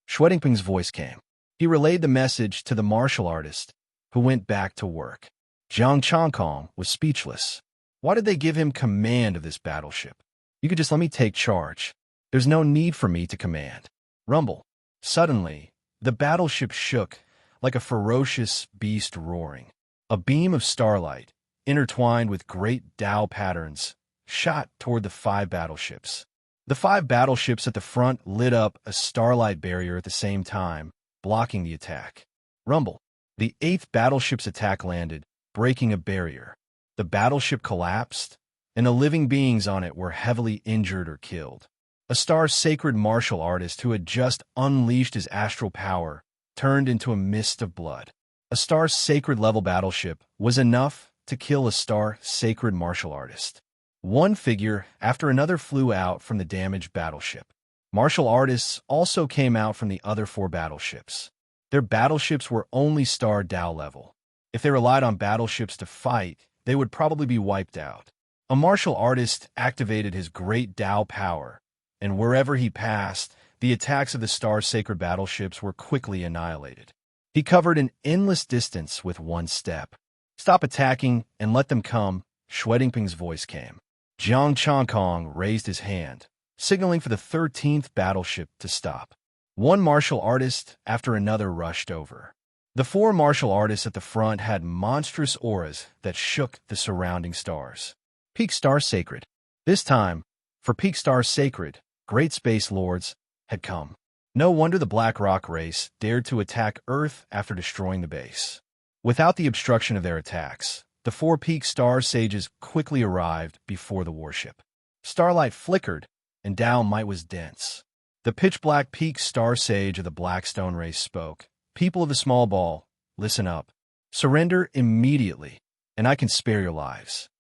Shui Dingpeng's voice came. He relayed the message to the martial artist, who went back to work. Jiang Changkong was speechless. Why did they give him command of this battleship? You could just let me take charge. There's no need for me to command. Rumble. Suddenly, the battleship shook like a ferocious beast roaring. A beam of starlight, intertwined with great Tao patterns, shot toward the 5 battleships. The 5 battleships at the front lit up a starlight barrier at the same time, blocking the attack. Rumble. The 8th battleship's attack landed, breaking a barrier. The battleship collapsed, and the living beings on it were heavily injured or killed. A star-sacred martial artist who had just unleashed his astral power turned into a mist of blood. A star-sacred level battleship was enough to kill a star-sacred martial artist. One figure after another flew out from the damaged battleship. Martial artists also came out from the other 4 battleships. Their battleships were only star Tao level. If they relied on battleships to fight, they would probably be wiped out. A martial artist activated his great Tao power, and wherever he passed, the attacks of the star-sacred battleships were quickly annihilated. He covered an endless distance with one step. "Stop attacking and let them come," Shui Dingpeng's voice came. Jiang Changkong raised his hand, signaling for the 13th battleship to stop. One martial artist after another rushed over. The 4 martial artists at the front had monstrous auras that shook the surrounding stars. Peak Star Sacred. This time, for Peak Star Sacred, great space lords had come. No wonder the Black Rock race dared to attack Earth after destroying the base. Without the obstruction of their attacks, the 4 Peak Star Sages quickly arrived before the warship. Starlight flickered, and Tao might was dense. The pitch-black Peak Star Sage of the Blackstone race spoke. "People of the Small Ball, listen up. Surrender immediately, and I can spare your lives."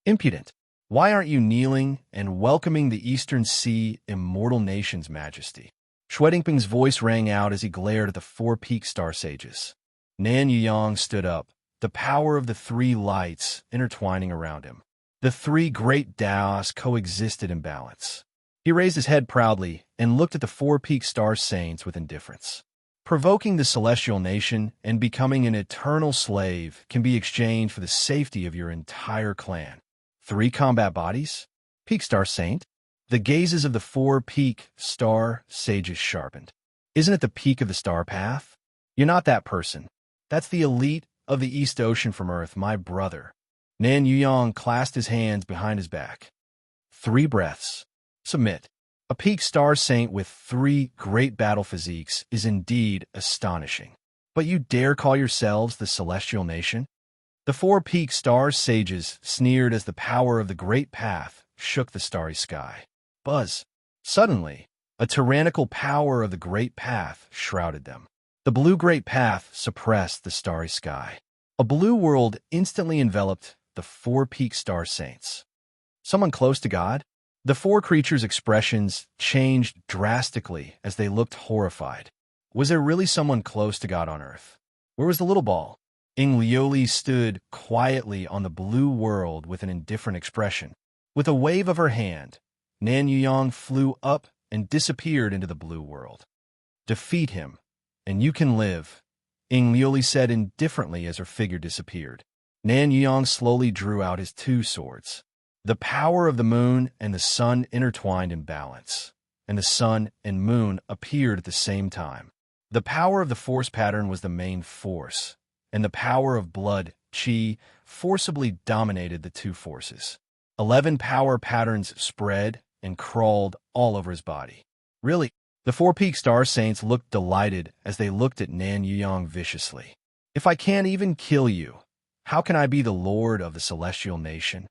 "Impudent. Why aren't you kneeling and welcoming the Eastern Sea immortal nation's majesty?" Shui Dingpeng's voice rang out as he glared at the 4 Peak Star Sages. Nan Yuyang stood up, the power of the 3 lights intertwining around him. The 3 great Taos coexisted in balance. He raised his head proudly and looked at the 4 Peak Star Saints with indifference. Provoking the celestial nation and becoming an eternal slave can be exchanged for the safety of your entire clan. 3 combat bodies? Peak Star Saint? The gazes of the 4 Peak Star Sages sharpened. Isn't it the peak of the star path? You're not that person. That's the elite of the East Ocean from Earth, my brother. Nan Yuyang clasped his hands behind his back. 3 breaths. Submit. A Peak Star Saint with 3 great battle physiques is indeed astonishing. But you dare call yourselves the Celestial Nation? The 4 Peak Star Sages sneered as the power of the Great Path shook the starry sky. Buzz. Suddenly, a tyrannical power of the Great Path shrouded them. The blue Great Path suppressed the starry sky. A blue world instantly enveloped the 4 Peak Star Saints. Someone close to God? The 4 creatures' expressions changed drastically as they looked horrified. Was there really someone close to God on Earth? Where was the little ball? Ing Liuli stood quietly on the blue world with an indifferent expression. With a wave of her hand, Nan Yuyang flew up and disappeared into the blue world. Defeat him, and you can live, Ying Liuli said indifferently as her figure disappeared. Nan Yuyong slowly drew out his two swords. The power of the moon and the sun intertwined in balance, and the sun and moon appeared at the same time. The power of the force pattern was the main force, and the power of blood, qi, forcibly dominated the two forces. 11 power patterns spread and crawled all over his body. Really? The four peak star saints looked delighted as they looked at Nan Yuyong viciously. If I can't even kill you, how can I be the lord of the celestial nation?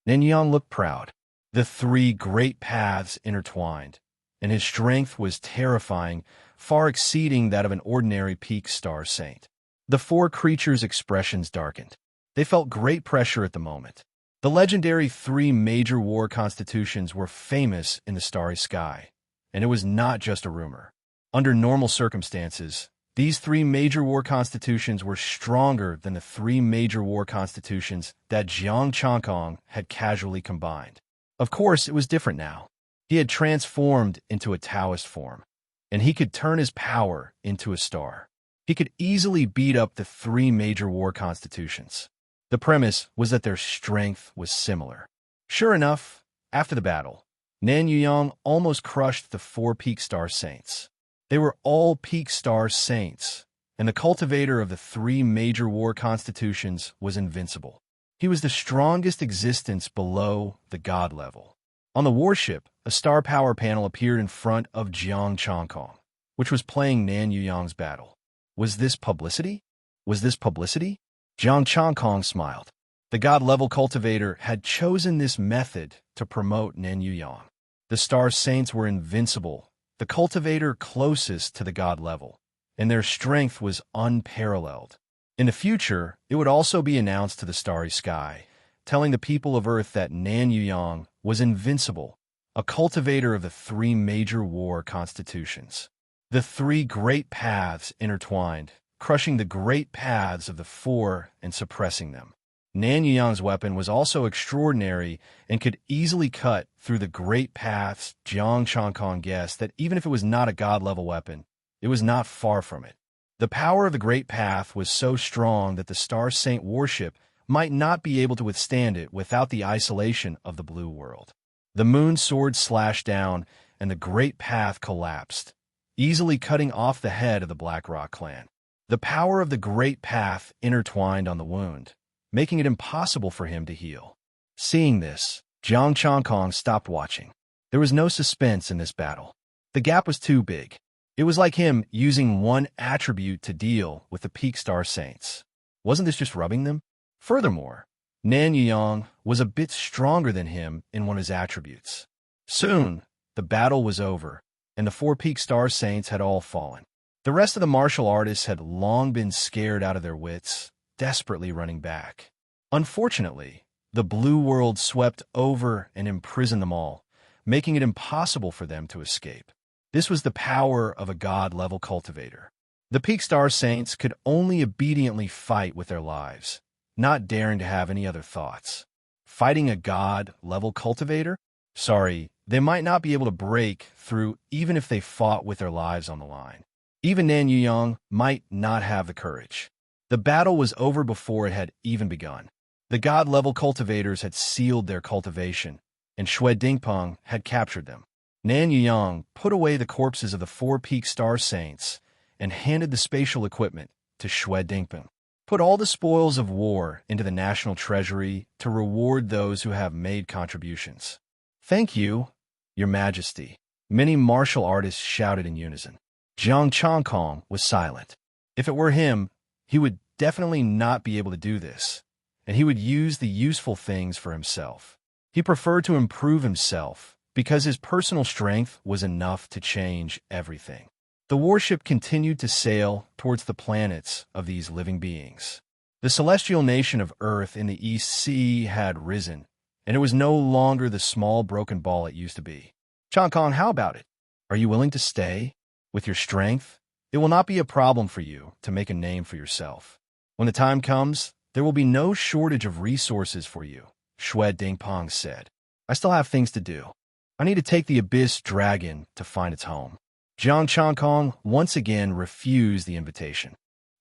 Nan Yuyong looked proud. The three great paths intertwined, and his strength was terrifying, far exceeding that of an ordinary peak star saint. The four creatures' expressions darkened. They felt great pressure at the moment. The legendary three major war constitutions were famous in the starry sky, and it was not just a rumor. Under normal circumstances, these three major war constitutions were stronger than the three major war constitutions that Jiang Changkong had casually combined. Of course, it was different now. He had transformed into a Taoist form, and he could turn his power into a star. He could easily beat up the three major war constitutions. The premise was that their strength was similar. Sure enough, after the battle, Nan Yuyong almost crushed the four peak star saints. They were all peak star saints, and the cultivator of the three major war constitutions was invincible. He was the strongest existence below the god level. On the warship, a star power panel appeared in front of Jiang Changkong, which was playing Nan Yuyong's battle. Was this publicity? Was this publicity? Jiang Changkong smiled. The god-level cultivator had chosen this method to promote Nan Yuyong. The star saints were invincible, the cultivator closest to the god level, and their strength was unparalleled. In the future, it would also be announced to the starry sky, telling the people of Earth that Nan Yuyong was invincible, a cultivator of the three major war constitutions. The three great paths intertwined, crushing the great paths of the four and suppressing them. Nan Yuyong's weapon was also extraordinary and could easily cut through the great paths. Jiang Changkong guessed that even if it was not a god-level weapon, it was not far from it. The power of the great path was so strong that the Star Saint warship might not be able to withstand it without the isolation of the blue world. The moon sword slashed down, and the great path collapsed, easily cutting off the head of the Black Rock clan. The power of the great path intertwined on the wound, making it impossible for him to heal. Seeing this, Jiang Changkong stopped watching. There was no suspense in this battle. The gap was too big. It was like him using one attribute to deal with the Peak Star Saints. Wasn't this just rubbing them? Furthermore, Nan Yuyong was a bit stronger than him in one of his attributes. Soon, the battle was over, and the four Peak Star Saints had all fallen. The rest of the martial artists had long been scared out of their wits, desperately running back. Unfortunately, the blue world swept over and imprisoned them all, making it impossible for them to escape. This was the power of a god-level cultivator. The Peak Star Saints could only obediently fight with their lives, not daring to have any other thoughts. Fighting a god-level cultivator? Sorry, they might not be able to break through even if they fought with their lives on the line. Even Nan Yuyong might not have the courage. The battle was over before it had even begun. The god-level cultivators had sealed their cultivation, and Xue Dingpeng had captured them. Nan Yuyong put away the corpses of the four Peak Star Saints and handed the spatial equipment to Xue Dingpeng. Put all the spoils of war into the national treasury to reward those who have made contributions. Thank you, Your Majesty. Many martial artists shouted in unison. Jiang Changkong was silent. If it were him, he would definitely not be able to do this, and he would use the useful things for himself. He preferred to improve himself because his personal strength was enough to change everything. The warship continued to sail towards the planets of these living beings. The celestial nation of Earth in the East Sea had risen, and it was no longer the small broken ball it used to be. Changkong, how about it? Are you willing to stay? With your strength, it will not be a problem for you to make a name for yourself. When the time comes, there will be no shortage of resources for you, Xue Dingpeng said. I still have things to do. I need to take the Abyss Dragon to find its home. Jiang Changkong once again refused the invitation.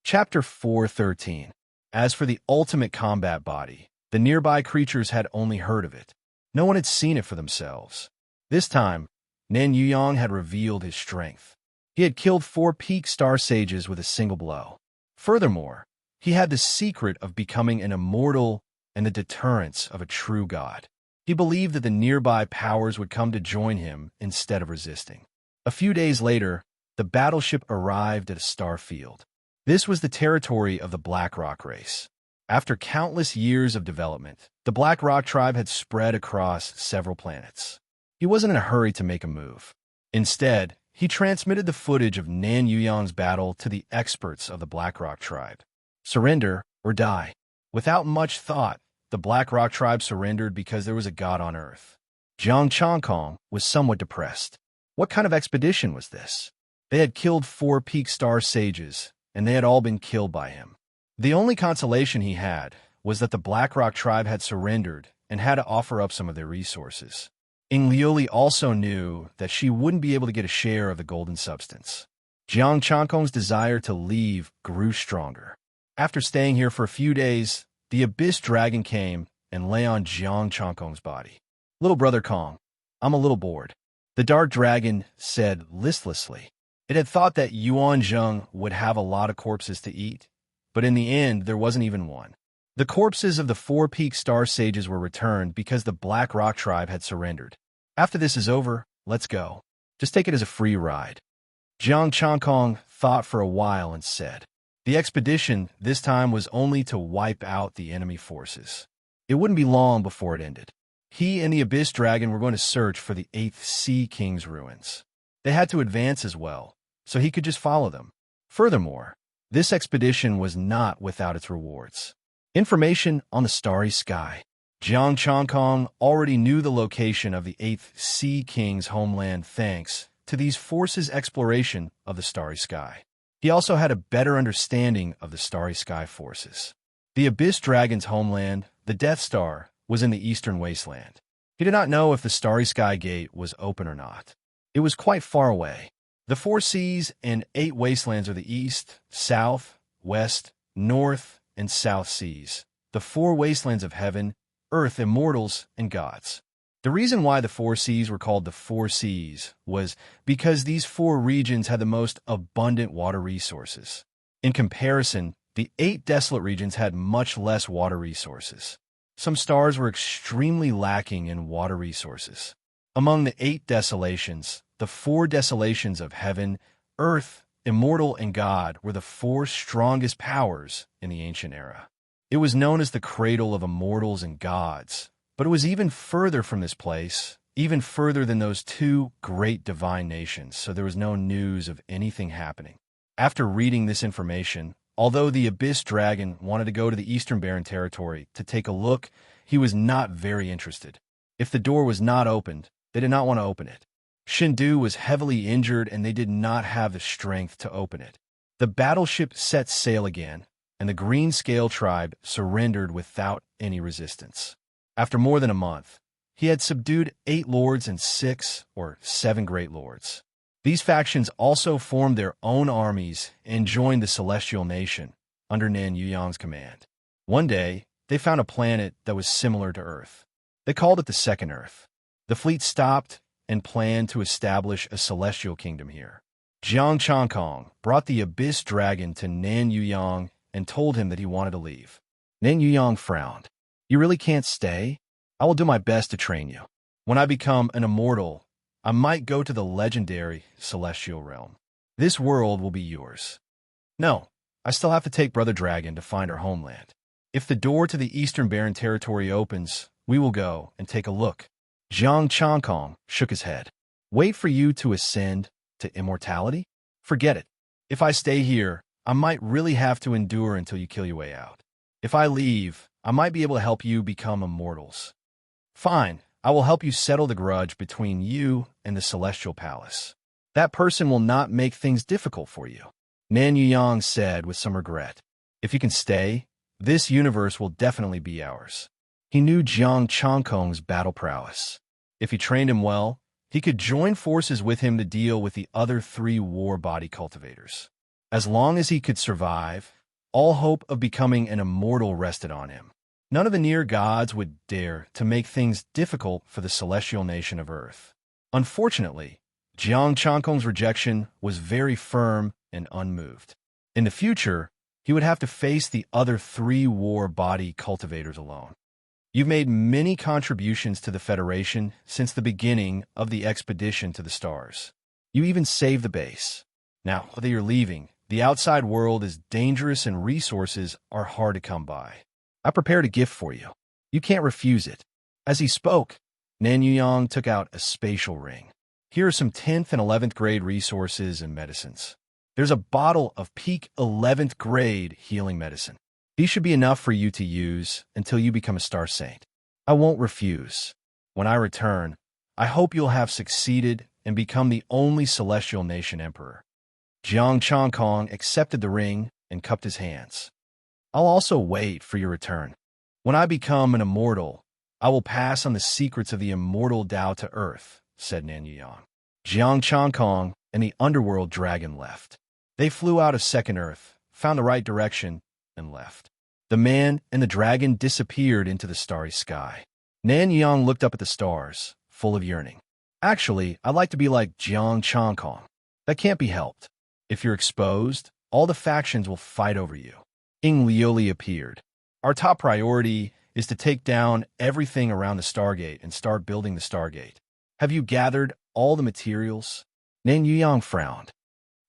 Chapter 413. As for the ultimate combat body, the nearby creatures had only heard of it. No one had seen it for themselves. This time, Nan Yuyong had revealed his strength. He had killed 4 peak star sages with a single blow. Furthermore, he had the secret of becoming an immortal and the deterrence of a true god. He believed that the nearby powers would come to join him instead of resisting. A few days later, the battleship arrived at a star field. This was the territory of the Black Rock race. After countless years of development, the Black Rock tribe had spread across several planets. He wasn't in a hurry to make a move. Instead, he transmitted the footage of Nan Yuyong's battle to the experts of the Black Rock tribe. Surrender or die. Without much thought, the Black Rock tribe surrendered because there was a god on Earth. Jiang Changkong was somewhat depressed. What kind of expedition was this? They had killed 4 peak star sages, and they had all been killed by him. The only consolation he had was that the Black Rock tribe had surrendered and had to offer up some of their resources. Ing Liuli also knew that she wouldn't be able to get a share of the golden substance. Jiang Changkong's desire to leave grew stronger. After staying here for a few days, the Abyss Dragon came and lay on Jiang Changkong's body. "Little brother Kong, I'm a little bored," the Dark Dragon said listlessly. It had thought that Yuan Zheng would have a lot of corpses to eat, but in the end there wasn't even one. The corpses of the 4 peak star sages were returned because the Black Rock tribe had surrendered. "After this is over, let's go. Just take it as a free ride." Jiang Changkong thought for a while and said. The expedition this time was only to wipe out the enemy forces. It wouldn't be long before it ended. He and the Abyss Dragon were going to search for the 8th Sea King's ruins. They had to advance as well, so he could just follow them. Furthermore, this expedition was not without its rewards. Information on the starry sky. Jiang Changkong already knew the location of the 8th Sea King's homeland thanks to these forces' exploration of the starry sky. He also had a better understanding of the starry sky forces. The Abyss Dragon's homeland, the Death Star, was in the eastern wasteland. He did not know if the starry sky gate was open or not. It was quite far away. The 4 seas and 8 wastelands are the east, south, west, north, and south seas, the 4 wastelands of heaven, earth, immortals, and gods. The reason why the 4 seas were called the 4 seas was because these 4 regions had the most abundant water resources. In comparison, the 8 desolate regions had much less water resources. Some stars were extremely lacking in water resources. Among the 8 desolations, the 4 desolations of heaven, earth, immortal, and God were the 4 strongest powers in the ancient era. It was known as the cradle of immortals and gods, but it was even further from this place, even further than those 2 great divine nations, so there was no news of anything happening. After reading this information, although the Abyss Dragon wanted to go to the Eastern Barren Territory to take a look, he was not very interested. If the door was not opened, they did not want to open it. Shindu was heavily injured and they did not have the strength to open it. The battleship set sail again, and the Green Scale tribe surrendered without any resistance. After more than a month, he had subdued 8 lords and 6 or 7 great lords. These factions also formed their own armies and joined the Celestial Nation under Nan Yuyong's command. One day, they found a planet that was similar to Earth. They called it the Second Earth. The fleet stopped and planned to establish a celestial kingdom here. Jiang Changkong brought the Abyss Dragon to Nan Yuyong and told him that he wanted to leave. Nan Yuyong frowned. "You really can't stay? I will do my best to train you. When I become an immortal, I might go to the legendary celestial realm. This world will be yours." "No, I still have to take Brother Dragon to find our homeland. If the door to the Eastern Barren Territory opens, we will go and take a look." Jiang Changkong shook his head. "Wait for you to ascend to immortality? Forget it. If I stay here, I might really have to endure until you kill your way out. If I leave, I might be able to help you become immortals. Fine, I will help you settle the grudge between you and the Celestial Palace. That person will not make things difficult for you," Nan Yuyong said with some regret. "If you can stay, this universe will definitely be ours." He knew Jiang Changkong's battle prowess. If he trained him well, he could join forces with him to deal with the other 3 war body cultivators. As long as he could survive, all hope of becoming an immortal rested on him. None of the near gods would dare to make things difficult for the celestial nation of Earth. Unfortunately, Jiang Chankong's rejection was very firm and unmoved. In the future, he would have to face the other 3 war body cultivators alone. You've made many contributions to the Federation since the beginning of the expedition to the stars. You even saved the base. Now that you're leaving, the outside world is dangerous and resources are hard to come by. I prepared a gift for you. You can't refuse it. As he spoke, Nan Yuyang took out a spatial ring. Here are some 10th and 11th grade resources and medicines. There's a bottle of peak 11th grade healing medicine. These should be enough for you to use until you become a star saint. I won't refuse. When I return, I hope you'll have succeeded and become the only celestial nation emperor. Jiang Chankong accepted the ring and cupped his hands. I'll also wait for your return. When I become an immortal, I will pass on the secrets of the immortal Tao to Earth, said Nan Yuyang. Jiang Chankong and the underworld dragon left. They flew out of second Earth, found the right direction, and left. The man and the dragon disappeared into the starry sky. Nan Yuyang looked up at the stars, full of yearning. Actually, I'd like to be like Jiang Chankong. That can't be helped. If you're exposed, all the factions will fight over you. Ing Lioli appeared. Our top priority is to take down everything around the Stargate and start building the Stargate. Have you gathered all the materials? Nan Yuyang frowned.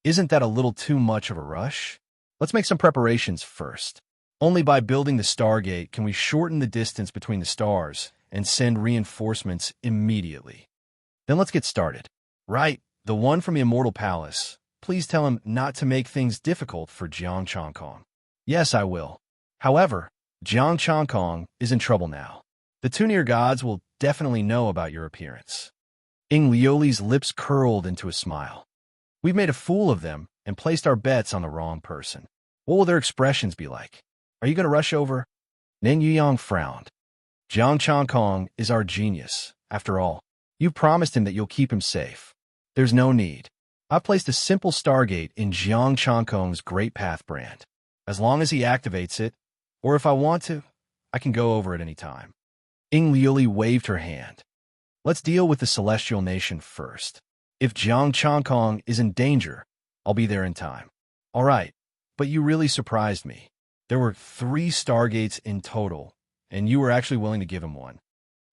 Isn't that a little too much of a rush? Let's make some preparations first. Only by building the Stargate can we shorten the distance between the stars and send reinforcements immediately. Then let's get started. Right, the one from the Immortal Palace. Please tell him not to make things difficult for Jiang Chankong. Yes, I will. However, Jiang Chankong is in trouble now. The 2 near gods will definitely know about your appearance. Ing Lioli's lips curled into a smile. We've made a fool of them and placed our bets on the wrong person. What will their expressions be like? Are you going to rush over? Nan Yuyang frowned. Jiang Chankong is our genius. After all, you've promised him that you'll keep him safe. There's no need. I've placed a simple Stargate in Jiang Chankong's Great Path brand. As long as he activates it, or if I want to, I can go over at any time. Ing Lioli waved her hand. Let's deal with the Celestial Nation first. If Jiang Chankong is in danger, I'll be there in time. All right, but you really surprised me. There were 3 Stargates in total, and you were actually willing to give him one.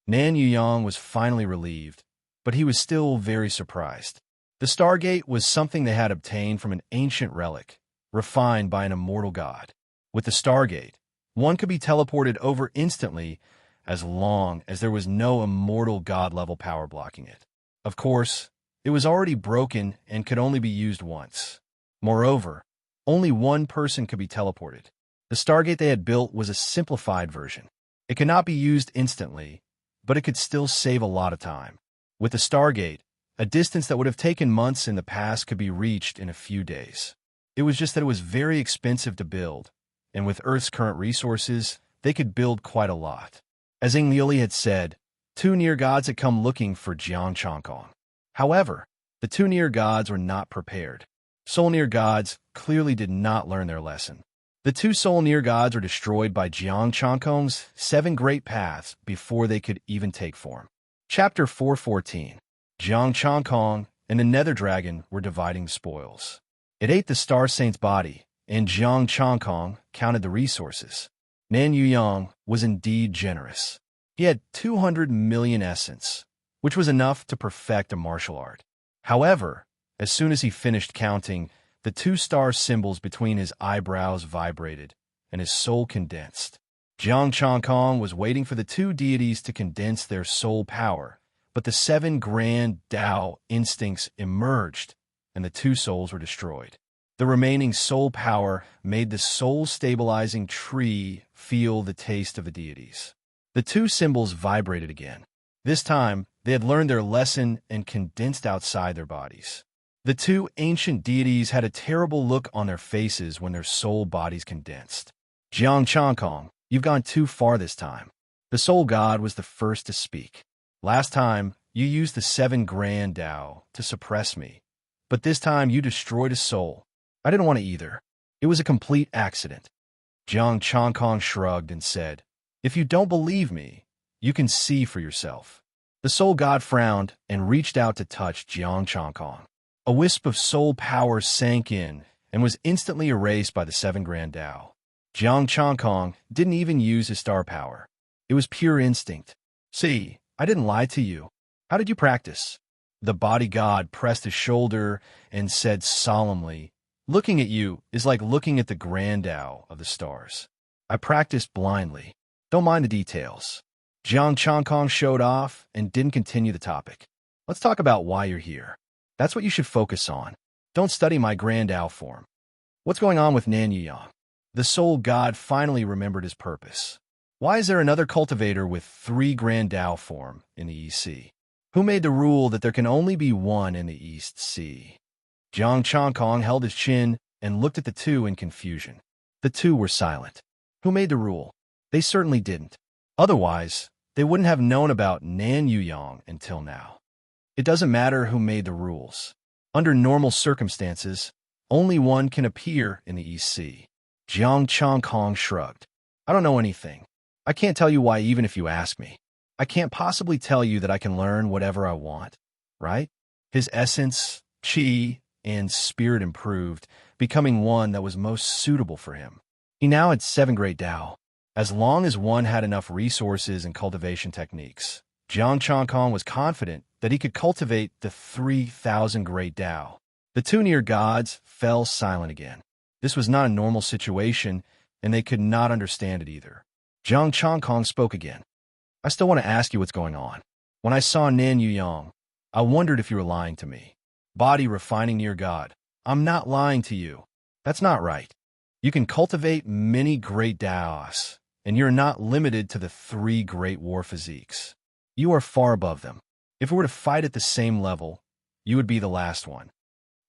Nan Yuyang was finally relieved, but he was still very surprised. The Stargate was something they had obtained from an ancient relic, refined by an immortal god. With the Stargate, one could be teleported over instantly as long as there was no immortal god-level power blocking it. Of course, it was already broken and could only be used once. Moreover, only one person could be teleported. The Stargate they had built was a simplified version. It could not be used instantly, but it could still save a lot of time. With the Stargate, a distance that would have taken months in the past could be reached in a few days. It was just that it was very expensive to build, and with Earth's current resources, they could build quite a lot. As Ing Lioli had said, 2 near gods had come looking for Jiang Chankong. However, the 2 near gods were not prepared. Soul near gods clearly did not learn their lesson. The 2 soul near gods were destroyed by Jiang Chankong's 7 great paths before they could even take form. Chapter 414. Jiang Chankong and the Nether Dragon were dividing spoils. It ate the Star Saint's body, and Jiang Chankong counted the resources. Nan Yuyang was indeed generous. He had 200 million essence, which was enough to perfect a martial art. However, as soon as he finished counting, the 2 star symbols between his eyebrows vibrated, and his soul condensed. Jiang Chankong was waiting for the 2 deities to condense their soul power, but the 7 grand Tao instincts emerged, and the 2 souls were destroyed. The remaining soul power made the soul-stabilizing tree feel the taste of the deities. The 2 symbols vibrated again. This time, they had learned their lesson and condensed outside their bodies. The 2 ancient deities had a terrible look on their faces when their soul bodies condensed. Jiang Chankong, you've gone too far this time. The soul god was the first to speak. Last time, you used the 7 grand Tao to suppress me, but this time you destroyed a soul. I didn't want to either. It was a complete accident. Jiang Changkong shrugged and said, "If you don't believe me, you can see for yourself." The soul god frowned and reached out to touch Jiang Changkong. A wisp of soul power sank in and was instantly erased by the 7 Grand Tao. Jiang Changkong didn't even use his star power. It was pure instinct. "See, I didn't lie to you. How did you practice?" The body god pressed his shoulder and said solemnly, "Looking at you is like looking at the Grand Tao of the stars. I practiced blindly. Don't mind the details." Jiang Changkong showed off and didn't continue the topic. "Let's talk about why you're here. That's what you should focus on. Don't study my Grand Tao form. What's going on with Nan Yuyang?" The soul god finally remembered his purpose. "Why is there another cultivator with 3 Grand Tao form in the East Sea? Who made the rule that there can only be one in the East Sea?" Jiang Changkong held his chin and looked at the two in confusion. The two were silent. Who made the rule? They certainly didn't. Otherwise, they wouldn't have known about Nan Yuyang until now. It doesn't matter who made the rules. Under normal circumstances, only one can appear in the East Sea. Jiang Changkong shrugged. "I don't know anything. I can't tell you why even if you ask me. I can't possibly tell you that I can learn whatever I want, right?" His essence, qi, and spirit improved, becoming one that was most suitable for him. He now had 7 Great Tao. As long as one had enough resources and cultivation techniques, Jiang Changkong was confident that he could cultivate the 3,000 Great Tao. The 2 near gods fell silent again. This was not a normal situation, and they could not understand it either. Jiang Changkong spoke again. "I still want to ask you what's going on. When I saw Nan Yuyang, I wondered if you were lying to me. Body refining near God. I'm not lying to you. That's not right. You can cultivate many great Taos, and you're not limited to the 3 great war physiques. You are far above them. If we were to fight at the same level, you would be the last one."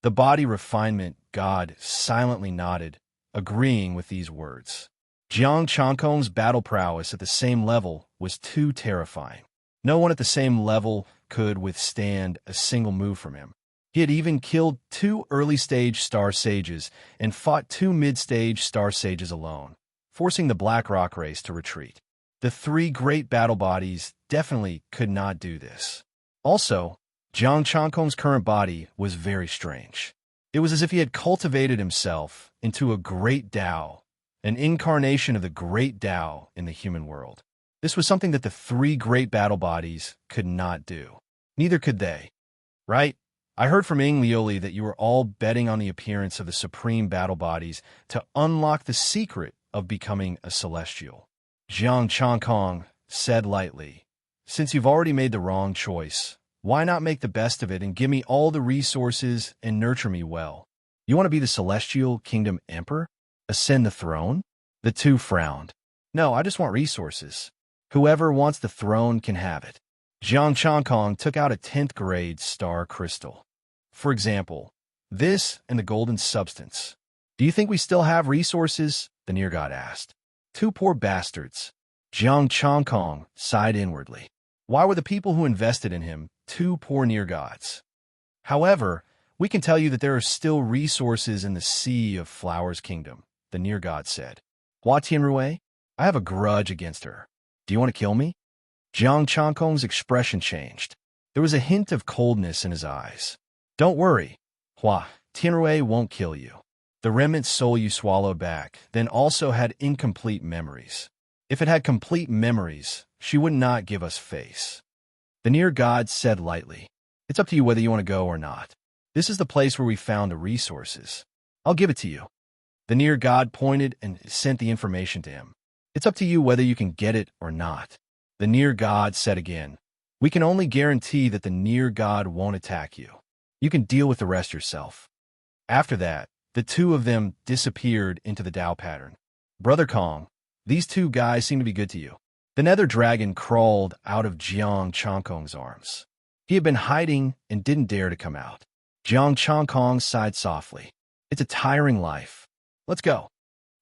The body refinement god silently nodded, agreeing with these words. Jiang Changkong's battle prowess at the same level was too terrifying. No one at the same level could withstand a single move from him. He had even killed 2 early-stage Star Sages and fought 2 mid-stage Star Sages alone, forcing the Black Rock race to retreat. The 3 great battle bodies definitely could not do this. Also, Jiang Changkong's current body was very strange. It was as if he had cultivated himself into a great Tao, an incarnation of the great Tao in the human world. This was something that the 3 great battle bodies could not do. Neither could they. Right? I heard from Ying Lioli that you were all betting on the appearance of the supreme battle bodies to unlock the secret of becoming a celestial. Jiang Changkong said lightly, "Since you've already made the wrong choice, why not make the best of it and give me all the resources and nurture me well? You want to be the Celestial Kingdom Emperor? Ascend the throne?" The two frowned. "No, I just want resources. Whoever wants the throne can have it." Jiang Changkong took out a 10th grade star crystal. "For example, this and the golden substance. Do you think we still have resources?" the near god asked. "Two poor bastards." Jiang Changkong sighed inwardly. Why were the people who invested in him 2 poor near gods? "However, we can tell you that there are still resources in the Sea of Flowers Kingdom," the near god said. "Hua Tianrui, I have a grudge against her. Do you want to kill me?" Jiang Changkong's expression changed. There was a hint of coldness in his eyes. "Don't worry. Hua Tianrui won't kill you. The remnant soul you swallowed back then also had incomplete memories. If it had complete memories, she would not give us face." The near god said lightly, "It's up to you whether you want to go or not. This is the place where we found the resources. I'll give it to you." The near god pointed and sent the information to him. "It's up to you whether you can get it or not." The near god said again, "We can only guarantee that the near god won't attack you. You can deal with the rest yourself." After that, the 2 of them disappeared into the Tao pattern. "Brother Kong, these 2 guys seem to be good to you." The nether dragon crawled out of Jiang Changkong's arms. He had been hiding and didn't dare to come out. Jiang Changkong sighed softly. "It's a tiring life. Let's go."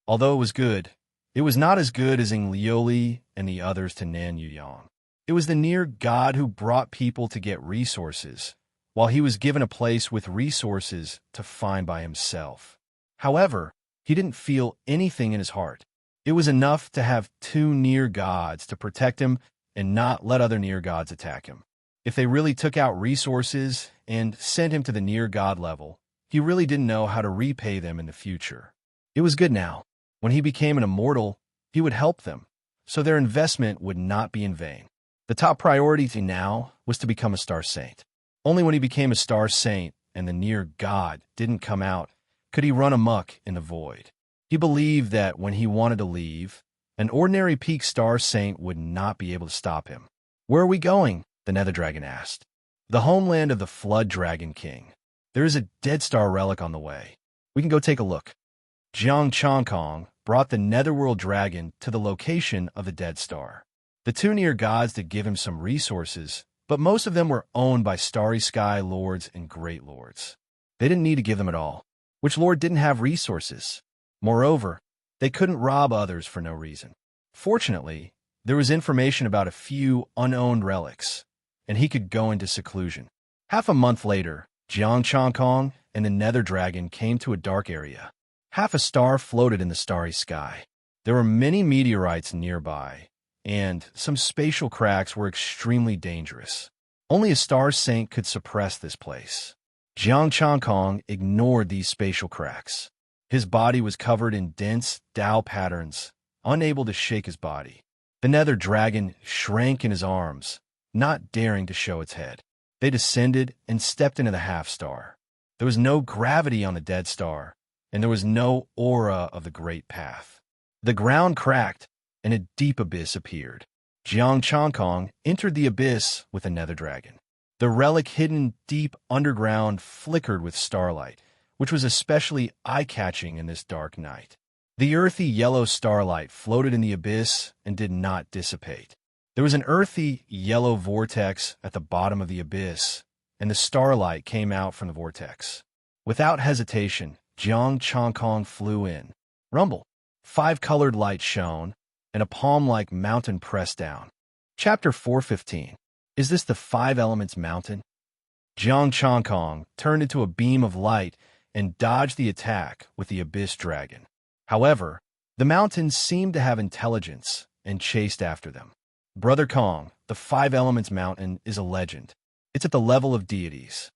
Although it was good, it was not as good as Ying Lioli and the others to Nan Yuyang. It was the near god who brought people to get resources, while he was given a place with resources to find by himself. However, he didn't feel anything in his heart. It was enough to have two near gods to protect him and not let other near gods attack him. If they really took out resources and sent him to the near god level, he really didn't know how to repay them in the future. It was good now. When he became an immortal, he would help them, so their investment would not be in vain. The top priority now was to become a star saint. Only when he became a star saint and the near god didn't come out could he run amok in the void. He believed that when he wanted to leave, an ordinary peak star saint would not be able to stop him. "Where are we going?" the nether dragon asked. "The homeland of the Flood Dragon King. There is a dead star relic on the way. We can go take a look." Jiang Chongkong brought the netherworld dragon to the location of the dead star. The two near gods did give him some resources, but most of them were owned by starry sky lords and great lords. They didn't need to give them at all. Which lord didn't have resources? Moreover, they couldn't rob others for no reason. Fortunately, there was information about a few unowned relics, and he could go into seclusion. Half a month later, Jiang Chongkong and the nether dragon came to a dark area. Half a star floated in the starry sky. There were many meteorites nearby, and some spatial cracks were extremely dangerous. Only a star saint could suppress this place. Jiang Chongkong ignored these spatial cracks. His body was covered in dense Tao patterns, unable to shake his body. The nether dragon shrank in his arms, not daring to show its head. They descended and stepped into the half-star. There was no gravity on the dead star, and there was no aura of the great path. The ground cracked, and a deep abyss appeared. Jiang Chongkong entered the abyss with a nether dragon. The relic hidden deep underground flickered with starlight, which was especially eye-catching in this dark night. The earthy yellow starlight floated in the abyss and did not dissipate. There was an earthy yellow vortex at the bottom of the abyss, and the starlight came out from the vortex. Without hesitation, Jiang Chongkong flew in. Rumble. 5 colored lights shone, and a palm-like mountain pressed down. Chapter 415. Is this the 5 Elements Mountain? Jiang Chongkong turned into a beam of light and dodged the attack with the Abyss Dragon. However, the mountains seemed to have intelligence and chased after them. Brother Kong, the 5 Elements Mountain, is a legend. It's at the level of deities.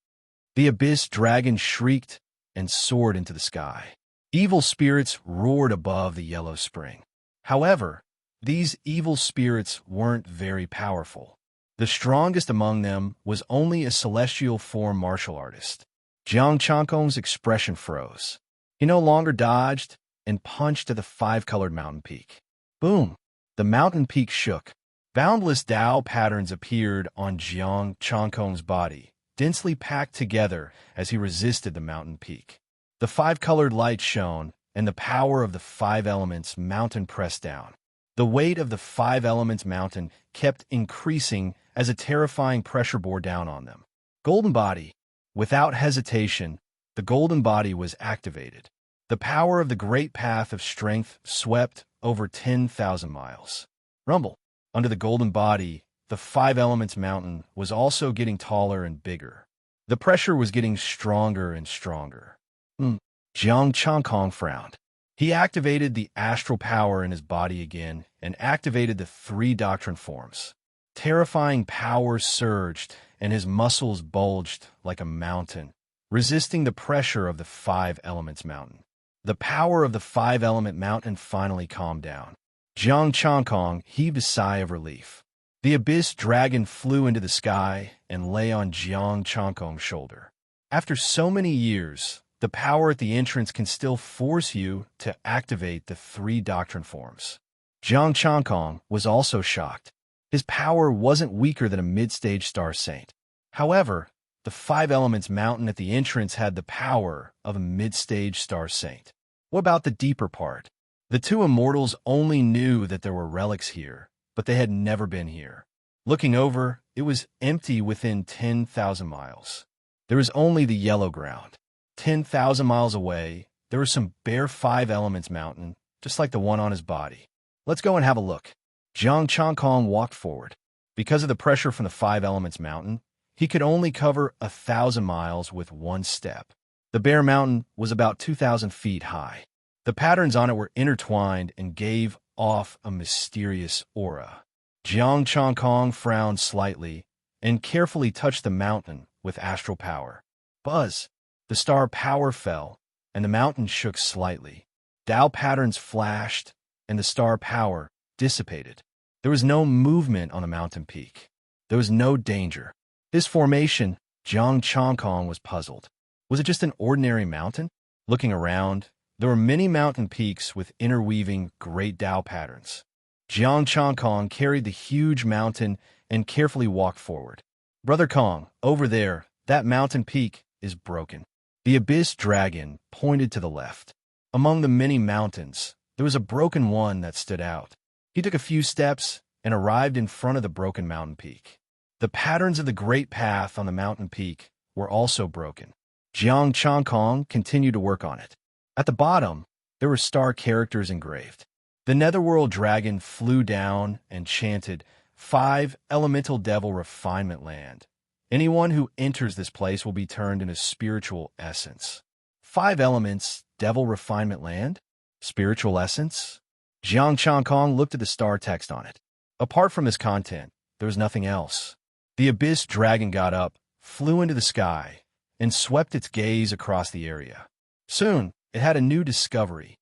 The Abyss Dragon shrieked and soared into the sky. Evil spirits roared above the yellow spring. However, these evil spirits weren't very powerful. The strongest among them was only a celestial form martial artist. Jiang Chongkong's expression froze. He no longer dodged and punched at the 5-colored mountain peak. Boom! The mountain peak shook. Boundless Tao patterns appeared on Jiang Chongkong's body, densely packed together as he resisted the mountain peak. The 5-colored light shone, and the power of the 5 elements mountain pressed down. The weight of the 5 elements mountain kept increasing as a terrifying pressure bore down on them. Golden Body. Without hesitation, the Golden Body was activated. The power of the Great Path of Strength swept over 10,000 miles. Rumble. Under the Golden Body, the 5 Elements Mountain was also getting taller and bigger. The pressure was getting stronger and stronger. Jiang Chongkong frowned. He activated the astral power in his body again and activated the 3 doctrine forms. Terrifying power surged, and his muscles bulged like a mountain, resisting the pressure of the 5 Elements Mountain. The power of the 5-element mountain finally calmed down. Jiang Chongkong heaved a sigh of relief. The Abyss Dragon flew into the sky and lay on Jiang Chongkong's shoulder. After so many years, the power at the entrance can still force you to activate the 3 doctrine forms. Jiang Chongkong was also shocked. His power wasn't weaker than a mid-stage star saint. However, the 5 Elements Mountain at the entrance had the power of a mid-stage star saint. What about the deeper part? The 2 immortals only knew that there were relics here, but they had never been here. Looking over, it was empty within 10,000 miles. There was only the yellow ground. 10,000 miles away, there was some bare 5 Elements Mountain, just like the one on his body. Let's go and have a look. Jiang Chongkong walked forward. Because of the pressure from the 5 Elements Mountain, he could only cover 1,000 miles with one step. The bare mountain was about 2,000 feet high. The patterns on it were intertwined and gave off a mysterious aura. Jiang Chongkong frowned slightly and carefully touched the mountain with astral power. Buzz! The star power fell, and the mountain shook slightly. Tao patterns flashed, and the star power dissipated. There was no movement on the mountain peak. There was no danger. This formation, Jiang Chongkong was puzzled. Was it just an ordinary mountain? Looking around, there were many mountain peaks with interweaving great Tao patterns. Jiang Chongkong carried the huge mountain and carefully walked forward. Brother Kong, over there, that mountain peak is broken. The abyss dragon pointed to the left. Among the many mountains, there was a broken one that stood out. He took a few steps and arrived in front of the broken mountain peak. The patterns of the great path on the mountain peak were also broken. Jiang Chongkong continued to work on it. At the bottom, there were star characters engraved. The netherworld dragon flew down and chanted, 5 Elemental Devil Refinement Land. Anyone who enters this place will be turned into spiritual essence. 5 elements, Devil Refinement Land? Spiritual essence? Jiang Chongkong looked at the star text on it. Apart from this content, there was nothing else. The abyss dragon got up, flew into the sky, and swept its gaze across the area. Soon, it had a new discovery.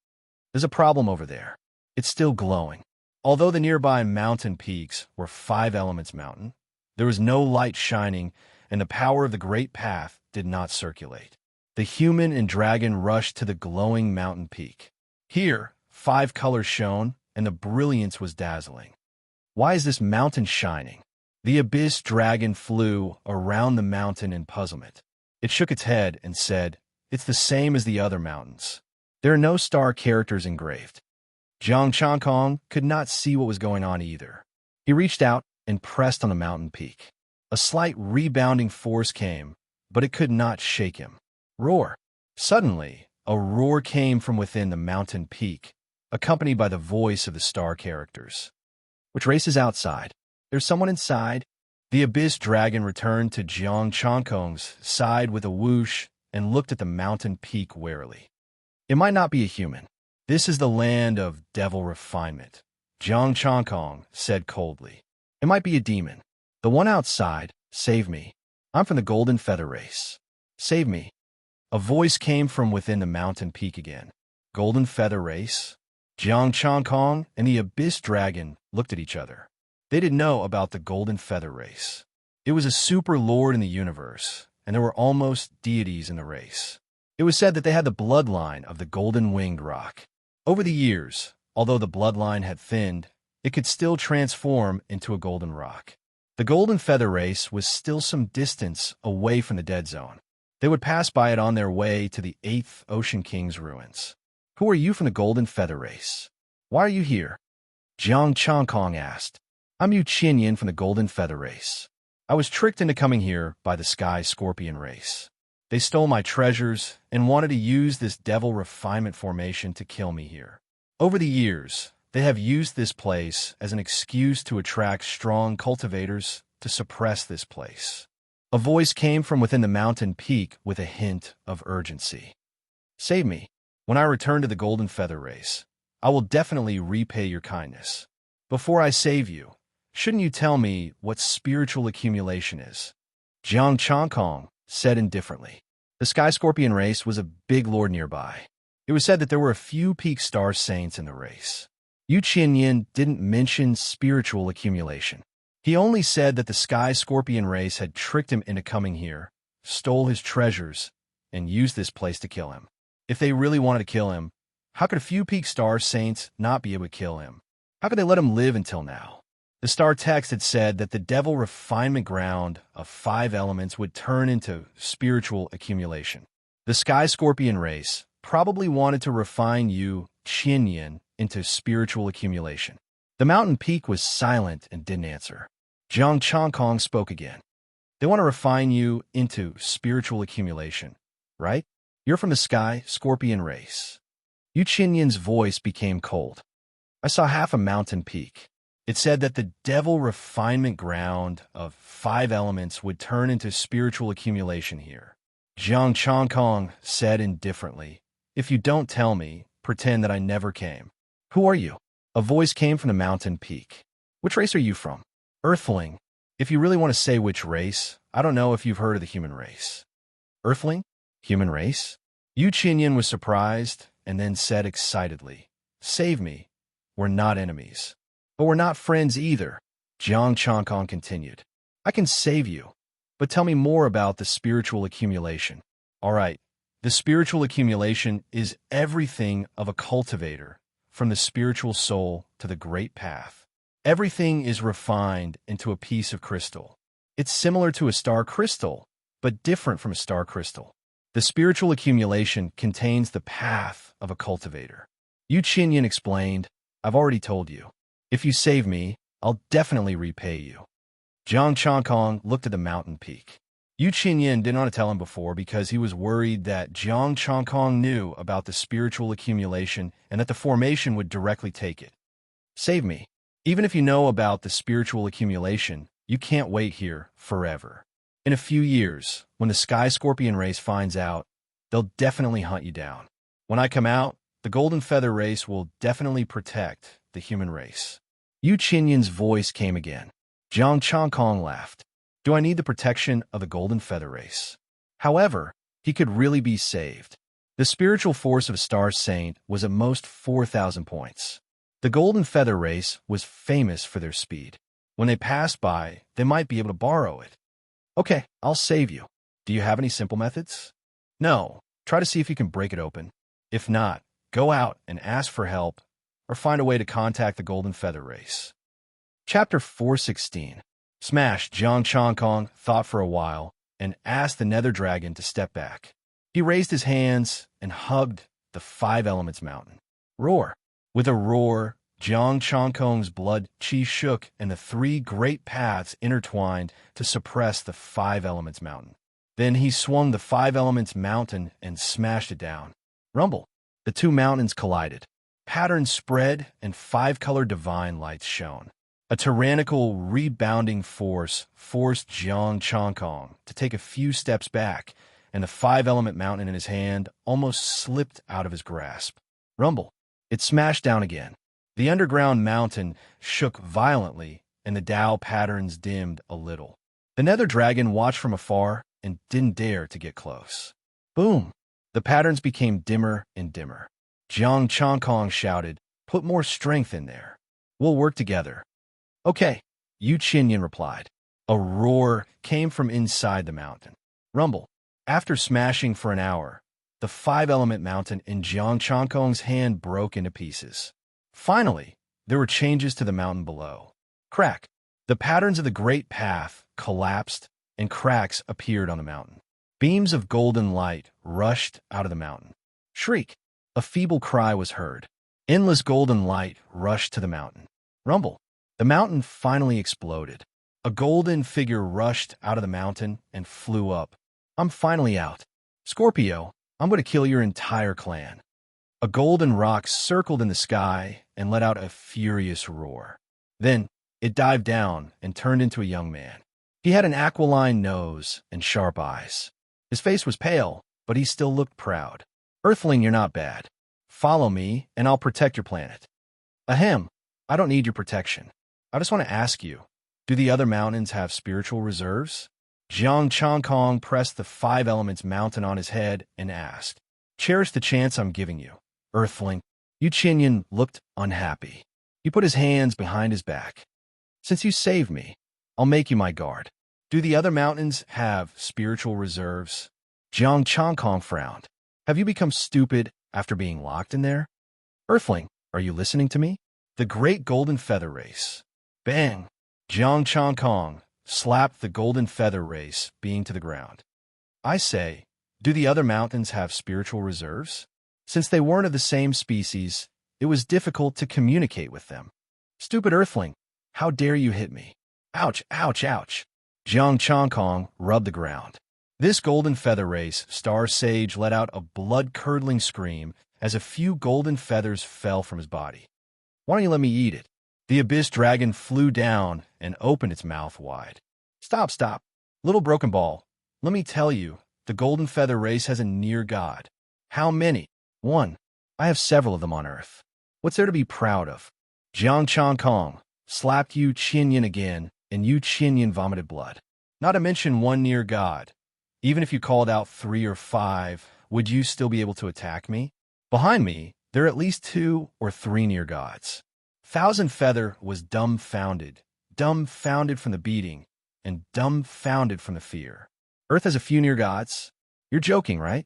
There's a problem over there. It's still glowing. Although the nearby mountain peaks were 5 elements mountain, there was no light shining, and the power of the great path did not circulate. The human and dragon rushed to the glowing mountain peak. Here, 5 colors shone, and the brilliance was dazzling. Why is this mountain shining? The abyss dragon flew around the mountain in puzzlement. It shook its head and said, it's the same as the other mountains. There are no star characters engraved. Jiang Chongkong could not see what was going on either. He reached out and pressed on the mountain peak. A slight rebounding force came, but it could not shake him. Roar! Suddenly, a roar came from within the mountain peak, accompanied by the voice of the star characters. Which race is outside? There's someone inside. The abyss dragon returned to Jiang Chongkong's side with a whoosh and looked at the mountain peak warily. It might not be a human. This is the land of devil refinement, Jiang Chongkong said coldly. It might be a demon. The one outside, save me. I'm from the golden feather race. Save me. A voice came from within the mountain peak again. Golden feather race? Jiang Chongkong and the abyss dragon looked at each other. They didn't know about the golden feather race. It was a super lord in the universe, and there were almost deities in the race. It was said that they had the bloodline of the golden-winged rock. Over the years, although the bloodline had thinned, it could still transform into a golden rock. The golden feather race was still some distance away from the dead zone. They would pass by it on their way to the 8th Ocean King's ruins. Who are you from the golden feather race? Why are you here? Jiang Chongkong asked. I'm Yu Qinyan from the golden feather race. I was tricked into coming here by the sky scorpion race. They stole my treasures and wanted to use this devil refinement formation to kill me here. Over the years, they have used this place as an excuse to attract strong cultivators to suppress this place. A voice came from within the mountain peak with a hint of urgency. Save me. When I return to the golden feather race, I will definitely repay your kindness. Before I save you, shouldn't you tell me what spiritual accumulation is? Jiang Chongkong said indifferently. The sky scorpion race was a big lord nearby. It was said that there were a few peak star saints in the race. Yu Qinyan didn't mention spiritual accumulation. He only said that the sky scorpion race had tricked him into coming here, stole his treasures, and used this place to kill him. If they really wanted to kill him, how could a few peak star saints not be able to kill him? How could they let him live until now? The star text had said that the devil refinement ground of 5 elements would turn into spiritual accumulation. The sky scorpion race probably wanted to refine Yu Qinyan into spiritual accumulation. The mountain peak was silent and didn't answer. Jiang Chongkong spoke again. They want to refine you into spiritual accumulation, right? You're from the sky scorpion race. Yu Qinyan's voice became cold. I saw half a mountain peak. It said that the devil refinement ground of 5 elements would turn into spiritual accumulation here. Jiang Chongkong said indifferently. If you don't tell me, pretend that I never came. Who are you? A voice came from the mountain peak. Which race are you from? Earthling. If you really want to say which race, I don't know if you've heard of the human race. Earthling? Human race? Yu Qinyan was surprised and then said excitedly, Save me. We're not enemies. But we're not friends either. Jiang Chongkong continued. I can save you. But tell me more about the spiritual accumulation. All right. The spiritual accumulation is everything of a cultivator, from the spiritual soul to the great path. Everything is refined into a piece of crystal. It's similar to a star crystal, but different from a star crystal. The spiritual accumulation contains the path of a cultivator. Yu Qinyan explained, I've already told you. If you save me, I'll definitely repay you. Jiang Chongkong looked at the mountain peak. Yu Qinyan didn't want to tell him before because he was worried that Jiang Chongkong knew about the spiritual accumulation and that the formation would directly take it. Save me. Even if you know about the spiritual accumulation, you can't wait here forever. In a few years, when the Sky Scorpion race finds out, they'll definitely hunt you down. When I come out, the Golden Feather race will definitely protect the human race. Yu Qinyan's voice came again. Jiang Chongkong laughed. Do I need the protection of the Golden Feather race? However, he could really be saved. The spiritual force of Star Saint was at most 4,000 points. The Golden Feather race was famous for their speed. When they passed by, they might be able to borrow it. Okay, I'll save you. Do you have any simple methods? No. Try to see if you can break it open. If not, go out and ask for help or find a way to contact the Golden Feather race. Chapter 416. Smash. Jiang Chongkong thought for a while and asked the Nether Dragon to step back. He raised his hands and hugged the Five Elements Mountain. Roar. With a roar, Jiang Chongkong's blood chi shook and the three great paths intertwined to suppress the Five Elements Mountain. Then he swung the Five Elements Mountain and smashed it down. Rumble. The two mountains collided. Patterns spread and five-colored divine lights shone. A tyrannical, rebounding force forced Jiang Chongkong to take a few steps back, and the five-element mountain in his hand almost slipped out of his grasp. Rumble. It smashed down again. The underground mountain shook violently, and the Tao patterns dimmed a little. The Nether Dragon watched from afar and didn't dare to get close. Boom! The patterns became dimmer and dimmer. Jiang Chongkong shouted, Put more strength in there. We'll work together. Okay, Yu Qinyan replied. A roar came from inside the mountain. Rumble. After smashing for an hour, the five-element mountain in Jiang Chongkong's hand broke into pieces. Finally, there were changes to the mountain below. Crack. The patterns of the Great Path collapsed, and cracks appeared on the mountain. Beams of golden light rushed out of the mountain. Shriek. A feeble cry was heard. Endless golden light rushed to the mountain. Rumble. The mountain finally exploded. A golden figure rushed out of the mountain and flew up. I'm finally out. Scorpio, I'm going to kill your entire clan. A golden rock circled in the sky and let out a furious roar. Then it dived down and turned into a young man. He had an aquiline nose and sharp eyes. His face was pale, but he still looked proud. Earthling, you're not bad. Follow me, and I'll protect your planet. Ahem, I don't need your protection. I just want to ask you, do the other mountains have spiritual reserves? Jiang Chongkong pressed the Five Elements mountain on his head and asked, Cherish the chance I'm giving you. Earthling. Yu Qinyan looked unhappy. He put his hands behind his back. Since you saved me, I'll make you my guard. Do the other mountains have spiritual reserves? Jiang Chongkong frowned. Have you become stupid after being locked in there? Earthling, are you listening to me? The Great Golden Feather Race. Bang! Jiang Chongkong slapped the Golden Feather Race being to the ground. I say, do the other mountains have spiritual reserves? Since they weren't of the same species, it was difficult to communicate with them. Stupid Earthling, how dare you hit me? Ouch, ouch, ouch. Jiang Chongkong rubbed the ground. This Golden Feather Race Star Sage let out a blood-curdling scream as a few golden feathers fell from his body. Why don't you let me eat it? The Abyss Dragon flew down and opened its mouth wide. Stop, stop. Little Broken Ball, let me tell you The Golden Feather race has a near god. How many? One. I have several of them on Earth. What's there to be proud of? Jiang Chong Kong slapped Yu Qinyan again, and Yu Qinyan vomited blood. Not to mention one near god. Even if you called out 3 or 5, would you still be able to attack me? Behind me, there are at least 2 or 3 near gods. Thousand Feather was dumbfounded from the beating, and dumbfounded from the fear. Earth has a few near gods? You're joking, right?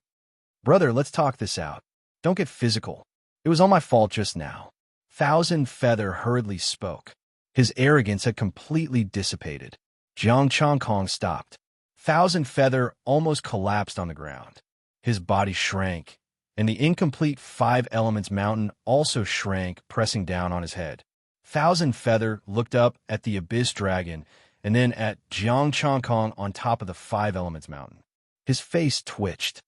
Brother, let's talk this out. Don't get physical. It was all my fault just now. Thousand Feather hurriedly spoke. His arrogance had completely dissipated. Jiang Chong Kong stopped. Thousand Feather almost collapsed on the ground. His body shrank, and the incomplete 5 Elements mountain also shrank, pressing down on his head. Thousand Feather looked up at the Abyss Dragon and then at Jiang Chong Kong on top of the 5 Elements mountain. His face twitched.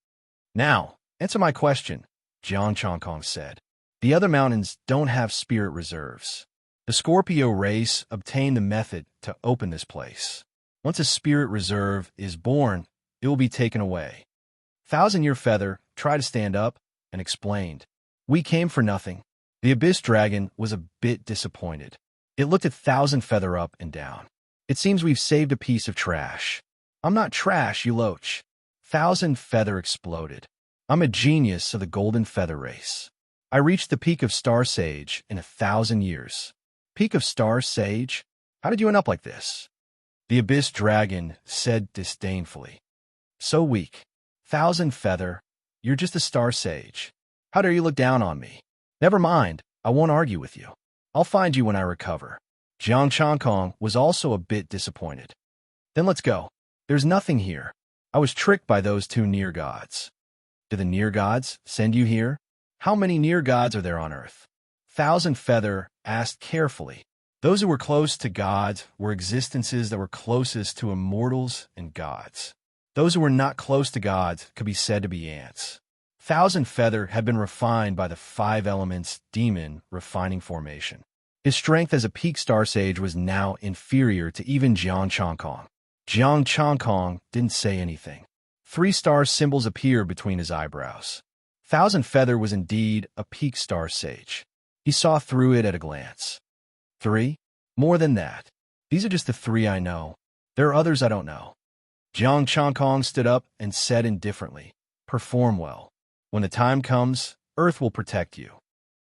Now, answer my question, Jiang Chong Kong said. The other mountains don't have spirit reserves. The Scorpio race obtained the method to open this place. Once a spirit reserve is born, it will be taken away. Thousand Year Feather tried to stand up and explained. We came for nothing. The Abyss Dragon was a bit disappointed. It looked at Thousand Feather up and down. It seems we've saved a piece of trash. I'm not trash, you loach. Thousand Feather exploded. I'm a genius of the Golden Feather race. I reached the peak of Star Sage in 1,000 years. Peak of Star Sage? How did you end up like this? The Abyss Dragon said disdainfully. So weak. Thousand Feather, you're just a Star Sage. How dare you look down on me? Never mind, I won't argue with you. I'll find you when I recover. Jiang Chong Kong was also a bit disappointed. Then let's go. There's nothing here. I was tricked by those 2 near gods. Did the near gods send you here? How many near gods are there on Earth? Thousand Feather asked carefully. Those who were close to gods were existences that were closest to immortals and gods. Those who were not close to gods could be said to be ants. Thousand Feather had been refined by the 5 Elements demon refining formation. His strength as a peak Star Sage was now inferior to even Jiang Chong Kong. Jiang Chong Kong didn't say anything. 3 star symbols appeared between his eyebrows. Thousand Feather was indeed a peak Star Sage. He saw through it at a glance. 3? More than that. These are just the 3 I know. There are others I don't know. Jiang Chong Kong stood up and said indifferently, perform well. When the time comes, Earth will protect you.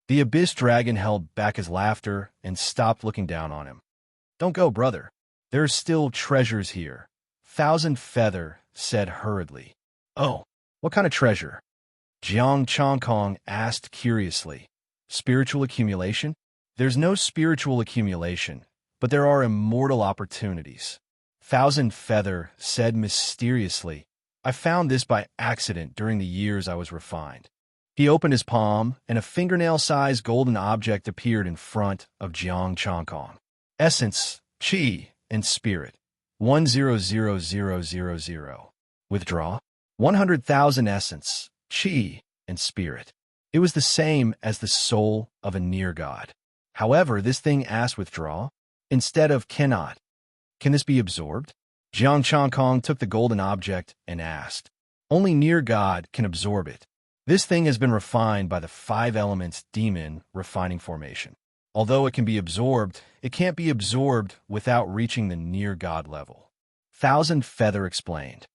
The Abyss Dragon held back his laughter and stopped looking down on him. Don't go, brother. There are still treasures here. Thousand Feather said hurriedly. Oh, what kind of treasure? Jiang Chong Kong asked curiously. Spiritual accumulation? There's no spiritual accumulation, but there are immortal opportunities. Thousand Feather said mysteriously. I found this by accident during the years I was refined. He opened his palm, and a fingernail-sized golden object appeared in front of Jiang Chong Kong. Essence, Qi, and Spirit. 100000. Withdraw. 100,000 essence, Qi, and Spirit. It was the same as the soul of a near god. However, this thing asked withdraw instead of cannot. Can this be absorbed? Jiang Chong Kong took the golden object and asked. Only near God can absorb it. This thing has been refined by the 5 Elements demon refining formation. Although it can be absorbed, it can't be absorbed without reaching the near God level. Thousand Feather explained.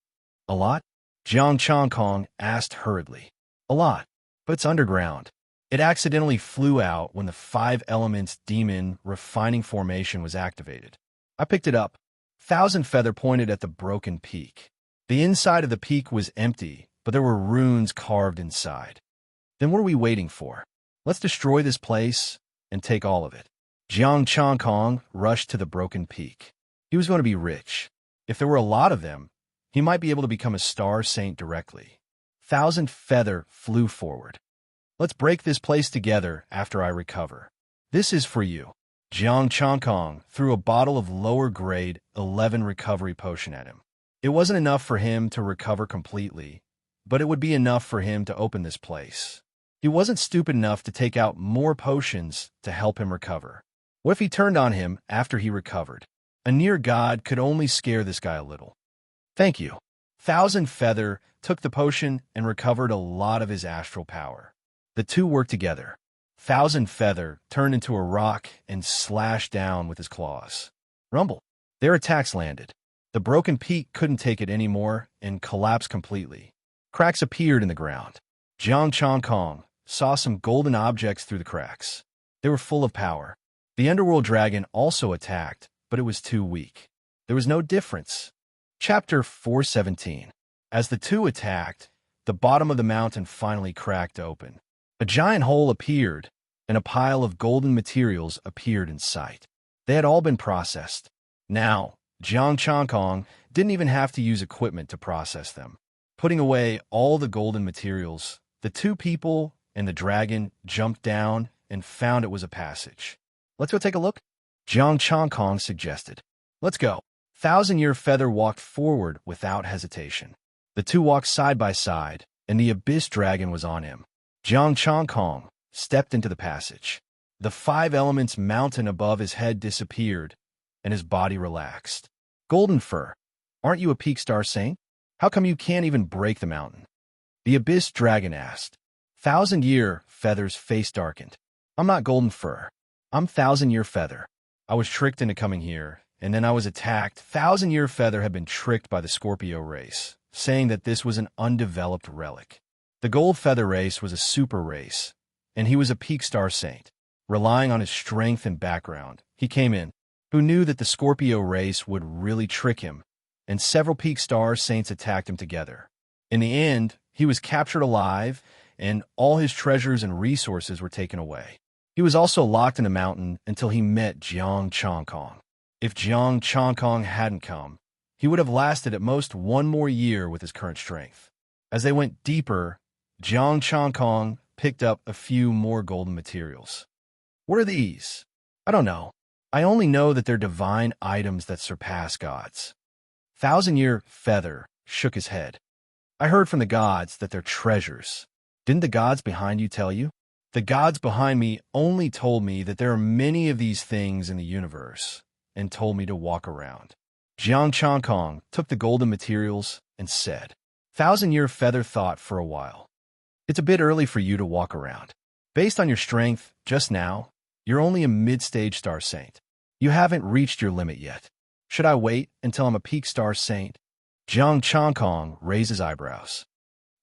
A lot? Jiang Chong Kong asked hurriedly. A lot, but it's underground. It accidentally flew out when the 5 Elements demon refining formation was activated. I picked it up. Thousand Feather pointed at the broken peak. The inside of the peak was empty, but there were runes carved inside. Then what are we waiting for? Let's destroy this place and take all of it. Jiang Chong Kong rushed to the broken peak. He was going to be rich. If there were a lot of them, he might be able to become a star saint directly. Thousand Feather flew forward. Let's break this place together after I recover. This is for you. Jiang Chong Kong threw a bottle of lower-grade 11 recovery potion at him. It wasn't enough for him to recover completely, but it would be enough for him to open this place. He wasn't stupid enough to take out more potions to help him recover. What if he turned on him after he recovered? A near god could only scare this guy a little. Thank you. Thousand Feather took the potion and recovered a lot of his astral power. The two worked together. Thousand Feather turned into a rock and slashed down with his claws. Rumble. Their attacks landed. The broken peak couldn't take it anymore and collapsed completely. Cracks appeared in the ground. Jiang Chongkong saw some golden objects through the cracks. They were full of power. The underworld dragon also attacked, but it was too weak. There was no difference. Chapter 417. As the two attacked, the bottom of the mountain finally cracked open. A giant hole appeared, and a pile of golden materials appeared in sight. They had all been processed. Now, Jiang Chongkong didn't even have to use equipment to process them. Putting away all the golden materials, the two people and the dragon jumped down and found it was a passage. Let's go take a look, Jiang Chongkong suggested. Let's go. Thousand-Year Feather walked forward without hesitation. The two walked side by side, and the abyss dragon was on him. Jiang Chongkong stepped into the passage. The 5 elements mountain above his head disappeared, and his body relaxed. Golden Fur, aren't you a peak star saint? How come you can't even break the mountain? The abyss dragon asked. Thousand-Year Feather's face darkened. I'm not Golden Fur. I'm Thousand-Year Feather. I was tricked into coming here, and then I was attacked. Thousand-Year Feather had been tricked by the Scorpio race, saying that this was an undeveloped relic. The Gold Feather race was a super race, and he was a peak star saint. Relying on his strength and background, he came in. Who knew that the Scorpio race would really trick him, and several peak star saints attacked him together. In the end, he was captured alive, and all his treasures and resources were taken away. He was also locked in a mountain until he met Jiang Chongkong. If Jiang Chongkong hadn't come, he would have lasted at most 1 more year with his current strength. As they went deeper, Jiang Chongkong picked up a few more golden materials. What are these? I don't know. I only know that they're divine items that surpass gods. Thousand-Year Feather shook his head. I heard from the gods that they're treasures. Didn't the gods behind you tell you? The gods behind me only told me that there are many of these things in the universe, and told me to walk around. Jiang Chongkong took the golden materials and said, Thousand-Year Feather thought for a while. It's a bit early for you to walk around. Based on your strength just now, you're only a mid-stage star saint. You haven't reached your limit yet. Should I wait until I'm a peak star saint? Jiang Chongkong raised his eyebrows.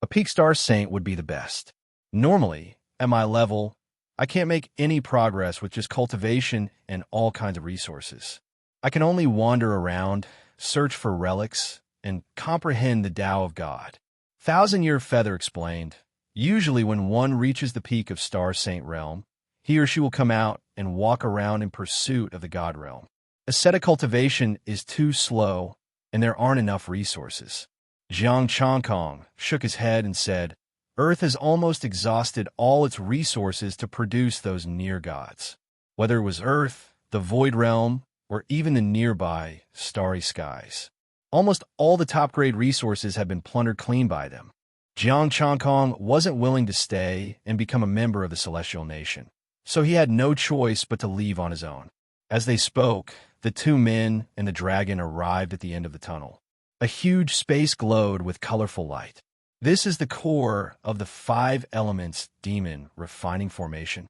A peak star saint would be the best. Normally, at my level, I can't make any progress with just cultivation and all kinds of resources. I can only wander around, search for relics, and comprehend the Tao of God. Thousand-Year Feather explained, usually when one reaches the peak of Star Saint Realm, he or she will come out and walk around in pursuit of the God Realm. Ascetic cultivation is too slow, and there aren't enough resources. Jiang Chongkong shook his head and said, Earth has almost exhausted all its resources to produce those near gods. Whether it was Earth, the Void Realm, or even the nearby starry skies. Almost all the top-grade resources had been plundered clean by them. Jiang Chongkong wasn't willing to stay and become a member of the Celestial Nation, so he had no choice but to leave on his own. As they spoke, the 2 men and the dragon arrived at the end of the tunnel. A huge space glowed with colorful light. This is the core of the 5 elements demon refining formation.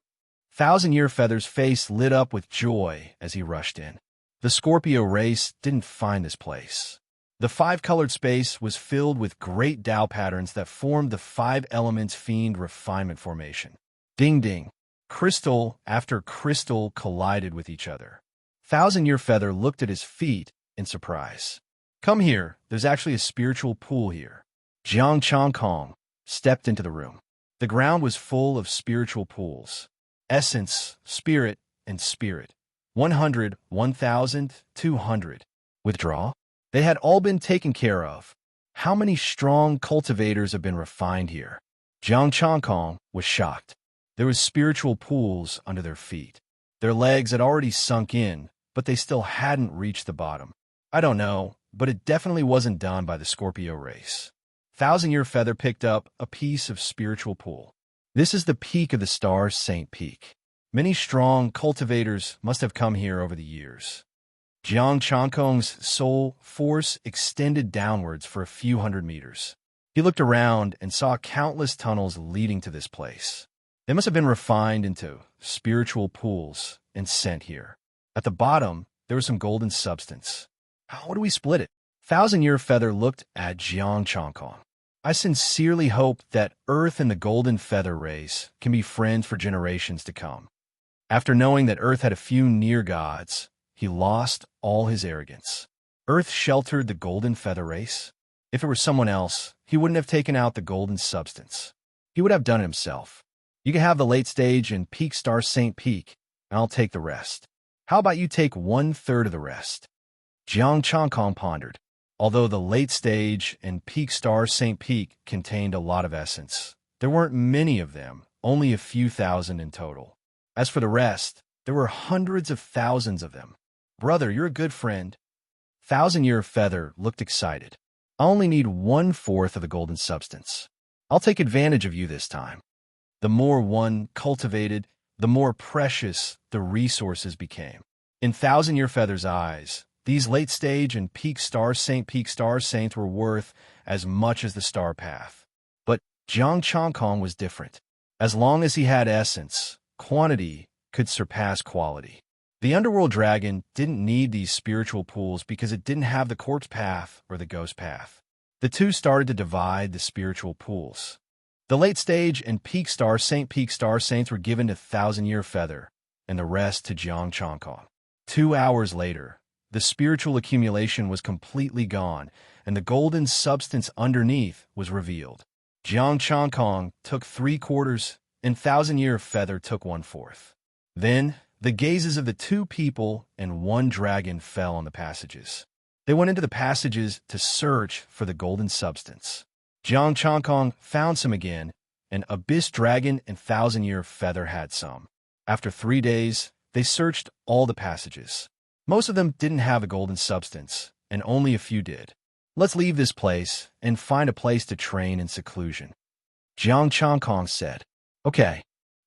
Thousand-Year Feather's face lit up with joy as he rushed in. The Scorpio race didn't find this place. The 5-colored space was filled with great Tao patterns that formed the 5 elements fiend refinement formation. Ding ding. Crystal after crystal collided with each other. Thousand-Year Feather looked at his feet in surprise. Come here, there's actually a spiritual pool here. Jiang Chongkong stepped into the room. The ground was full of spiritual pools. Essence, spirit, and spirit. 100, 1,000, 200. Withdraw? They had all been taken care of. How many strong cultivators have been refined here? Jiang Chongkong was shocked. There was spiritual pools under their feet. Their legs had already sunk in, but they still hadn't reached the bottom. I don't know, but it definitely wasn't done by the Scorpio race. Thousand-Year Feather picked up a piece of spiritual pool. This is the peak of the Star Saint Peak. Many strong cultivators must have come here over the years. Jiang Chongkong's soul force extended downwards for a few hundred meters. He looked around and saw countless tunnels leading to this place. They must have been refined into spiritual pools and sent here. At the bottom, there was some golden substance. How do we split it? Thousand-Year Feather looked at Jiang Changkong. I sincerely hope that Earth and the Golden Feather race can be friends for generations to come. After knowing that Earth had a few near gods, he lost all his arrogance. Earth sheltered the Golden Feather race. If it were someone else, he wouldn't have taken out the golden substance. He would have done it himself. You can have the late stage and peak star Saint Peak, and I'll take the rest. How about you take 1/3 of the rest? Jiang Changkong pondered. Although the late stage and peak star Saint Peak contained a lot of essence, there weren't many of them, only a few thousand in total. As for the rest, there were hundreds of thousands of them. Brother, you're a good friend. Thousand-Year Feather looked excited. I only need 1/4 of the golden substance. I'll take advantage of you this time. The more one cultivated, the more precious the resources became. In Thousand-Year Feather's eyes, these late-stage and peak star saints were worth as much as the star path. But Jiang Changkong was different. As long as he had essence, quantity could surpass quality. The underworld dragon didn't need these spiritual pools because it didn't have the corpse path or the ghost path. The two started to divide the spiritual pools. The late stage and peak star saints were given to Thousand-Year Feather, and the rest to Jiang Changkong. 2 hours later, the spiritual accumulation was completely gone, and the golden substance underneath was revealed. Jiang Changkong took 3/4, and Thousand-Year Feather took 1/4. Then, the gazes of the two people and one dragon fell on the passages. They went into the passages to search for the golden substance. Jiang Changkong found some again, and Abyss Dragon and Thousand-Year Feather had some. After 3 days, they searched all the passages. Most of them didn't have a golden substance, and only a few did. Let's leave this place and find a place to train in seclusion. Jiang Changkong said. Okay.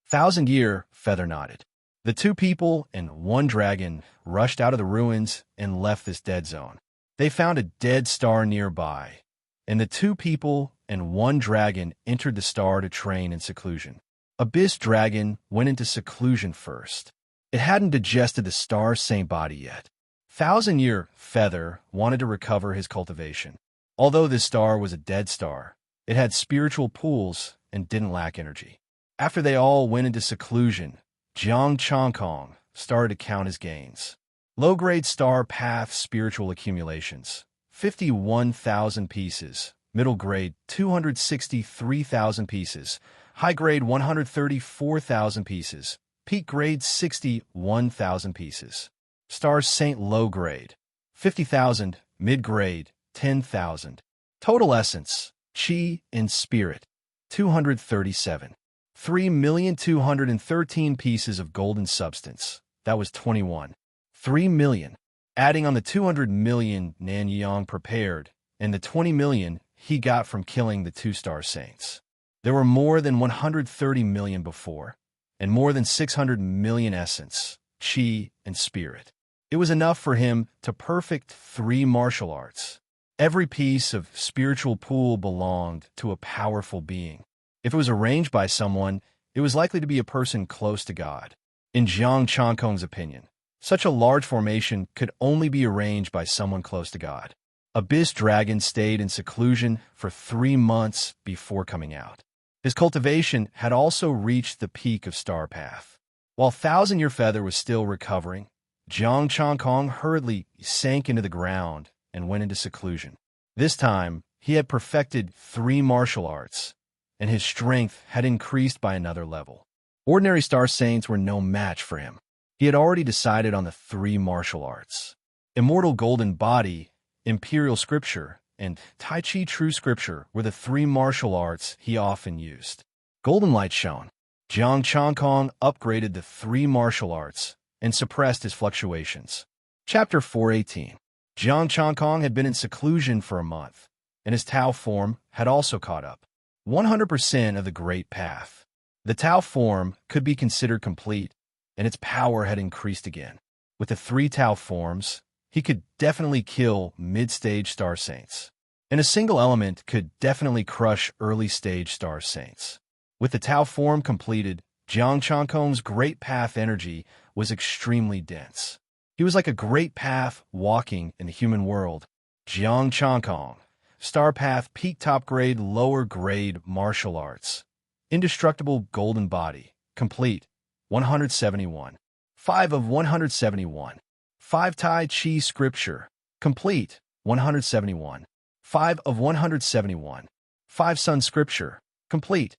Thousand-Year Feather nodded. The two people and one dragon rushed out of the ruins and left this dead zone. They found a dead star nearby, and the two people and one dragon entered the star to train in seclusion. Abyss Dragon went into seclusion first. It hadn't digested the star saint body yet. Thousand-Year Feather wanted to recover his cultivation. Although this star was a dead star, it had spiritual pools and didn't lack energy. After they all went into seclusion, Jiang Changkong started to count his gains. Low-grade star path spiritual accumulations, 51,000 pieces. Middle grade, 263,000 pieces. High grade, 134,000 pieces. Peak grade, 61,000 pieces. Star Saint low grade, 50,000. Mid grade, 10,000. Total essence, chi and spirit, 237. 3,213 pieces of golden substance. That was 21. 3 million. Adding on the 200 million Nan Yang prepared and the 20 million he got from killing the two-star saints. There were more than 130 million before, and more than 600 million essence, chi, and spirit. It was enough for him to perfect 3 martial arts. Every piece of spiritual pool belonged to a powerful being. If it was arranged by someone, it was likely to be a person close to God. In Jiang Changkong's opinion, such a large formation could only be arranged by someone close to God. Abyss Dragon stayed in seclusion for 3 months before coming out. His cultivation had also reached the peak of Star Path. While Thousand-Year Feather was still recovering, Jiang Changkong hurriedly sank into the ground and went into seclusion. This time, he had perfected 3 martial arts, and his strength had increased by another level. Ordinary Star Saints were no match for him. He had already decided on the 3 martial arts. Immortal Golden Body, Imperial Scripture, and Tai Chi True Scripture were the 3 martial arts he often used. Golden Light shone. Jiang Changkong upgraded the 3 martial arts and suppressed his fluctuations. Chapter 418. Jiang Changkong had been in seclusion for a month, and his Tao form had also caught up. 100% of the Great Path. The Tao form could be considered complete, and its power had increased again. With the 3 Tao forms, he could definitely kill mid-stage Star Saints. and a single element could definitely crush early-stage star saints. With the Tao form completed, Jiang Chankong's great path energy was extremely dense. He was like a great path walking in the human world. Jiang Chankong, Star Path Peak Top Grade Lower Grade Martial Arts. Indestructible Golden Body. Complete. 171. 5 of 171. 5 Tai Chi Scripture. Complete. 171. 5 of 171. 5 Sun Scripture. Complete.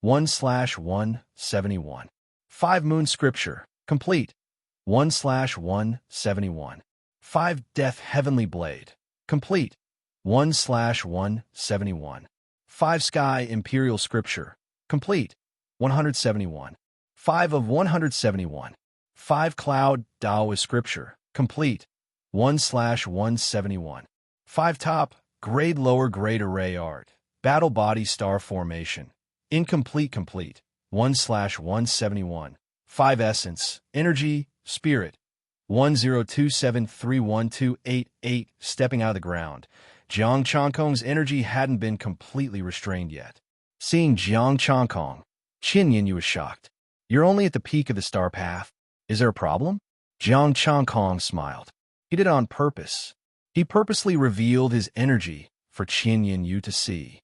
1/171. 5 Moon Scripture. Complete. 1/171. 5 Death Heavenly Blade. Complete. 1/171. 5 Sky Imperial Scripture. Complete. 171. 5 of 171. 5 Cloud Taoist Scripture. Complete. 1/171. 5 Top Grade Lower Grade Array Art. Battle Body Star Formation. Incomplete Complete. 1/171. 5 Essence. Energy. Spirit. 1027312888. Stepping out of the ground. Jiang Chankong's energy hadn't been completely restrained yet. Seeing Jiang Chankong, Qin Yin was shocked. You're only at the peak of the star path. Is there a problem? Jiang Chankong smiled. He did it on purpose. He purposely revealed his energy for Qin Yin to see.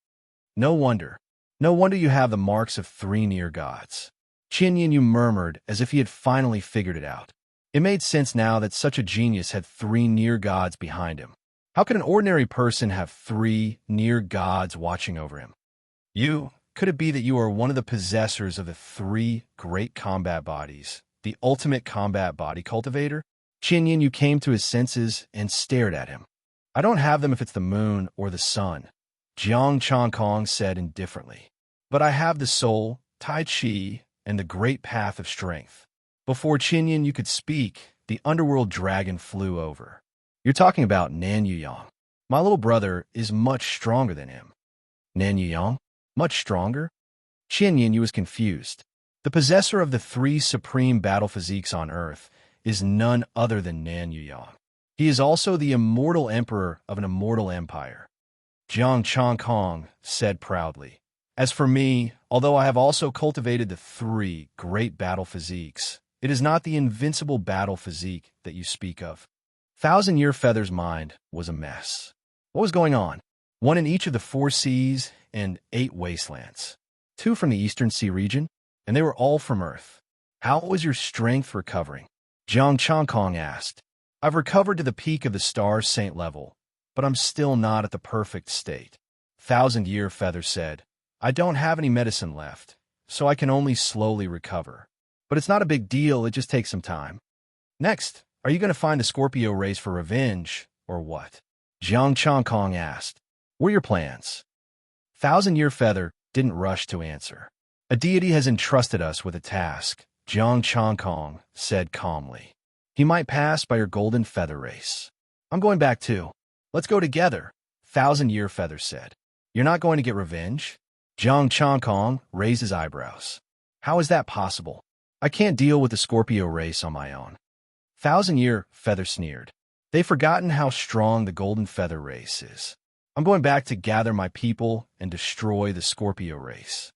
No wonder. No wonder you have the marks of 3 near gods. Qin Yin murmured as if he had finally figured it out. It made sense now that such a genius had 3 near gods behind him. How could an ordinary person have 3 near gods watching over him? Could it be that you are one of the possessors of the 3 great combat bodies, the ultimate combat body cultivator? Qin Yin came to his senses and stared at him. I don't have them if it's the moon or the sun, Jiang Chankong said indifferently. But I have the soul, Tai Chi, and the great path of strength. Before Qin Yin could speak, the underworld dragon flew over. You're talking about Nan Yuyang. My little brother is much stronger than him. Nan Yuyang? Much stronger? Qin Yin was confused. The possessor of the 3 supreme battle physiques on Earth is none other than Nan Yuyang. He is also the immortal emperor of an immortal empire. Jiang Chankong said proudly. As for me, although I have also cultivated the 3 great battle physiques, it is not the invincible battle physique that you speak of. Thousand-Year Feather's mind was a mess. What was going on? 1 in each of the 4 seas and 8 wastelands. 2 from the Eastern Sea region, and they were all from Earth. How was your strength recovering? Jiang Chankong asked. I've recovered to the peak of the Star Saint level, but I'm still not at the perfect state. Thousand-Year Feather said, I don't have any medicine left, so I can only slowly recover. But it's not a big deal, it just takes some time. Next, are you going to find the Scorpio race for revenge, or what? Jiang Chankong asked. What are your plans? Thousand-Year Feather didn't rush to answer. A deity has entrusted us with a task, Jiang Chankong said calmly. He might pass by your golden feather race. I'm going back too. Let's go together, Thousand-Year Feather said. You're not going to get revenge? Jiang Chankong raised his eyebrows. How is that possible? I can't deal with the Scorpio race on my own. Thousand-Year Feather sneered. They've forgotten how strong the golden feather race is. I'm going back to gather my people and destroy the Scorpio race.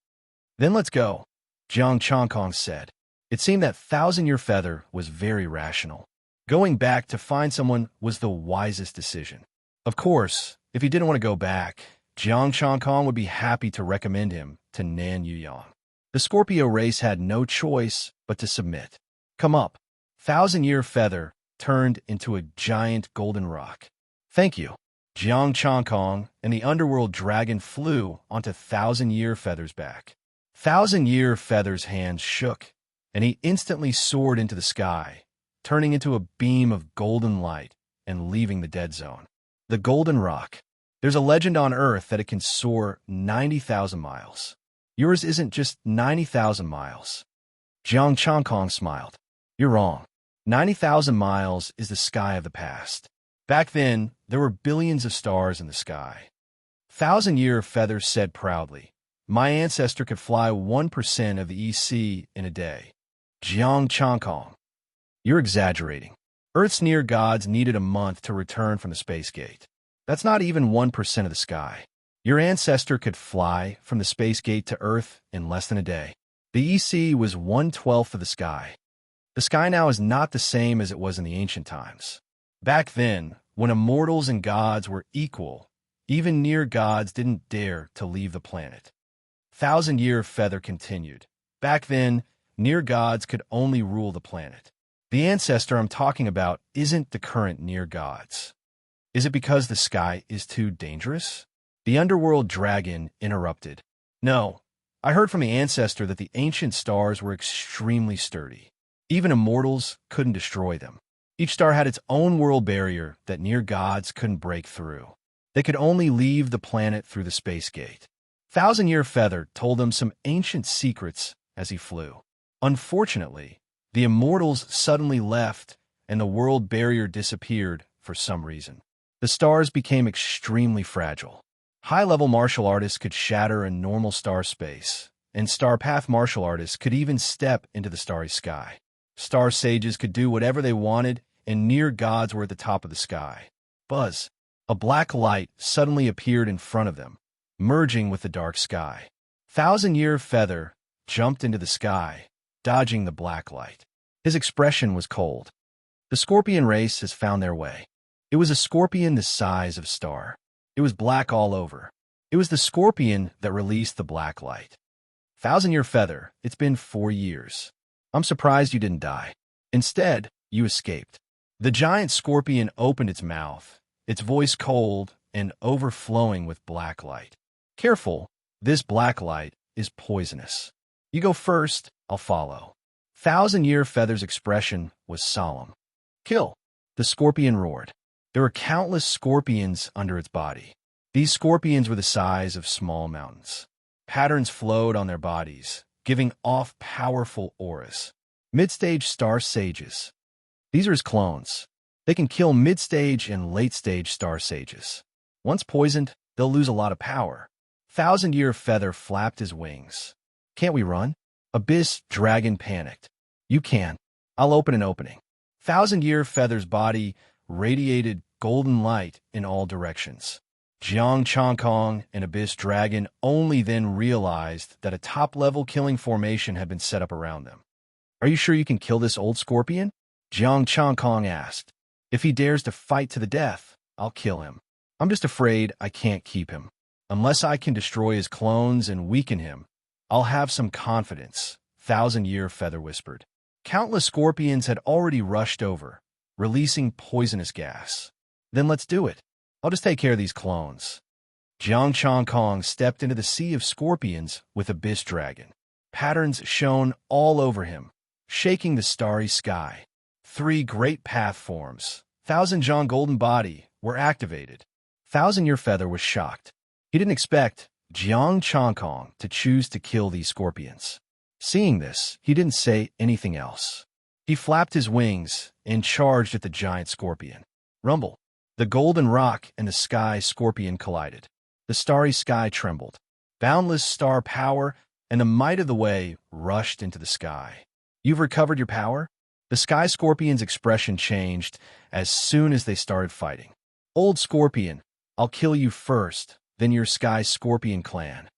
Then let's go, Jiang Chankong said. It seemed that Thousand-Year Feather was very rational. Going back to find someone was the wisest decision. Of course, if he didn't want to go back, Jiang Chankong would be happy to recommend him to Nan Yuyang. The Scorpio race had no choice but to submit. Come up. Thousand-Year Feather turned into a giant golden rock. Thank you. Jiang Chankong and the underworld dragon flew onto Thousand-Year Feather's back. Thousand-Year Feather's hands shook, and he instantly soared into the sky, turning into a beam of golden light and leaving the dead zone. The Golden Rock. There's a legend on Earth that it can soar 90,000 miles. Yours isn't just 90,000 miles. Jiang Chankong smiled. You're wrong. 90,000 miles is the sky of the past. Back then, there were billions of stars in the sky. Thousand-Year Feather said proudly, my ancestor could fly 1% of the EC in a day. Jiang Chankong. You're exaggerating. Earth's near gods needed a month to return from the space gate. That's not even 1% of the sky. Your ancestor could fly from the space gate to Earth in less than a day. The EC was 1/12 of the sky. The sky now is not the same as it was in the ancient times. Back then, when immortals and gods were equal, even near gods didn't dare to leave the planet. Thousand-Year Feather continued. Back then, near gods could only rule the planet. The ancestor I'm talking about isn't the current near gods. Is it because the sky is too dangerous? The underworld dragon interrupted. No, I heard from the ancestor that the ancient stars were extremely sturdy. Even immortals couldn't destroy them. Each star had its own world barrier that near gods couldn't break through. They could only leave the planet through the space gate. Thousand-Year Feather told them some ancient secrets as he flew. Unfortunately, the immortals suddenly left and the world barrier disappeared for some reason. The stars became extremely fragile. High-level martial artists could shatter a normal star space, and star path martial artists could even step into the starry sky. Star sages could do whatever they wanted, and near gods were at the top of the sky. Buzz! A black light suddenly appeared in front of them, merging with the dark sky. Thousand-Year Feather jumped into the sky, dodging the black light. His expression was cold. The scorpion race has found their way. It was a scorpion the size of a star. It was black all over. It was the scorpion that released the black light. Thousand-Year Feather, it's been 4 years. I'm surprised you didn't die. Instead, you escaped. The giant scorpion opened its mouth, its voice cold and overflowing with black light. Careful, this black light is poisonous. You go first, I'll follow. Thousand-Year Feather's expression was solemn. Kill! The scorpion roared. There were countless scorpions under its body. These scorpions were the size of small mountains. Patterns flowed on their bodies, giving off powerful auras. Mid-stage star sages. These are his clones. They can kill mid-stage and late-stage star sages. Once poisoned, they'll lose a lot of power. Thousand-Year Feather flapped his wings. Can't we run? Abyss Dragon panicked. You can. I'll open an opening. Thousand-Year Feather's body radiated golden light in all directions. Jiang Chongkong and Abyss Dragon only then realized that a top-level killing formation had been set up around them. Are you sure you can kill this old scorpion? Jiang Chongkong asked. If he dares to fight to the death, I'll kill him. I'm just afraid I can't keep him. Unless I can destroy his clones and weaken him, I'll have some confidence, Thousand-Year Feather whispered. Countless scorpions had already rushed over, releasing poisonous gas. Then let's do it. I'll just take care of these clones. Jiang Chongkong stepped into the sea of scorpions with Abyss Dragon. Patterns shone all over him, shaking the starry sky. 3 great path forms, Thousand Zhang Golden Body, were activated. Thousand-Year Feather was shocked. He didn't expect Jiang Chongkong to choose to kill these scorpions. Seeing this, he didn't say anything else. He flapped his wings and charged at the giant scorpion. Rumble. The golden rock and the sky scorpion collided. The starry sky trembled. Boundless star power and the might of the way rushed into the sky. You've recovered your power? The sky scorpion's expression changed as soon as they started fighting. Old scorpion, I'll kill you first, then your sky scorpion clan.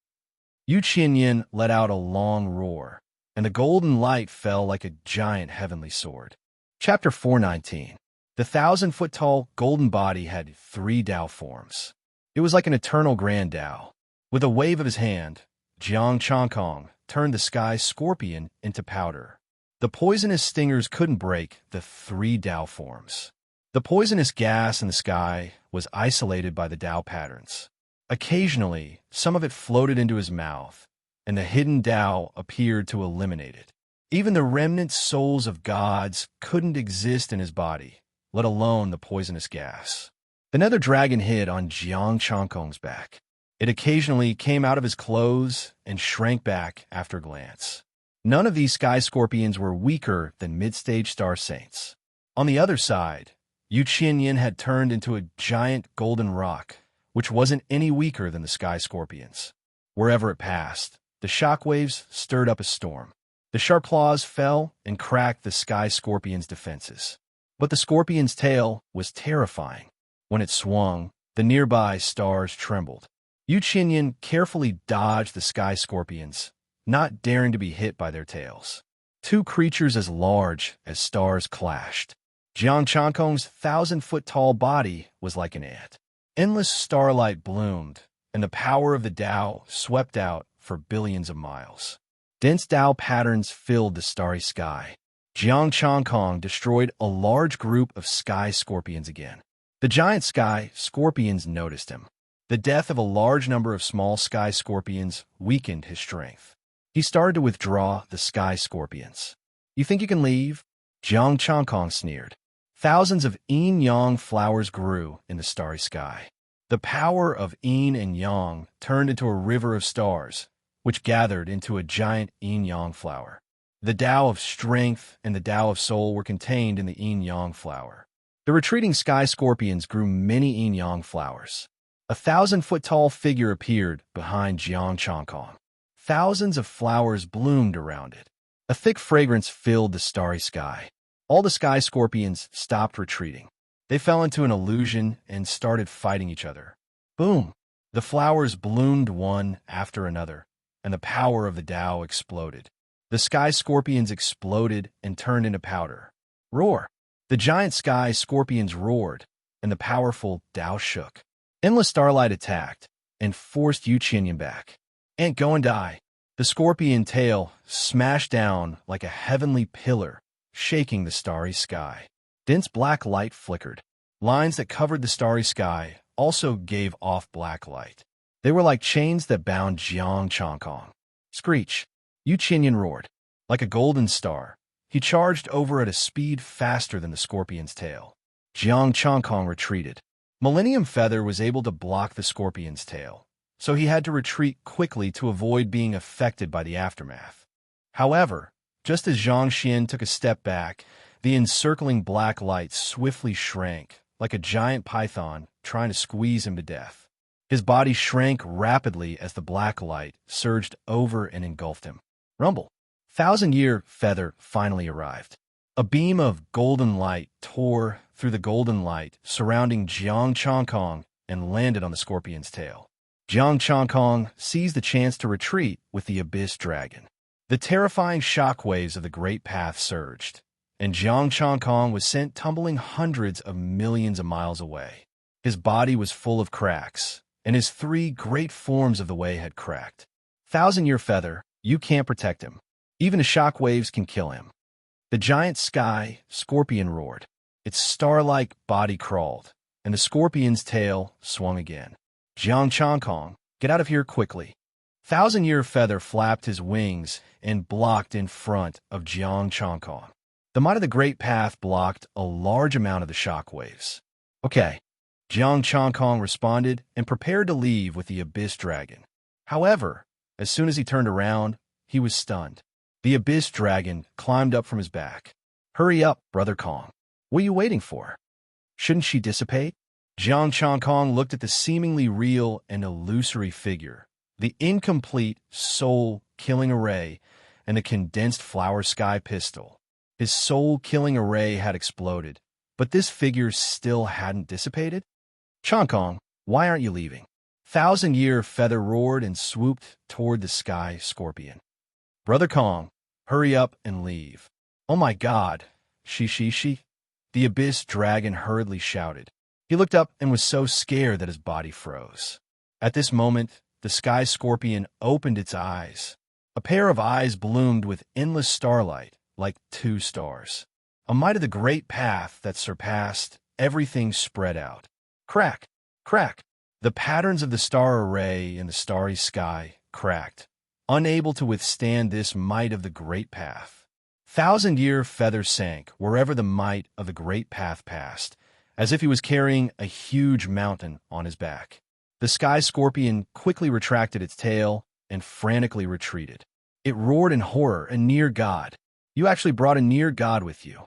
Yu Qianyin let out a long roar, and the golden light fell like a giant heavenly sword. Chapter 419. The 1,000-foot-tall golden body had 3 Tao forms. It was like an eternal grand Tao. With a wave of his hand, Jiang Chongkong turned the sky scorpion into powder. The poisonous stingers couldn't break the 3 Tao forms. The poisonous gas in the sky was isolated by the Tao patterns. Occasionally, some of it floated into his mouth, and the hidden Tao appeared to eliminate it. Even the remnant souls of gods couldn't exist in his body, let alone the poisonous gas. The nether dragon hid on Jiang Chongkong's back. It occasionally came out of his clothes and shrank back after a glance. None of these sky scorpions were weaker than mid-stage star saints. On the other side, Yu Qianyin had turned into a giant golden rock, which wasn't any weaker than the sky scorpions. Wherever it passed, the shockwaves stirred up a storm. The sharp claws fell and cracked the sky scorpion's defenses. But the scorpion's tail was terrifying. When it swung, The nearby stars trembled. Yu Qinyan carefully dodged the sky scorpions, not daring to be hit by their tails. Two creatures as large as stars clashed. Jiang Chankong's 1,000-foot-tall body was like an ant. Endless starlight bloomed, and the power of the Tao swept out for billions of miles. Dense Tao patterns filled the starry sky. Jiang Chankong destroyed a large group of sky scorpions again. The giant sky scorpions noticed him. The death of a large number of small sky scorpions weakened his strength. He started to withdraw the sky scorpions. "You think you can leave?" Jiang Chankong sneered. Thousands of yin-yang flowers grew in the starry sky. The power of yin and yang turned into a river of stars, which gathered into a giant yin-yang flower. The Tao of strength and the Tao of soul were contained in the yin-yang flower. The retreating sky scorpions grew many yin-yang flowers. A 1,000-foot-tall figure appeared behind Jiang Chankong. Thousands of flowers bloomed around it. A thick fragrance filled the starry sky. All the sky scorpions stopped retreating. They fell into an illusion and started fighting each other. Boom! The flowers bloomed one after another, and the power of the Tao exploded. The sky scorpions exploded and turned into powder. Roar! The giant sky scorpions roared, and the powerful Tao shook. Endless starlight attacked and forced Yu Qinyan back. "Ain't go and die." The scorpion tail smashed down like a heavenly pillar, shaking the starry sky. Dense black light flickered. Lines that covered the starry sky also gave off black light. They were like chains that bound Jiang Chankong. Screech! Yu Qinyan roared. Like a golden star, he charged over at a speed faster than the scorpion's tail. Jiang Chankong retreated. Millennium Feather was able to block the scorpion's tail, so he had to retreat quickly to avoid being affected by the aftermath. However, just as Zhang Xian took a step back, the encircling black light swiftly shrank, like a giant python trying to squeeze him to death. His body shrank rapidly as the black light surged over and engulfed him. Rumble! 1,000-Year Feather finally arrived. A beam of golden light tore through the golden light surrounding Jiang Chankong and landed on the scorpion's tail. Jiang Chankong seized the chance to retreat with the Abyss Dragon. The terrifying shockwaves of the Great Path surged, and Jiang Chankong was sent tumbling hundreds of millions of miles away. His body was full of cracks, and his 3 great forms of the way had cracked. 1,000-Year Feather, you can't protect him. Even the shockwaves can kill him. The giant sky scorpion roared. Its star-like body crawled, and the scorpion's tail swung again. Jiang Chankong, get out of here quickly. 1,000-Year Feather flapped his wings and blocked in front of Jiang Chankong. The might of the Great Path blocked a large amount of the shockwaves. Okay. Jiang Chankong responded and prepared to leave with the Abyss Dragon. However, as soon as he turned around, he was stunned. The Abyss Dragon climbed up from his back. "Hurry up, Brother Kong. What are you waiting for? Shouldn't she dissipate?" Jiang Chankong looked at the seemingly real and illusory figure, the incomplete soul-killing array, and the condensed flower sky pistol. His soul-killing array had exploded, but this figure still hadn't dissipated. "Chankong, why aren't you leaving?" 1,000-Year Feather roared and swooped toward the sky scorpion. "Brother Kong, hurry up and leave." "Oh my God, she. The Abyss Dragon hurriedly shouted. He looked up and was so scared that his body froze. At this moment, the sky scorpion opened its eyes. A pair of eyes bloomed with endless starlight, like 2 stars. A might of the Great Path that surpassed everything spread out. Crack! Crack! The patterns of the star array in the starry sky cracked, unable to withstand this might of the Great Path. 1,000-Year Feather sank wherever the might of the Great Path passed, as if he was carrying a huge mountain on his back. The sky scorpion quickly retracted its tail and frantically retreated. It roared in horror, "A near god. You actually brought a near god with you."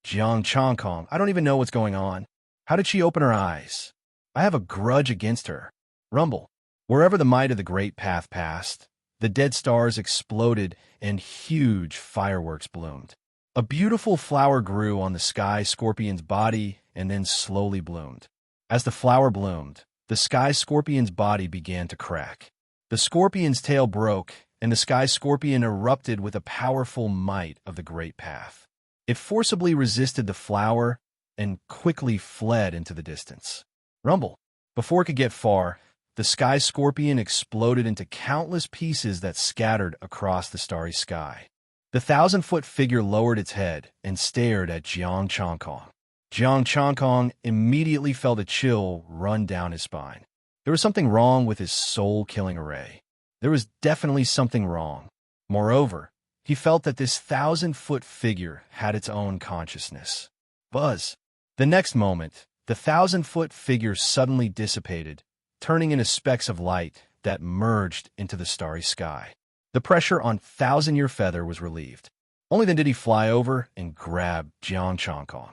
"Jiang Chankong, I don't even know what's going on. How did she open her eyes? I have a grudge against her." Rumble. Wherever the might of the Great Path passed, the dead stars exploded and huge fireworks bloomed. A beautiful flower grew on the sky scorpion's body and then slowly bloomed. As the flower bloomed, the sky scorpion's body began to crack. The scorpion's tail broke, and the sky scorpion erupted with a powerful might of the great path. It forcibly resisted the flower and quickly fled into the distance. Rumble! Before it could get far, the sky scorpion exploded into countless pieces that scattered across the starry sky. The 1,000-foot figure lowered its head and stared at Jiang Changkong. Jiang Changkong immediately felt a chill run down his spine. There was something wrong with his soul-killing array. There was definitely something wrong. Moreover, he felt that this 1,000-foot figure had its own consciousness. Buzz! The next moment, the 1,000-foot figure suddenly dissipated, turning into specks of light that merged into the starry sky. The pressure on 1,000-Year Feather was relieved. Only then did he fly over and grab Jiang Changkong.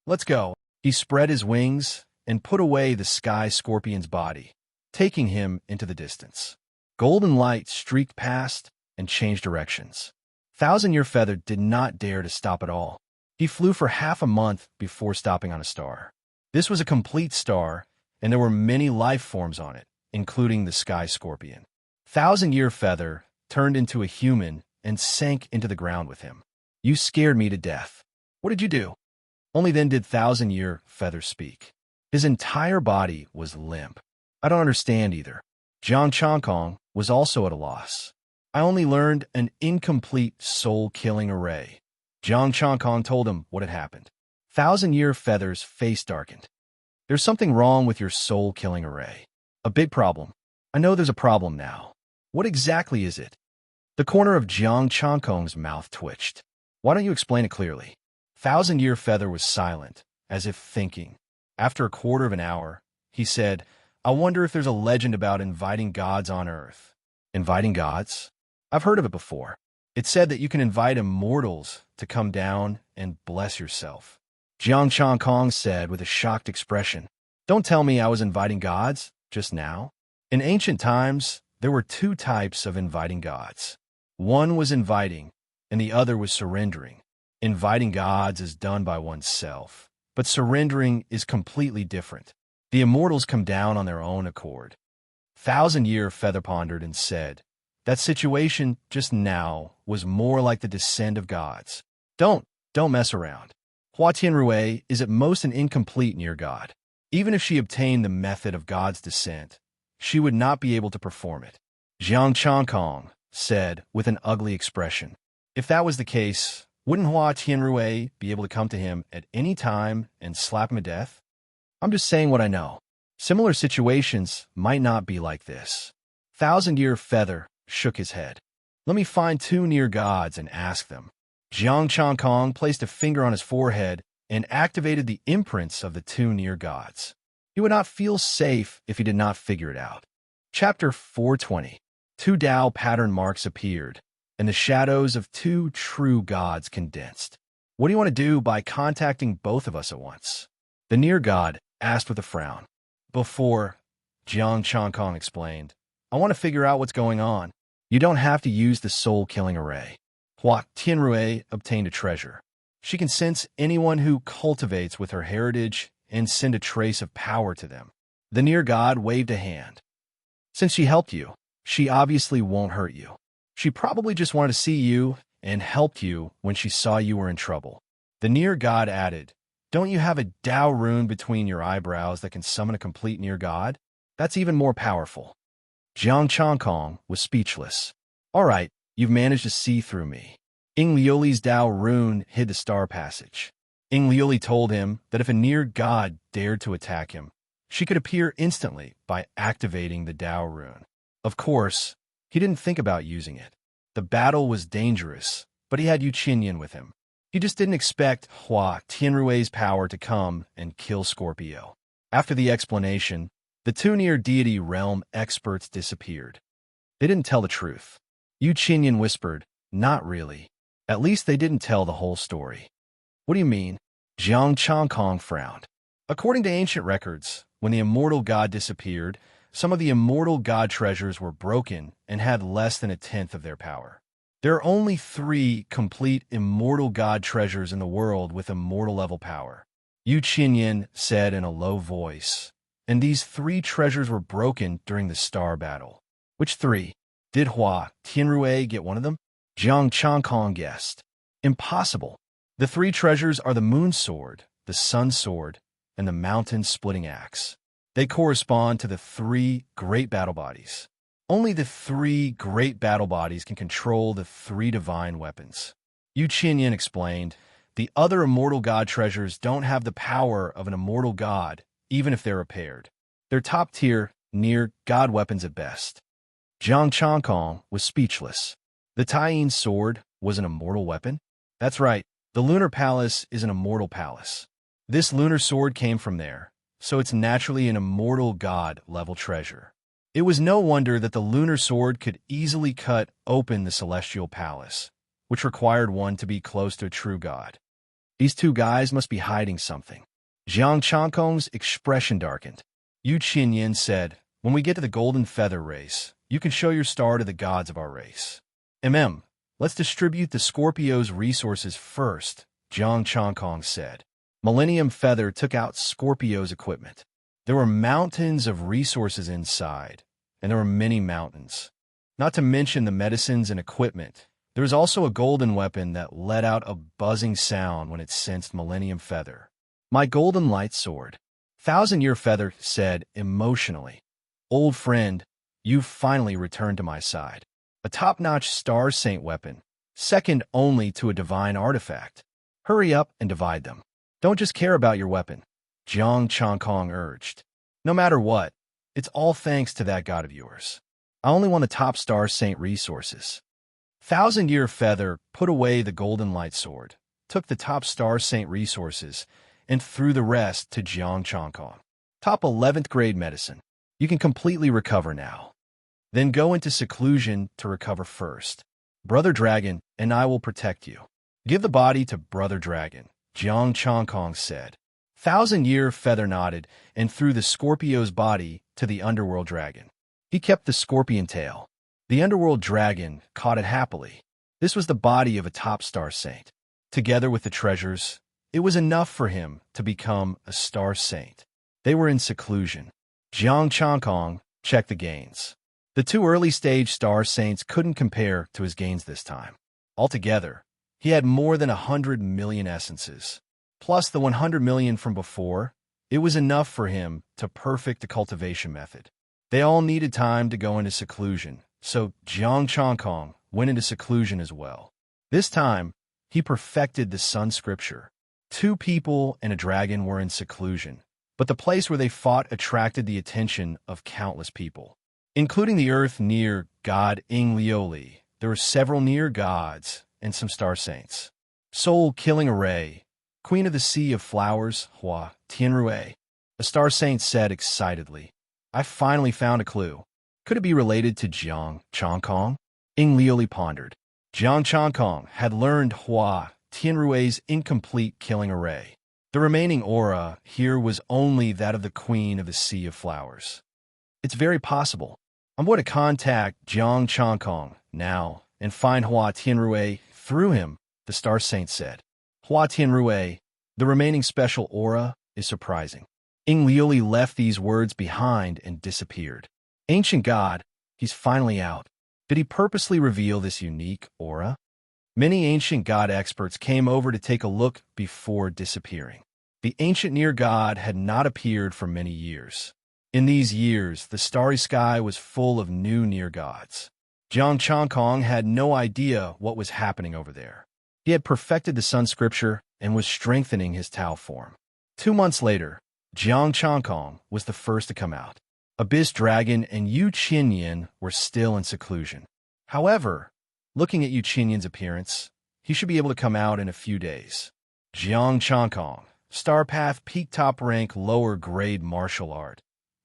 Let's go. He spread his wings and put away the sky scorpion's body, taking him into the distance. Golden light streaked past and changed directions. 1,000-Year Feather did not dare to stop at all. He flew for half a month before stopping on a star. This was a complete star, and there were many life forms on it, including the sky scorpion. 1,000-Year Feather turned into a human and sank into the ground with him. You scared me to death. What did you do? Only then did 1,000-Year Feather speak. His entire body was limp. I don't understand either. Jiang Changkong was also at a loss. I only learned an incomplete soul-killing array. Jiang Changkong told him what had happened. 1,000-Year Feather's face darkened. There's something wrong with your soul-killing array. A big problem. I know there's a problem now. What exactly is it? The corner of Jiang Changkong's mouth twitched. Why don't you explain it clearly? 1,000-Year Feather was silent, as if thinking. After a quarter of an hour, he said, I wonder if there's a legend about inviting gods on Earth. Inviting gods? I've heard of it before. It said that you can invite immortals to come down and bless yourself. Jiang Changkong said with a shocked expression, Don't tell me I was inviting gods just now. In ancient times, there were two types of inviting gods. One was inviting, and the other was surrendering. Inviting gods is done by oneself, but surrendering is completely different. The immortals come down on their own accord. 1,000-Year Feather pondered and said, That situation just now was more like the descent of gods. Don't mess around. Hua Tianrui is at most an incomplete near god. Even if she obtained the method of God's descent, she would not be able to perform it. Jiang Changkong said with an ugly expression. If that was the case, wouldn't Hua Tianrui be able to come to him at any time and slap him to death? I'm just saying what I know. Similar situations might not be like this. 1,000-Year Feather shook his head. Let me find two near gods and ask them. Jiang Changkong placed a finger on his forehead and activated the imprints of the two near gods. He would not feel safe if he did not figure it out. Chapter 420. Two Tao pattern marks appeared, and the shadows of two true gods condensed. What do you want to do by contacting both of us at once? The near god asked with a frown. Before, Jiang Changkong explained, I want to figure out what's going on. You don't have to use the soul-killing array. Hua Tianrui obtained a treasure. She can sense anyone who cultivates with her heritage and send a trace of power to them. The near god waved a hand. Since she helped you, she obviously won't hurt you. She probably just wanted to see you and helped you when she saw you were in trouble. The near god added, Don't you have a Tao rune between your eyebrows that can summon a complete near god? That's even more powerful. Jiang Changkong was speechless. All right, you've managed to see through me. Ing Liuli's Tao rune hid the star passage. Ing Liuli told him that if a near god dared to attack him, she could appear instantly by activating the Tao rune. Of course, he didn't think about using it. The battle was dangerous, but he had Yu Qinyan with him. He just didn't expect Hua Tianrui's power to come and kill Scorpio. After the explanation, the two near deity realm experts disappeared. They didn't tell the truth. Yu Qinyan whispered, Not really. At least they didn't tell the whole story. What do you mean? Jiang Changkong frowned. According to ancient records, when the immortal god disappeared, some of the immortal god treasures were broken and had less than a tenth of their power. There are only 3 complete immortal god treasures in the world with immortal level power. Yu Qinyan said in a low voice, and these 3 treasures were broken during the star battle. Which 3? Did Hua Tianrui get one of them? Jiang Changkong guessed. Impossible. The 3 treasures are the moon sword, the sun sword, and the mountain-splitting axe. They correspond to the 3 great battle bodies. Only the 3 great battle bodies can control the 3 divine weapons. Yu Qinyan explained, the other immortal god treasures don't have the power of an immortal god, even if they're repaired. They're top-tier, near god weapons at best. Jiang Changkong was speechless. The Taiyin sword was an immortal weapon? That's right, the Lunar Palace is an immortal palace. This lunar sword came from there, so it's naturally an immortal god-level treasure. It was no wonder that the lunar sword could easily cut open the celestial palace, which required one to be close to a true god. These 2 guys must be hiding something. Jiang Changkong's expression darkened. Yu Qinyan said, when we get to the golden feather race, you can show your star to the gods of our race. Let's distribute the Scorpio's resources first, Jiang Changkong said. Millennium Feather took out Scorpio's equipment. There were mountains of resources inside, and there were many mountains. Not to mention the medicines and equipment. There was also a golden weapon that let out a buzzing sound when it sensed Millennium Feather. My golden light sword. 1,000-Year Feather said emotionally. Old friend, you've finally returned to my side. A top-notch Star Saint weapon, second only to a divine artifact. Hurry up and divide them. Don't just care about your weapon, Jiang Changkong urged. No matter what, it's all thanks to that god of yours. I only want the top Star Saint resources. 1,000-Year Feather put away the golden light sword, took the top Star Saint resources, and threw the rest to Jiang Changkong. Top 11th grade medicine. You can completely recover now. Then go into seclusion to recover first. Brother Dragon and I will protect you. Give the body to Brother Dragon, Jiang Changkong said. 1,000-Year Feather nodded and threw the Scorpio's body to the underworld dragon. He kept the scorpion tail. The underworld dragon caught it happily. This was the body of a top Star Saint. Together with the treasures, it was enough for him to become a Star Saint. They were in seclusion. Jiang Changkong checked the gains. The 2 early-stage Star Saints couldn't compare to his gains this time. Altogether, he had more than 100 million essences. Plus the 100 million from before, it was enough for him to perfect the cultivation method. They all needed time to go into seclusion, so Jiang Changkong went into seclusion as well. This time, he perfected the Sun Scripture. 2 people and a dragon were in seclusion, but the place where they fought attracted the attention of countless people. Including the earth near god Lioli, there were several near gods and some Star Saints. Soul-killing array, Queen of the Sea of Flowers, Hua Tianrui, a Star Saint said excitedly. I finally found a clue. Could it be related to Jiang Changkong? Lioli pondered. Jiang Changkong had learned Hua Tianrui's incomplete killing array. The remaining aura here was only that of the Queen of the Sea of Flowers. It's very possible. I'm going to contact Jiang Changkong now and find Hua Tianrui through him, the Star Saint said. Hua Tianrui, the remaining special aura, is surprising. Lioli left these words behind and disappeared. Ancient God, he's finally out. Did he purposely reveal this unique aura? Many ancient god experts came over to take a look before disappearing. The ancient near god had not appeared for many years. In these years, the starry sky was full of new near gods. Jiang Changkong had no idea what was happening over there. He had perfected the Sun Scripture and was strengthening his Tao form. 2 months later, Jiang Changkong was the first to come out. Abyss Dragon and Yu Qinyan were still in seclusion. However, looking at Yu Qinyan's appearance, he should be able to come out in a few days. Jiang Changkong, Star Path Peak Top Rank Lower Grade Martial Art.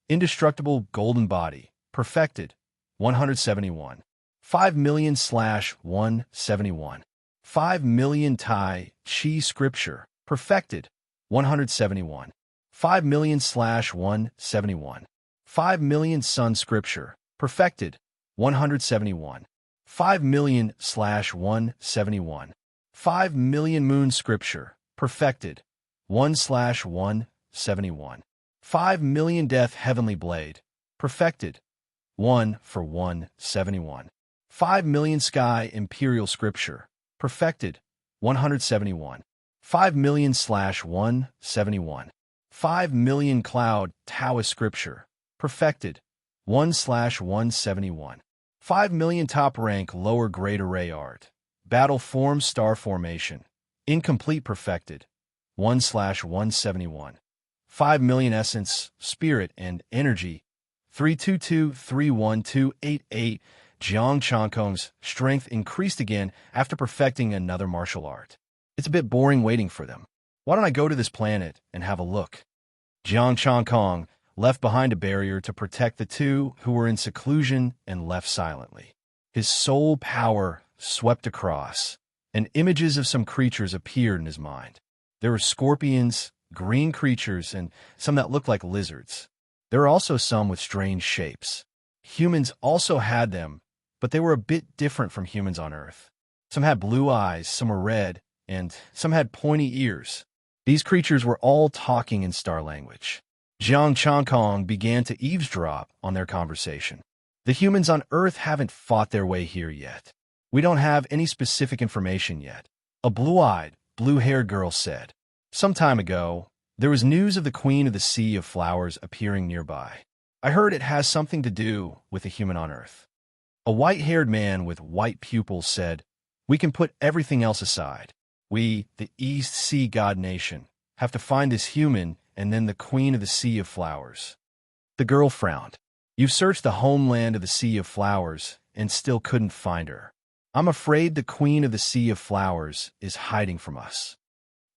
Indestructible Golden Body, perfected, 171. 5,000,000/171. 5,000,000 Tai Chi Scripture, perfected, 171. 5,000,000/171. 5,000,000 Sun Scripture, perfected, 171. 5,000,000/171. 5,000,000 Moon Scripture, perfected, 1/171. 5,000,000 death heavenly blade, perfected, 1 for 171. 5,000,000 sky imperial scripture, perfected, 171. 5,000,000/171. 5,000,000 cloud Taoist scripture, perfected, 1/171. 5,000,000 top rank lower grade array art, battle form star formation, incomplete perfected, 1/171. 5,000,000 essence, spirit, and energy, 322-31288. Jiang Chankong's strength increased again after perfecting another martial art. It's a bit boring waiting for them. Why don't I go to this planet and have a look? Jiang Chankong left behind a barrier to protect the two who were in seclusion and left silently. His soul power swept across, and images of some creatures appeared in his mind. There were scorpions, green creatures, and some that looked like lizards. There were also some with strange shapes. Humans also had them, but they were a bit different from humans on Earth. Some had blue eyes, some were red, and some had pointy ears. These creatures were all talking in star language. Jiang Chankong began to eavesdrop on their conversation. The humans on Earth haven't fought their way here yet. We don't have any specific information yet, a blue-eyed, blue-haired girl said. Some time ago, there was news of the Queen of the Sea of Flowers appearing nearby. I heard it has something to do with a human on Earth. A white-haired man with white pupils said, "We can put everything else aside. We, the East Sea God Nation, have to find this human and then the Queen of the Sea of Flowers." The girl frowned. "You've searched the homeland of the Sea of Flowers and still couldn't find her. I'm afraid the Queen of the Sea of Flowers is hiding from us.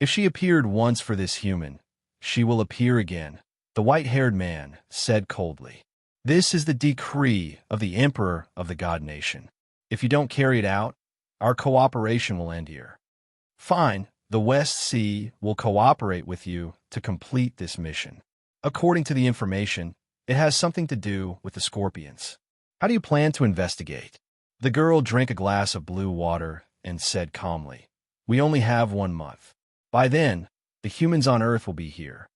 If she appeared once for this human, she will appear again," the white-haired man said coldly. "This is the decree of the Emperor of the God Nation. If you don't carry it out, our cooperation will end here." "Fine, the West Sea will cooperate with you to complete this mission. According to the information, it has something to do with the scorpions. How do you plan to investigate?" The girl drank a glass of blue water and said calmly, "We only have 1 month. By then, the humans on Earth will be here.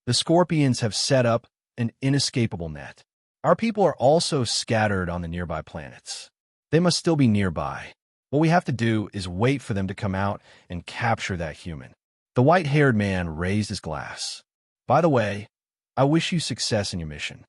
The scorpions have set up an inescapable net. Our people are also scattered on the nearby planets. They must still be nearby. What we have to do is wait for them to come out and capture that human." The white-haired man raised his glass. "By the way, I wish you success in your mission."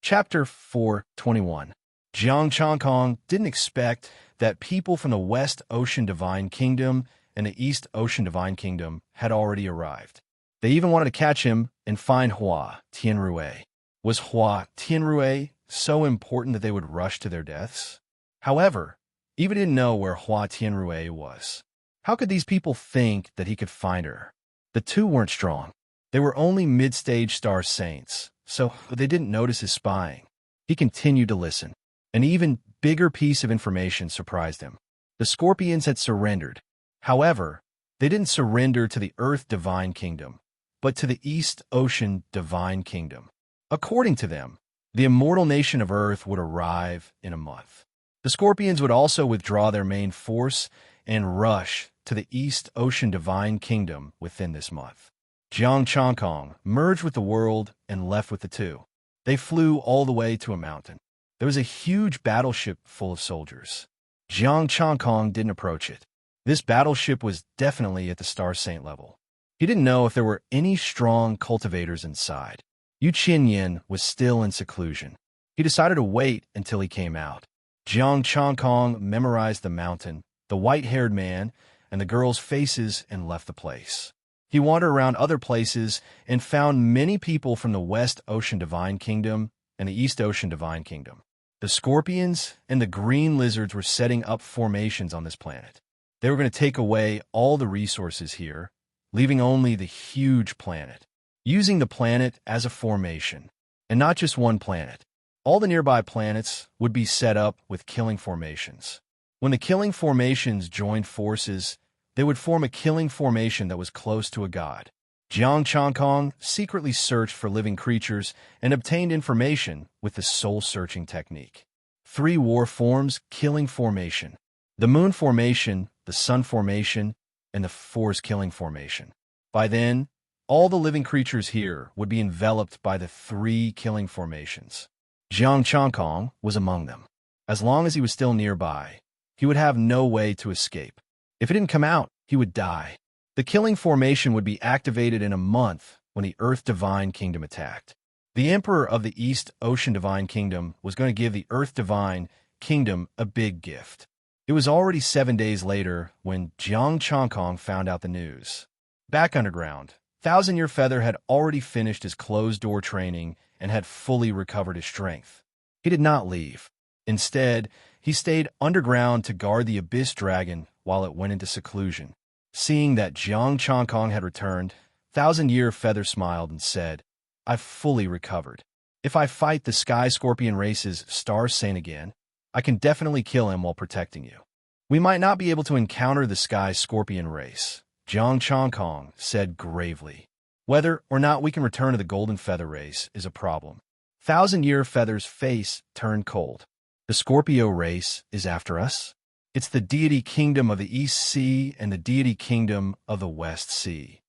Chapter 421. Jiang Chankong didn't expect that people from the West Ocean Divine Kingdom and the East Ocean Divine Kingdom had already arrived. They even wanted to catch him and find Hua Tianrui. Was Hua Tianrui so important that they would rush to their deaths? However, Eva didn't know where Hua Tianrui was. How could these people think that he could find her? The two weren't strong. They were only mid-stage star saints, so they didn't notice his spying. He continued to listen. An even bigger piece of information surprised him. The scorpions had surrendered. However, they didn't surrender to the Earth Divine Kingdom, but to the East Ocean Divine Kingdom. According to them, the immortal nation of Earth would arrive in a month. The scorpions would also withdraw their main force and rush to the East Ocean Divine Kingdom within this month. Jiang Chankong merged with the world and left with the two. They flew all the way to a mountain. There was a huge battleship full of soldiers. Jiang Chankong didn't approach it. This battleship was definitely at the Star Saint level. He didn't know if there were any strong cultivators inside. Yu Qinyan was still in seclusion. He decided to wait until he came out. Jiang Chankong memorized the mountain, the white-haired man, and the girls' faces and left the place. He wandered around other places and found many people from the West Ocean Divine Kingdom and the East Ocean Divine Kingdom. The scorpions and the green lizards were setting up formations on this planet. They were going to take away all the resources here, leaving only the huge planet, using the planet as a formation. And not just one planet. All the nearby planets would be set up with killing formations. When the killing formations joined forces, they would form a killing formation that was close to a god. Jiang Chankong secretly searched for living creatures and obtained information with the soul-searching technique. 3 war forms killing formation: the moon formation, the sun formation, and the forest killing formation. By then, All the living creatures here would be enveloped by the 3 killing formations. Jiang Changkong was among them. As long as he was still nearby, he would have no way to escape. If it didn't come out, he would die. The killing formation would be activated in a month when the Earth Divine Kingdom attacked. The Emperor of the East Ocean Divine Kingdom was going to give the Earth Divine Kingdom a big gift. It was already 7 days later when Jiang Changkong found out the news. Back underground, Thousand-Year Feather had already finished his closed-door training and had fully recovered his strength. He did not leave. Instead, he stayed underground to guard the Abyss Dragon while it went into seclusion. Seeing that Jiang Changkong had returned, Thousand-Year Feather smiled and said, "I've fully recovered. If I fight the Sky Scorpion race's Star Saint again, I can definitely kill him while protecting you." "We might not be able to encounter the Sky Scorpion race," Jiang Changkong said gravely. "Whether or not we can return to the Golden Feather race is a problem." Thousand-Year Feather's face turned cold. "The Scorpio race is after us? It's the deity kingdom of the East Sea and the deity kingdom of the West Sea."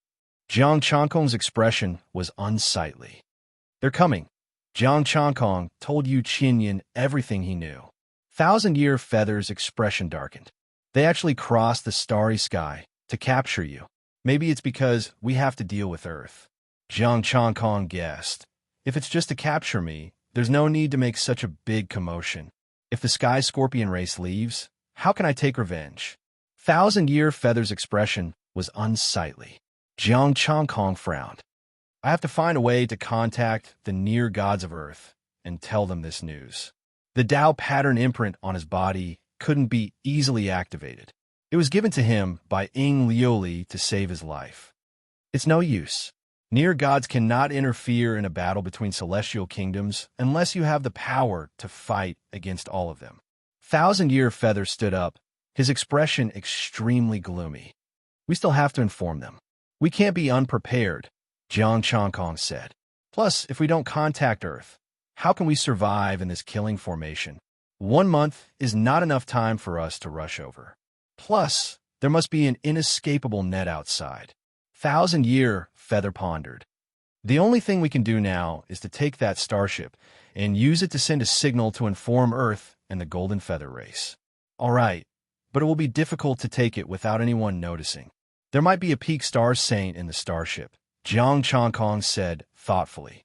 Jiang Changkong's expression was unsightly. "They're coming." Jiang Changkong told Yu Qinyan everything he knew. Thousand-Year Feather's expression darkened. "They actually crossed the starry sky to capture you. Maybe it's because we have to deal with Earth." Jiang Changkong guessed. "If it's just to capture me, there's no need to make such a big commotion. If the Sky Scorpion race leaves, how can I take revenge?" Thousand-Year Feather's expression was unsightly. Jiang Changkong frowned. "I have to find a way to contact the near gods of Earth and tell them this news." The Tao pattern imprint on his body couldn't be easily activated. It was given to him by Ing Liuli to save his life. "It's no use. Near gods cannot interfere in a battle between celestial kingdoms unless you have the power to fight against all of them." Thousand-Year Feather stood up, his expression extremely gloomy. "We still have to inform them. We can't be unprepared," Jiang Changkong said. "Plus, if we don't contact Earth, how can we survive in this killing formation? 1 month is not enough time for us to rush over. Plus, there must be an inescapable net outside." Thousand-Year Feather pondered. "The only thing we can do now is to take that starship and use it to send a signal to inform Earth and the Golden Feather race." "All right, but it will be difficult to take it without anyone noticing. There might be a peak star saint in the starship," Jiang Changkong said thoughtfully.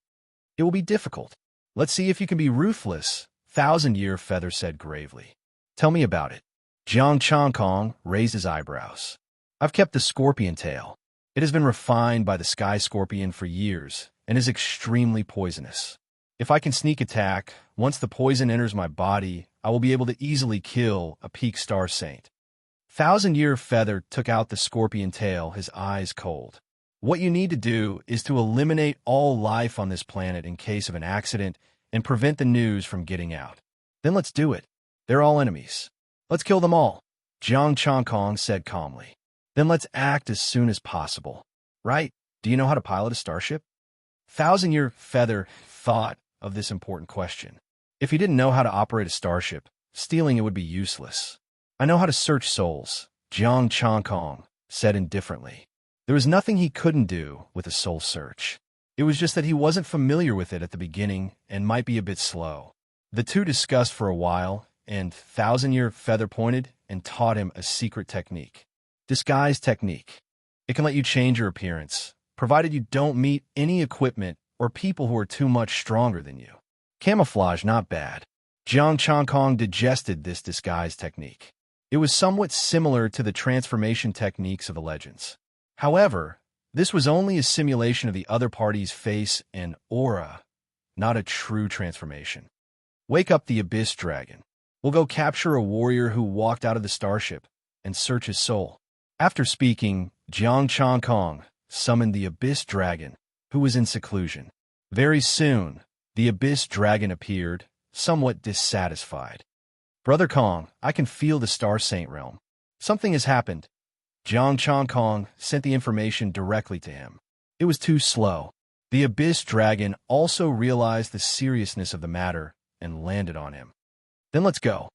"It will be difficult. Let's see if you can be ruthless," Thousand-Year Feather said gravely. "Tell me about it." Jiang Changkong raised his eyebrows. "I've kept the scorpion tail. It has been refined by the Sky Scorpion for years and is extremely poisonous. If I can sneak attack, once the poison enters my body, I will be able to easily kill a peak star saint." Thousand-Year Feather took out the scorpion tail, his eyes cold. "What you need to do is to eliminate all life on this planet in case of an accident and prevent the news from getting out. Then let's do it. They're all enemies. Let's kill them all," Jiang Changkong said calmly. "Then let's act as soon as possible. Right? Do you know how to pilot a starship?" Thousand-Year Feather thought of this important question. If he didn't know how to operate a starship, stealing it would be useless. "I know how to search souls," Jiang Changkong said indifferently. There was nothing he couldn't do with a soul search. It was just that he wasn't familiar with it at the beginning and might be a bit slow. The two discussed for a while, and Thousand-Year Feather pointed and taught him a secret technique. Disguise technique. It can let you change your appearance, provided you don't meet any equipment or people who are too much stronger than you. Camouflage not bad. Jiang Changkong digested this disguise technique. It was somewhat similar to the transformation techniques of the legends. However, this was only a simulation of the other party's face and aura, not a true transformation. "Wake up the Abyss Dragon. We'll go capture a warrior who walked out of the starship and search his soul." After speaking, Jiang Changkong summoned the Abyss Dragon, who was in seclusion. Very soon, the Abyss Dragon appeared, somewhat dissatisfied. "Brother Kong, I can feel the Star Saint realm. Something has happened." Jiang Changkong sent the information directly to him. It was too slow. The Abyss Dragon also realized the seriousness of the matter and landed on him. "Then let's go."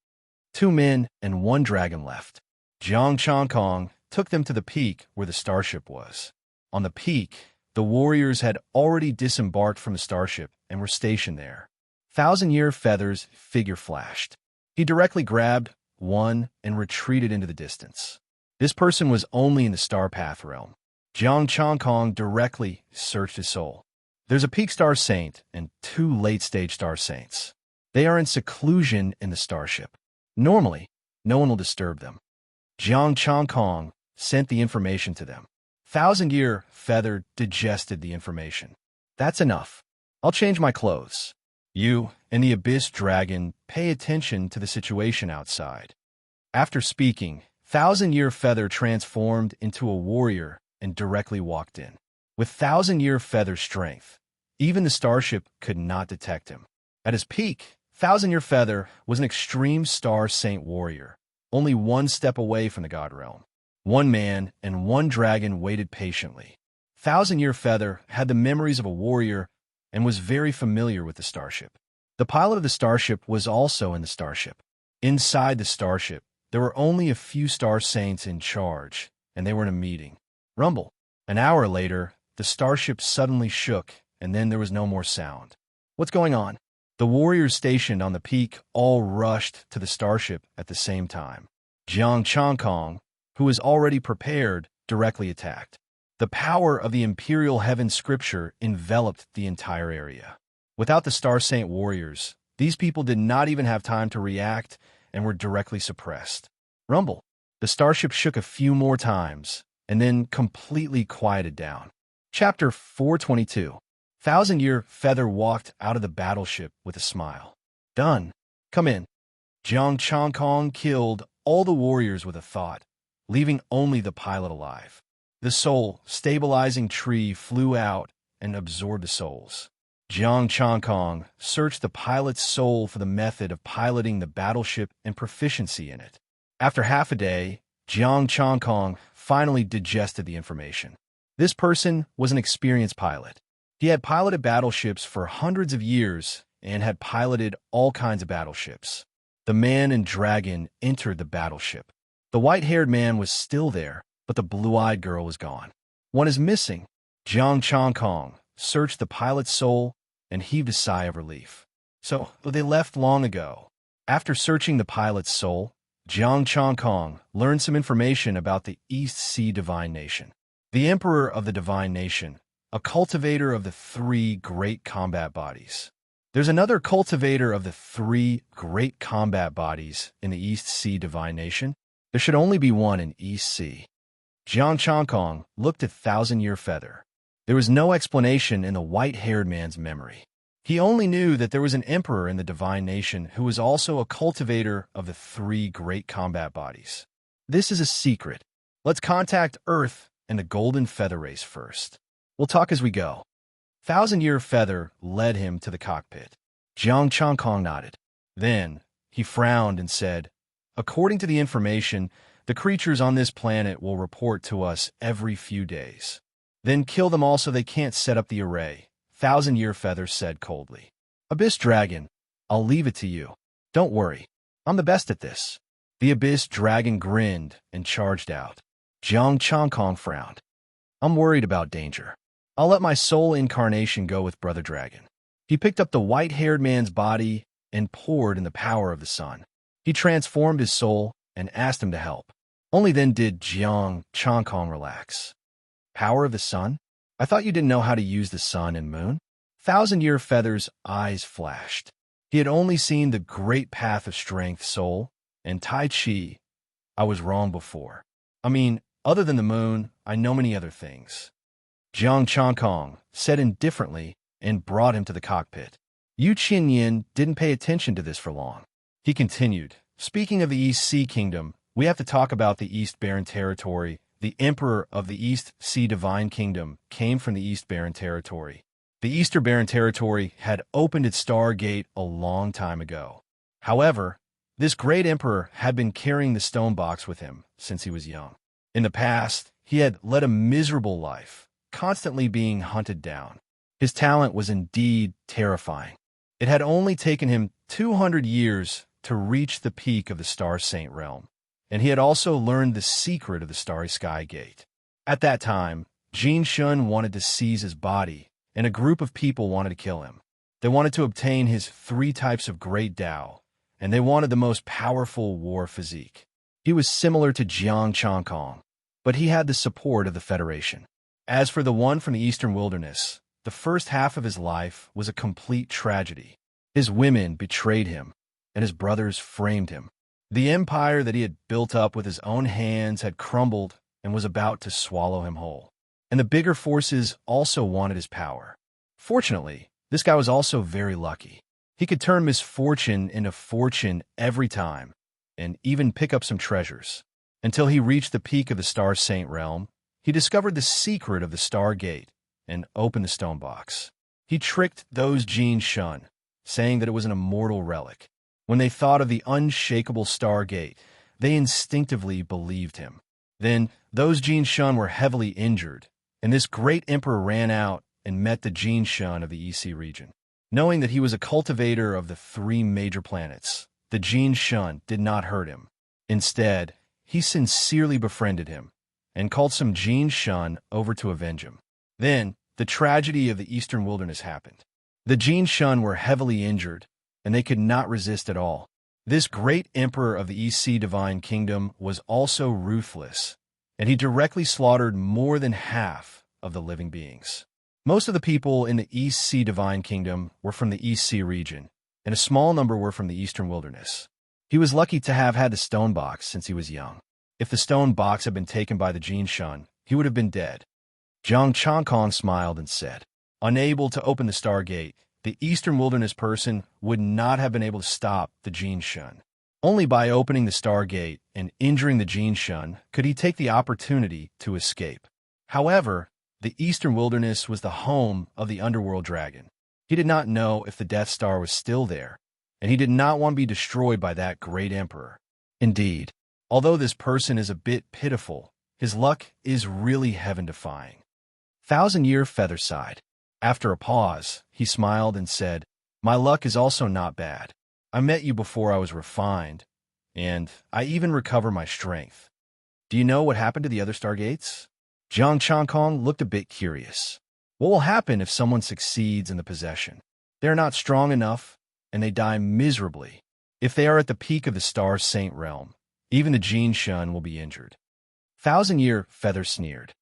2 men and 1 dragon left. Jiang Changkong took them to the peak where the starship was. On the peak The warriors had already disembarked from the starship and were stationed there. Thousand-Year Feather's figure flashed. He directly grabbed one and retreated into the distance. This person was only in the Star Path realm. Jiang Changkong directly searched his soul. There's a peak star saint and 2 late-stage star saints. They are in seclusion in the starship. Normally, no one will disturb them. Jiang Changkong sent the information to them. Thousand-Year Feather digested the information. That's enough. I'll change my clothes. You and the Abyss Dragon pay attention to the situation outside. After speaking, Thousand-Year Feather transformed into a warrior and directly walked in. With Thousand-Year Feather's strength, even the starship could not detect him. At his peak, Thousand-Year Feather was an extreme star saint warrior, only 1 step away from the God realm. 1 man and 1 dragon waited patiently. Thousand-Year Feather had the memories of a warrior and was very familiar with the starship. The pilot of the starship was also in the starship. Inside the starship, there were only a few star saints in charge, and they were in a meeting. Rumble. An hour later, the starship suddenly shook, and then there was no more sound. What's going on? The warriors stationed on the peak all rushed to the starship at the same time. Jiang Changkong, who was already prepared, directly attacked. The power of the Imperial Heaven Scripture enveloped the entire area. Without the Star Saint warriors, these people did not even have time to react and were directly suppressed. Rumble. The starship shook a few more times, and then completely quieted down. Chapter 422. Thousand-Year Feather walked out of the battleship with a smile. Done. Come in. Jiang Changkong killed all the warriors with a thought, leaving only the pilot alive. The soul-stabilizing tree flew out and absorbed the souls. Jiang Changkong searched the pilot's soul for the method of piloting the battleship and proficiency in it. After half a day, Jiang Changkong finally digested the information. This person was an experienced pilot. He had piloted battleships for hundreds of years and had piloted all kinds of battleships. The man and dragon entered the battleship. The white-haired man was still there, but the blue-eyed girl was gone. One is missing. Jiang Changkong searched the pilot's soul and heaved a sigh of relief. So, they left long ago. After searching the pilot's soul, Jiang Changkong learned some information about the East Sea Divine Nation. The Emperor of the Divine Nation, a cultivator of the 3 great combat bodies. There's another cultivator of the 3 great combat bodies in the East Sea Divine Nation. There should only be one in East Sea. Jiang Changkong looked at Thousand-Year Feather. There was no explanation in the white-haired man's memory. He only knew that there was an emperor in the Divine Nation who was also a cultivator of the 3 great combat bodies. This is a secret. Let's contact Earth and the Golden Feather Race first. We'll talk as we go. Thousand-Year Feather led him to the cockpit. Jiang Changkong nodded. Then he frowned and said, "According to the information, the creatures on this planet will report to us every few days. Then kill them all so they can't set up the array," Thousand-Year Feather said coldly. "Abyss Dragon, I'll leave it to you. Don't worry. I'm the best at this." The Abyss Dragon grinned and charged out. Jiang Changkong frowned. "I'm worried about danger. I'll let my soul incarnation go with Brother Dragon." He picked up the white-haired man's body and poured in the power of the sun. He transformed his soul and asked him to help. Only then did Jiang Changkong relax. "Power of the sun? I thought you didn't know how to use the sun and moon?" Thousand-Year Feather's eyes flashed. He had only seen the great path of strength, soul, and Tai Chi. "I was wrong before. I mean, other than the moon, I know many other things." Jiang Changkong said indifferently and brought him to the cockpit. Yu Qinyin didn't pay attention to this for long. He continued, "Speaking of the East Sea Kingdom, we have to talk about the East Barren Territory. The Emperor of the East Sea Divine Kingdom came from the East Barren Territory. The Eastern Barren Territory had opened its star gate a long time ago. However, this great emperor had been carrying the stone box with him since he was young. In the past, he had led a miserable life, constantly being hunted down. His talent was indeed terrifying. It had only taken him 200 years to reach the peak of the Star Saint realm, and he had also learned the secret of the Starry Sky Gate. At that time, Jin Shun wanted to seize his body, and a group of people wanted to kill him. They wanted to obtain his 3 types of great Tao, and they wanted the most powerful war physique. He was similar to Jiang Changkong, but he had the support of the Federation. As for the one from the Eastern Wilderness, the first half of his life was a complete tragedy. His women betrayed him, and his brothers framed him. The empire that he had built up with his own hands had crumbled and was about to swallow him whole. And the bigger forces also wanted his power. Fortunately, this guy was also very lucky. He could turn misfortune into fortune every time, and even pick up some treasures. Until he reached the peak of the Star Saint realm, he discovered the secret of the Star Gate and opened the stone box. He tricked those Jin Shun, saying that it was an immortal relic. When they thought of the unshakable Star Gate, they instinctively believed him. Then, those Jin Shun were heavily injured, and this great emperor ran out and met the Jin Shun of the EC region. Knowing that he was a cultivator of the 3 major planets, the Jin Shun did not hurt him. Instead, he sincerely befriended him and called some Jin Shun over to avenge him. Then, the tragedy of the Eastern Wilderness happened. The Jin Shun were heavily injured, and they could not resist at all. This great emperor of the EC Divine Kingdom was also ruthless, and he directly slaughtered more than half of the living beings. Most of the people in the EC Divine Kingdom were from the EC region, and a small number were from the Eastern Wilderness. He was lucky to have had the stone box since he was young. If the stone box had been taken by the Jin Shun, he would have been dead. Jiang Changkong smiled and said, "Unable to open the Star Gate, the Eastern Wilderness person would not have been able to stop the Jin Shun. Only by opening the Star Gate and injuring the Jin Shun could he take the opportunity to escape. However, the Eastern Wilderness was the home of the Underworld Dragon. He did not know if the Death Star was still there, and he did not want to be destroyed by that great emperor. Indeed, although this person is a bit pitiful, his luck is really heaven-defying." Thousand-Year Feather sighed. After a pause, he smiled and said, "My luck is also not bad. I met you before I was refined, and I even recover my strength. Do you know what happened to the other Stargates?" Jiang Changkong looked a bit curious. What will happen if someone succeeds in the possession? They are not strong enough, and they die miserably. If they are at the peak of the Star Saint realm, even the Jin Shun will be injured. Thousand-Year Feather sneered.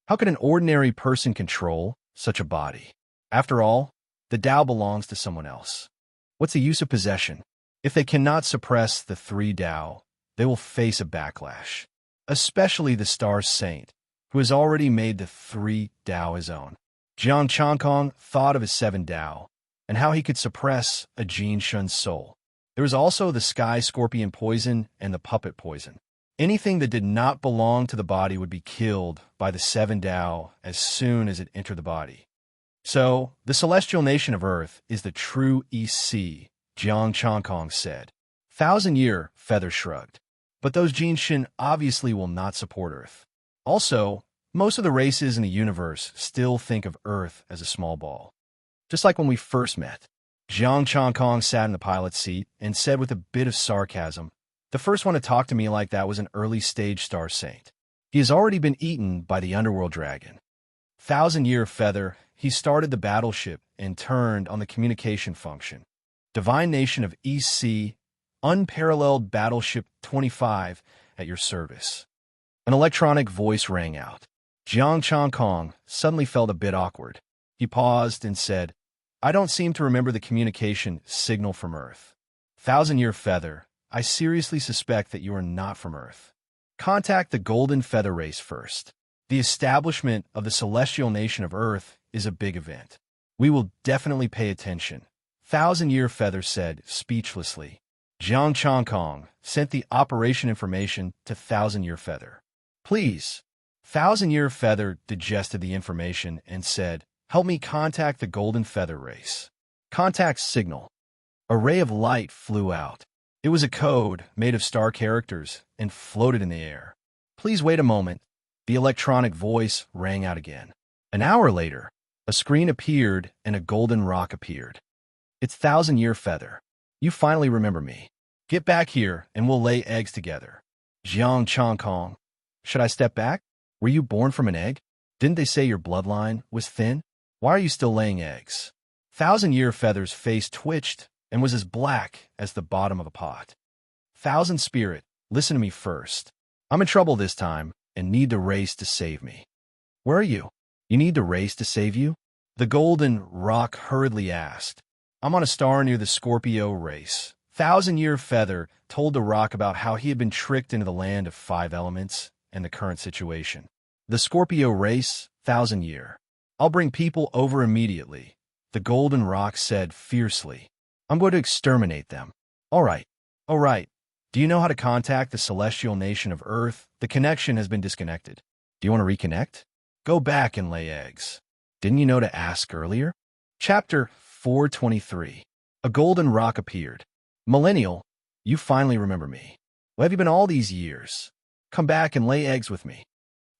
How could an ordinary person control such a body? After all, the Tao belongs to someone else. What's the use of possession? If they cannot suppress the 3 Tao, they will face a backlash, especially the Star Saint, who has already made the 3 Tao his own. Jiang Changkong thought of his 7 Tao and how he could suppress a Jin Shun's soul. There was also the Sky Scorpion poison and the Puppet poison. Anything that did not belong to the body would be killed by the 7 Tao as soon as it entered the body. So, the celestial nation of Earth is the true EC, Jiang Changkong said. Thousand-Year Feather shrugged. But those Jin Shun obviously will not support Earth. Also, most of the races in the universe still think of Earth as a small ball. Just like when we first met. Jiang Changkong sat in the pilot's seat and said with a bit of sarcasm, "The first one to talk to me like that was an early-stage Star Saint. He has already been eaten by the Underworld Dragon." Thousand-Year Feather, he started the battleship and turned on the communication function. Divine Nation of EC, Unparalleled Battleship 25 at your service. An electronic voice rang out. Jiang Changkong suddenly felt a bit awkward. He paused and said, "I don't seem to remember the communication signal from Earth." Thousand-Year Feather, I seriously suspect that you are not from Earth. Contact the Golden Feather race first. The establishment of the celestial nation of Earth is a big event. We will definitely pay attention, Thousand-Year Feather said speechlessly. Jiang Changkong sent the operation information to Thousand-Year Feather. "Please." Thousand-Year Feather digested the information and said, "Help me contact the Golden Feather race." Contact signal. A ray of light flew out. It was a code made of star characters and floated in the air. "Please wait a moment." The electronic voice rang out again. An hour later, a screen appeared and a golden rock appeared. "It's Thousand-Year Feather. You finally remember me. Get back here and we'll lay eggs together." Jiang Changkong. Should I step back? Were you born from an egg? Didn't they say your bloodline was thin? Why are you still laying eggs? Thousand-Year Feather's face twitched and was as black as the bottom of a pot. Thousand Spirit, listen to me first. I'm in trouble this time and need the race to save me. Where are you? You need the race to save you? The Golden Rock hurriedly asked. I'm on a star near the Scorpio race. Thousand-Year Feather told the rock about how he had been tricked into the land of 5 elements and the current situation. The Scorpio race, Thousand-Year. I'll bring people over immediately, the Golden Rock said fiercely. I'm going to exterminate them. All right. Do you know how to contact the celestial nation of Earth? The connection has been disconnected. Do you want to reconnect? Go back and lay eggs. Didn't you know to ask earlier? Chapter 423. A Golden Rock appeared. Millennial, you finally remember me. Where have you been all these years? Come back and lay eggs with me.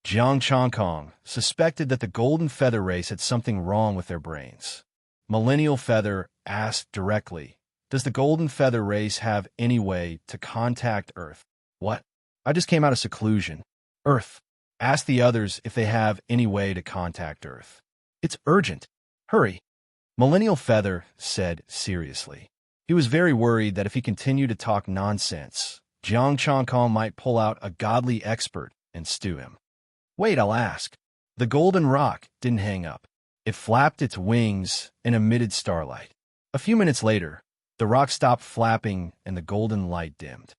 Jiang Chongkong suspected that the Golden Feather race had something wrong with their brains. Millennial Feather asked directly, does the Golden Feather race have any way to contact Earth? What? I just came out of seclusion. Earth. Ask the others if they have any way to contact Earth. It's urgent. Hurry. Millennial Feather said seriously. He was very worried that if he continued to talk nonsense, Jiang Chongkong might pull out a godly expert and stew him. Wait, I'll ask. The Golden Rock didn't hang up. It flapped its wings and emitted starlight. A few minutes later, the rock stopped flapping and the golden light dimmed.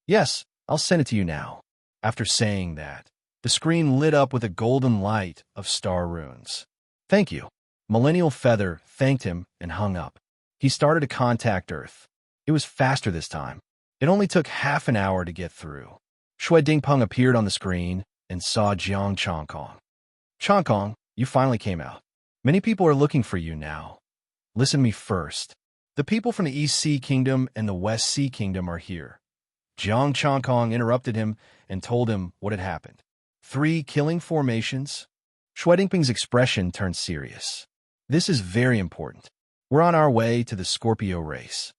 Yes, I'll send it to you now. After saying that, the screen lit up with a golden light of star runes. Thank you. Millennial Feather thanked him and hung up. He started to contact Earth. It was faster this time. It only took half an hour to get through. Shui Dingpeng appeared on the screen and saw Jiang Chongkong. Chongkong, you finally came out. Many people are looking for you now. Listen to me first. The people from the East Sea Kingdom and the West Sea Kingdom are here. Jiang Chongkong interrupted him and told him what had happened. 3 killing formations. Shui Dingpeng's expression turned serious. This is very important. We're on our way to the Scorpio race.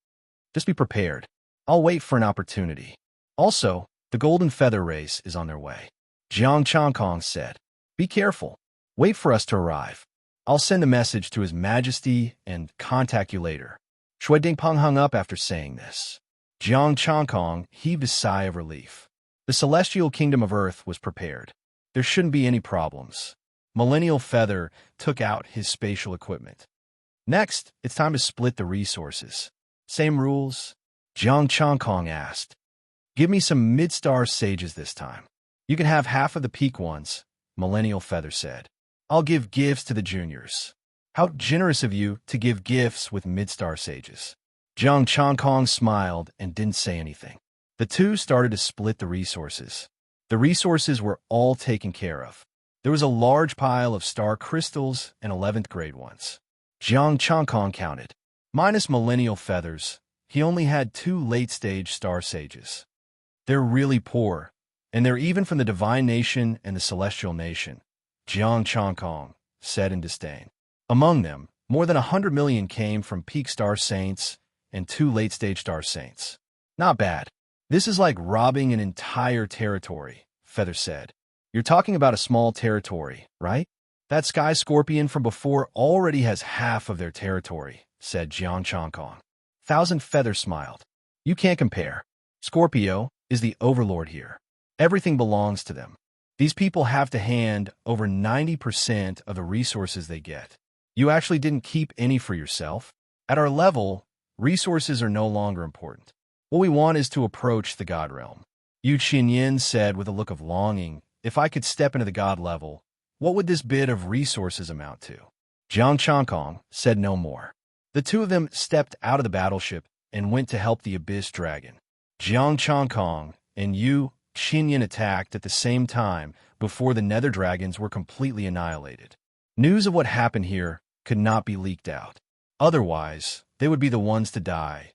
Just be prepared. I'll wait for an opportunity. Also, the Golden Feather race is on their way. Jiang Chongkong said, be careful. Wait for us to arrive. I'll send a message to His Majesty and contact you later. Shui Dingpeng hung up after saying this. Jiang Chongkong heaved a sigh of relief. The celestial kingdom of Earth was prepared. There shouldn't be any problems. Millennial Feather took out his spatial equipment. Next, it's time to split the resources. Same rules? Jiang Chongkong asked. Give me some mid-star sages this time. You can have half of the peak ones, Millennial Feather said. I'll give gifts to the juniors. How generous of you to give gifts with mid-star sages. Jiang Chongkong smiled and didn't say anything. The two started to split the resources. The resources were all taken care of. There was a large pile of star crystals and 11th grade ones. Jiang Chongkong counted. Minus Millennial Feathers, he only had 2 late-stage star sages. They're really poor, and they're even from the Divine Nation and the Celestial Nation, Jiang Chongkong said in disdain. Among them, more than 100 million came from peak star saints and 2 late-stage star saints. Not bad. This is like robbing an entire territory, Feather said. You're talking about a small territory, right? That sky scorpion from before already has half of their territory, said Jiang Chongkong. Thousand Feather smiled. You can't compare. Scorpio is the overlord here. Everything belongs to them. These people have to hand over 90% of the resources they get. You actually didn't keep any for yourself. At our level, resources are no longer important. What we want is to approach the God realm. Yu Qinyin said with a look of longing, if I could step into the God level, what would this bit of resources amount to? Jiang Chongkong said no more. The two of them stepped out of the battleship and went to help the Abyss Dragon. Jiang Chongkong and Yu Qinyin attacked at the same time before the Nether Dragons were completely annihilated. News of what happened here could not be leaked out. Otherwise, they would be the ones to die,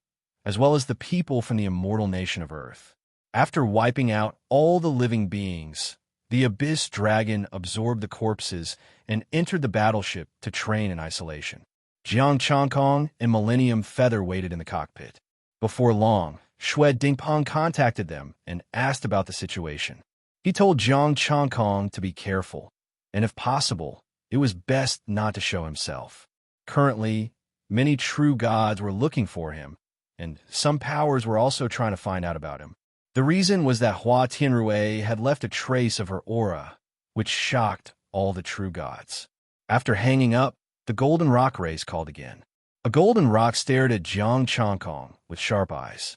as well as the people from the immortal nation of Earth. After wiping out all the living beings, the Abyss Dragon absorbed the corpses and entered the battleship to train in isolation. Jiang Chongkong and Millennium Feather waited in the cockpit. Before long, Shui Dingpeng contacted them and asked about the situation. He told Jiang Chongkong to be careful. and if possible, it was best not to show himself. Currently, many true gods were looking for him, and some powers were also trying to find out about him. The reason was that Hua Tianrui had left a trace of her aura, which shocked all the true gods. After hanging up, the golden rock race called again. A golden rock stared at Jiang Changkong with sharp eyes.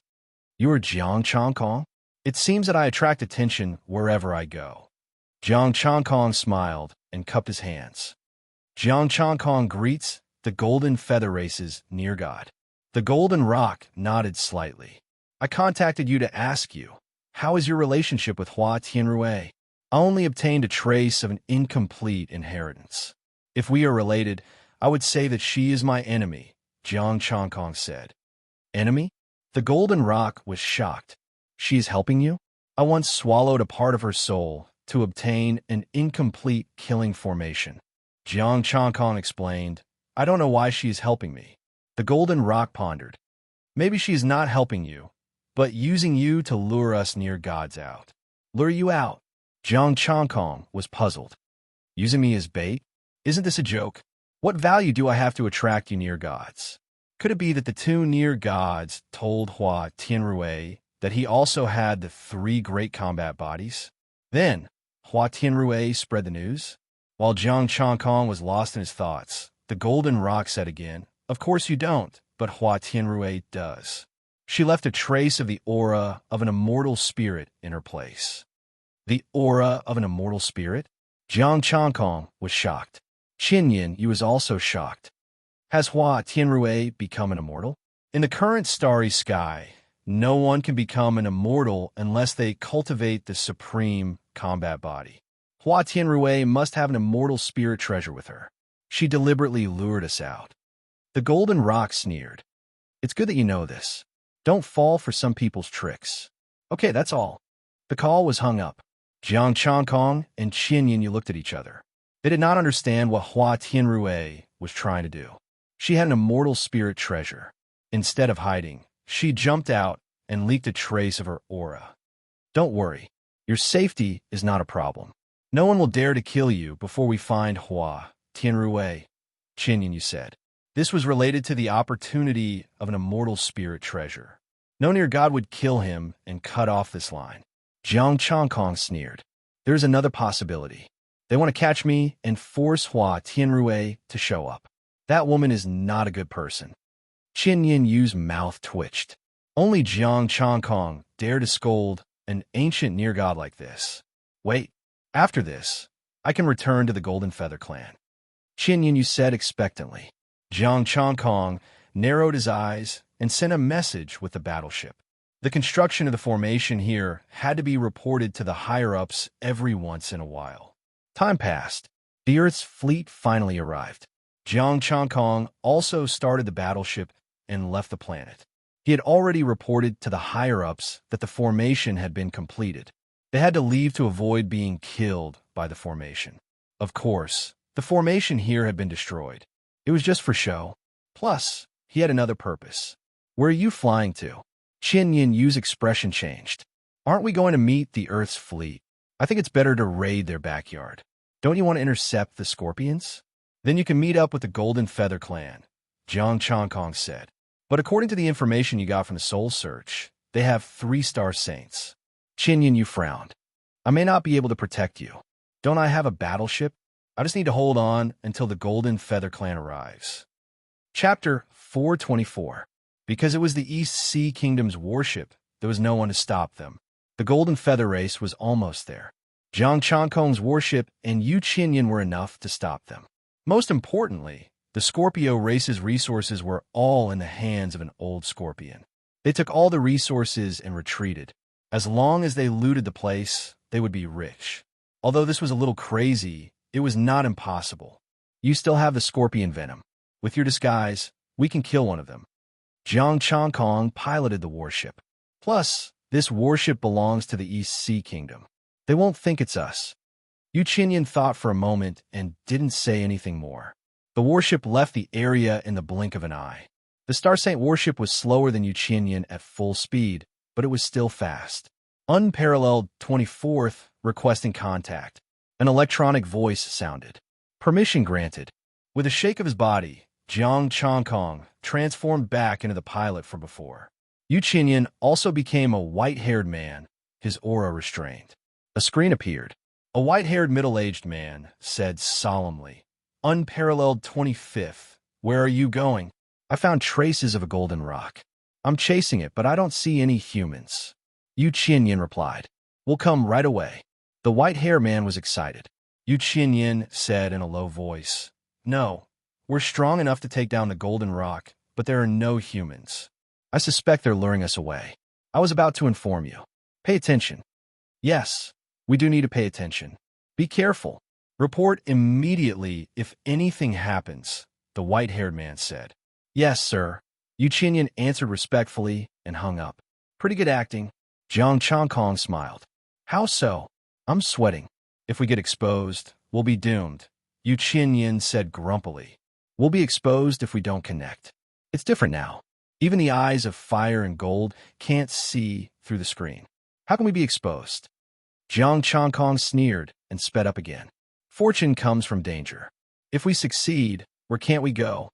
"You are Jiang Changkong? It seems that I attract attention wherever I go." Jiang Changkong smiled and cupped his hands. Jiang Changkong greets the golden feather race's near god. The golden rock nodded slightly. "I contacted you to ask you, how is your relationship with Hua Tianrui? I only obtained a trace of an incomplete inheritance. If we are related, I would say that she is my enemy," Jiang Changkong said. "Enemy?" The golden rock was shocked. "She is helping you? I once swallowed a part of her soul to obtain an incomplete killing formation." Jiang Changkong explained, "I don't know why she is helping me." The golden rock pondered. "Maybe she is not helping you, but using you to lure us near gods out." "Lure you out?" Jiang Changkong was puzzled. "Using me as bait? Isn't this a joke? What value do I have to attract you near gods?" Could it be that the two near gods told Hua Tianrui that he also had the three great combat bodies? Then, Hua Tianrui spread the news? While Jiang Changkong was lost in his thoughts, the golden rock said again, "Of course you don't, but Hua Tianrui does. She left a trace of the aura of an immortal spirit in her place." "The aura of an immortal spirit?" Jiang Changkong was shocked. Qin Yin Yu was also shocked. Has Hua Tianrui become an immortal? In the current starry sky, no one can become an immortal unless they cultivate the supreme combat body. Hua Tianrui must have an immortal spirit treasure with her. She deliberately lured us out. The golden rock sneered. "It's good that you know this. Don't fall for some people's tricks." "Okay, that's all." The call was hung up. Jiang Changkong and Qin Yin Yu looked at each other. They did not understand what Hua Tianrui was trying to do. She had an immortal spirit treasure. Instead of hiding, she jumped out and leaked a trace of her aura. "Don't worry. Your safety is not a problem. No one will dare to kill you before we find Hua Tianrui," Qin Yin Yu said. This was related to the opportunity of an immortal spirit treasure. No near god would kill him and cut off this line. Jiang Changkong sneered. "There's another possibility. They want to catch me and force Hua Tianrui to show up. That woman is not a good person." Qin Yin Yu's mouth twitched. Only Jiang Changkong dared to scold an ancient near god like this. "Wait, after this, I can return to the Golden Feather Clan," Qin Yin Yu said expectantly. Jiang Changkong narrowed his eyes and sent a message with the battleship. The construction of the formation here had to be reported to the higher-ups every once in a while. Time passed. The Earth's fleet finally arrived. Jiang Changkong also started the battleship and left the planet. He had already reported to the higher-ups that the formation had been completed. They had to leave to avoid being killed by the formation. Of course, the formation here had been destroyed. It was just for show. Plus, he had another purpose. "Where are you flying to?" Qin Yin Yu's expression changed. "Aren't we going to meet the Earth's fleet? I think it's better to raid their backyard. Don't you want to intercept the Scorpions? Then you can meet up with the Golden Feather Clan," Jiang Changkong said. "But according to the information you got from the Soul Search, they have 3-star saints." Qin Yin Yu frowned. "I may not be able to protect you. Don't I have a battleship? I just need to hold on until the Golden Feather Clan arrives." Chapter 424. Because it was the East Sea Kingdom's warship, there was no one to stop them. The Golden Feather Race was almost there. Jiang Changkong's warship and Yu Qinyin were enough to stop them. Most importantly, the Scorpio race's resources were all in the hands of an old scorpion. They took all the resources and retreated. As long as they looted the place, they would be rich. Although this was a little crazy, it was not impossible. "You still have the scorpion venom. With your disguise, we can kill one of them." Jiang Changkong piloted the warship. "Plus, this warship belongs to the East Sea Kingdom. They won't think it's us." Yu Qinyin thought for a moment and didn't say anything more. The warship left the area in the blink of an eye. The Star Saint warship was slower than Yu Qinyin at full speed, but it was still fast. Unparalleled 24th requesting contact. An electronic voice sounded. Permission granted. With a shake of his body, Jiang Changkong transformed back into the pilot from before. Yu Qinyan also became a white-haired man, his aura restrained. A screen appeared. A white-haired middle-aged man said solemnly, "Unparalleled 25th, where are you going?" "I found traces of a golden rock. I'm chasing it, but I don't see any humans." Yu Qinyan replied, "We'll come right away." The white-haired man was excited. Yu Qinyan said in a low voice, "No, we're strong enough to take down the golden rock, but there are no humans. I suspect they're luring us away. I was about to inform you. Pay attention." "Yes, we do need to pay attention. Be careful. Report immediately if anything happens," the white-haired man said. "Yes, sir." Yu Qinyan answered respectfully and hung up. "Pretty good acting." Jiang Changkong smiled. "How so?" "I'm sweating. If we get exposed, we'll be doomed," Yu Qinyan said grumpily. "We'll be exposed if we don't connect. It's different now. Even the eyes of fire and gold can't see through the screen. How can we be exposed?" Jiang Changkong sneered and sped up again. "Fortune comes from danger. If we succeed, where can't we go?"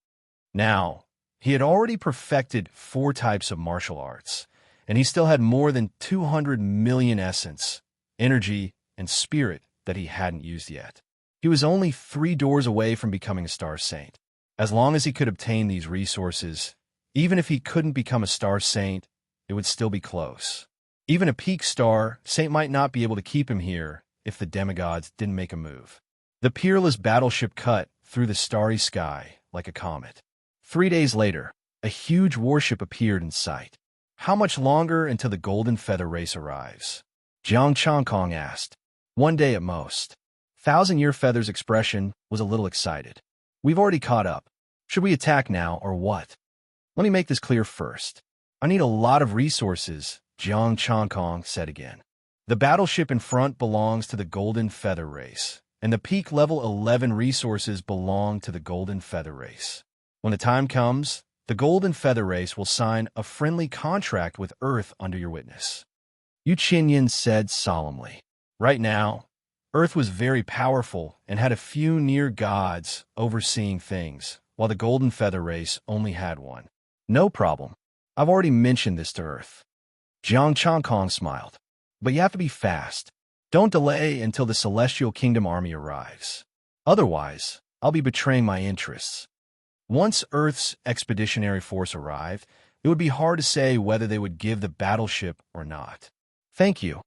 Now, he had already perfected 4 types of martial arts, and he still had more than 200 million essence, energy, and spirit that he hadn't used yet. He was only 3 doors away from becoming a Star Saint. As long as he could obtain these resources, even if he couldn't become a Star Saint, it would still be close. Even a peak Star Saint might not be able to keep him here if the demigods didn't make a move. The peerless battleship cut through the starry sky like a comet. 3 days later, a huge warship appeared in sight. "How much longer until the Golden Feather Race arrives?" Jiang Changkong asked. "1 day at most." Thousand-Year Feather's expression was a little excited. "We've already caught up. Should we attack now or what?" "Let me make this clear first. I need a lot of resources," Jiang Changkong said again. "The battleship in front belongs to the Golden Feather Race, and the peak level 11 resources belong to the Golden Feather Race. When the time comes, the Golden Feather Race will sign a friendly contract with Earth under your witness." Yu Qinyan said solemnly. Right now, Earth was very powerful and had a few near gods overseeing things, while the Golden Feather Race only had one. "No problem. I've already mentioned this to Earth." Jiang Changkong smiled. "But you have to be fast. Don't delay until the Celestial Kingdom army arrives. Otherwise, I'll be betraying my interests." Once Earth's expeditionary force arrived, it would be hard to say whether they would give the battleship or not. "Thank you,"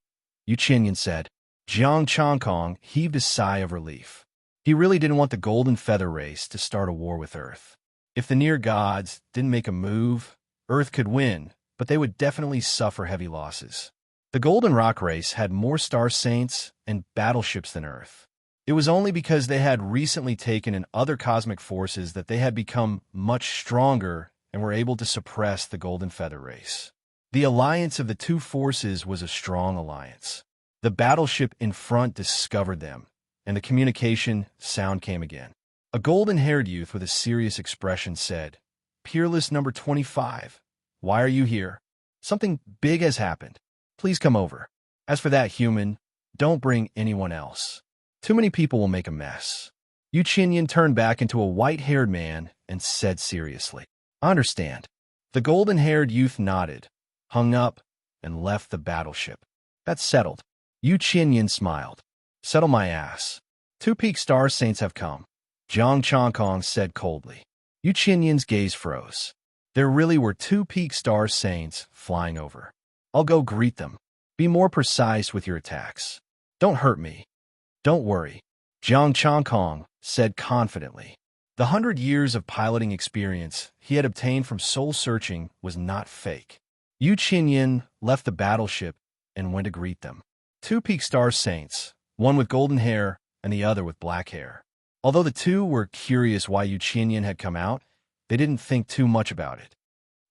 Yu Qinyan said. Jiang Changkong heaved a sigh of relief. He really didn't want the Golden Feather Race to start a war with Earth. If the near gods didn't make a move, Earth could win, but they would definitely suffer heavy losses. The Golden Rock Race had more Star Saints and battleships than Earth. It was only because they had recently taken in other cosmic forces that they had become much stronger and were able to suppress the Golden Feather Race. The alliance of the 2 forces was a strong alliance. The battleship in front discovered them, and the communication sound came again. A golden-haired youth with a serious expression said, "Peerless number 25, why are you here? Something big has happened. Please come over. As for that human, don't bring anyone else. Too many people will make a mess." Yu Qinyan turned back into a white-haired man and said seriously, "I understand." The golden-haired youth nodded, hung up, and left the battleship. "That's settled." Yu Qinyan smiled. "Settle my ass. 2 peak Star Saints have come," Jiang Changkong said coldly. Yu Qinyan's gaze froze. There really were 2 peak Star Saints flying over. "I'll go greet them. Be more precise with your attacks. Don't hurt me." "Don't worry," Jiang Changkong said confidently. The 100 years of piloting experience he had obtained from soul-searching was not fake. Yu Qinyan left the battleship and went to greet them. 2 peak Star Saints, one with golden hair and the other with black hair. Although the 2 were curious why Yu Qinyan had come out, they didn't think too much about it.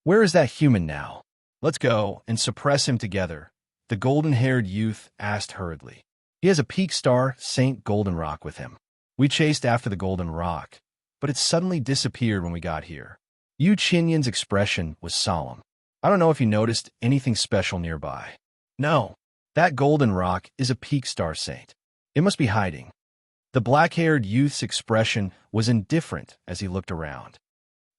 "Where is that human now? Let's go and suppress him together," the golden-haired youth asked hurriedly. "He has a peak Star Saint Golden Rock with him. We chased after the Golden Rock, but it suddenly disappeared when we got here." Yu Qinyan's expression was solemn. "I don't know if you noticed anything special nearby." "No, that Golden Rock is a peak Star Saint. It must be hiding. The black-haired youth's expression was indifferent as he looked around.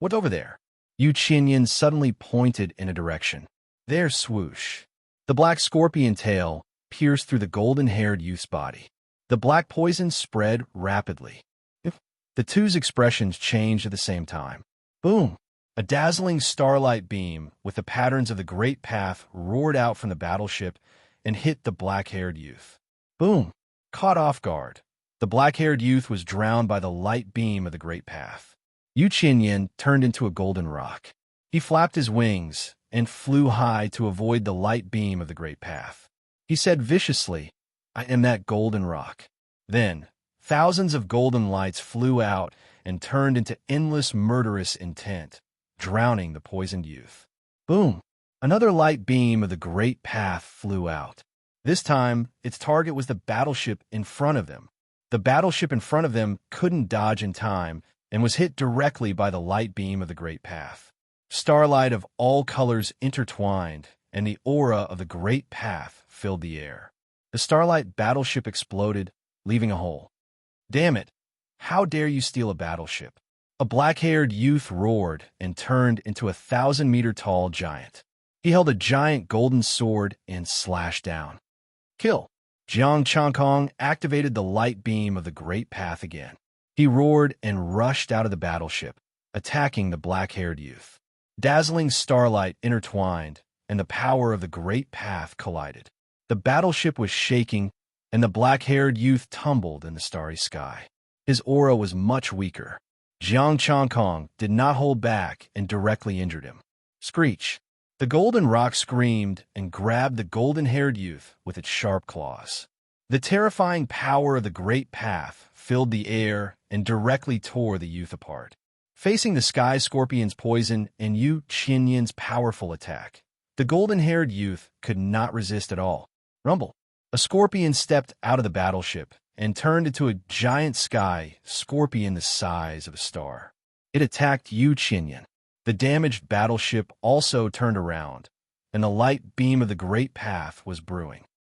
What's over there? Yu Qinyan suddenly pointed in a direction. There, swoosh. The black scorpion tail pierced through the golden-haired youth's body. The black poison spread rapidly. The two's expressions changed at the same time. Boom! A dazzling starlight beam with the patterns of the Great Path roared out from the battleship and hit the black-haired youth. Boom! Caught off guard, the black-haired youth was drowned by the light beam of the Great Path. Yu Qinyan turned into a golden rock. He flapped his wings and flew high to avoid the light beam of the Great Path. He said viciously, "I am that golden rock." Then, thousands of golden lights flew out and turned into endless murderous intent, drowning the poisoned youth. Boom! Another light beam of the Great Path flew out. This time, its target was the battleship in front of them. The battleship in front of them couldn't dodge in time and was hit directly by the light beam of the Great Path. Starlight of all colors intertwined, and the aura of the Great Path filled the air. The starlight battleship exploded, leaving a hole. "Damn it! How dare you steal a battleship?" A black-haired youth roared and turned into a 1,000-meter-tall giant. He held a giant golden sword and slashed down. Kill! Jiang Changkong activated the light beam of the Great Path again. He roared and rushed out of the battleship, attacking the black-haired youth. Dazzling starlight intertwined, and the power of the Great Path collided. The battleship was shaking, and the black-haired youth tumbled in the starry sky. His aura was much weaker. Jiang Changkong did not hold back and directly injured him. Screech! The golden rock screamed and grabbed the golden-haired youth with its sharp claws. The terrifying power of the Great Path filled the air and directly tore the youth apart. Facing the sky scorpion's poison and Yu Qinyan's powerful attack, the golden-haired youth could not resist at all. Rumble! A scorpion stepped out of the battleship and turned into a giant sky scorpion the size of a star. It attacked Yu Qinyan. The damaged battleship also turned around, and the light beam of the Great Path was brewing.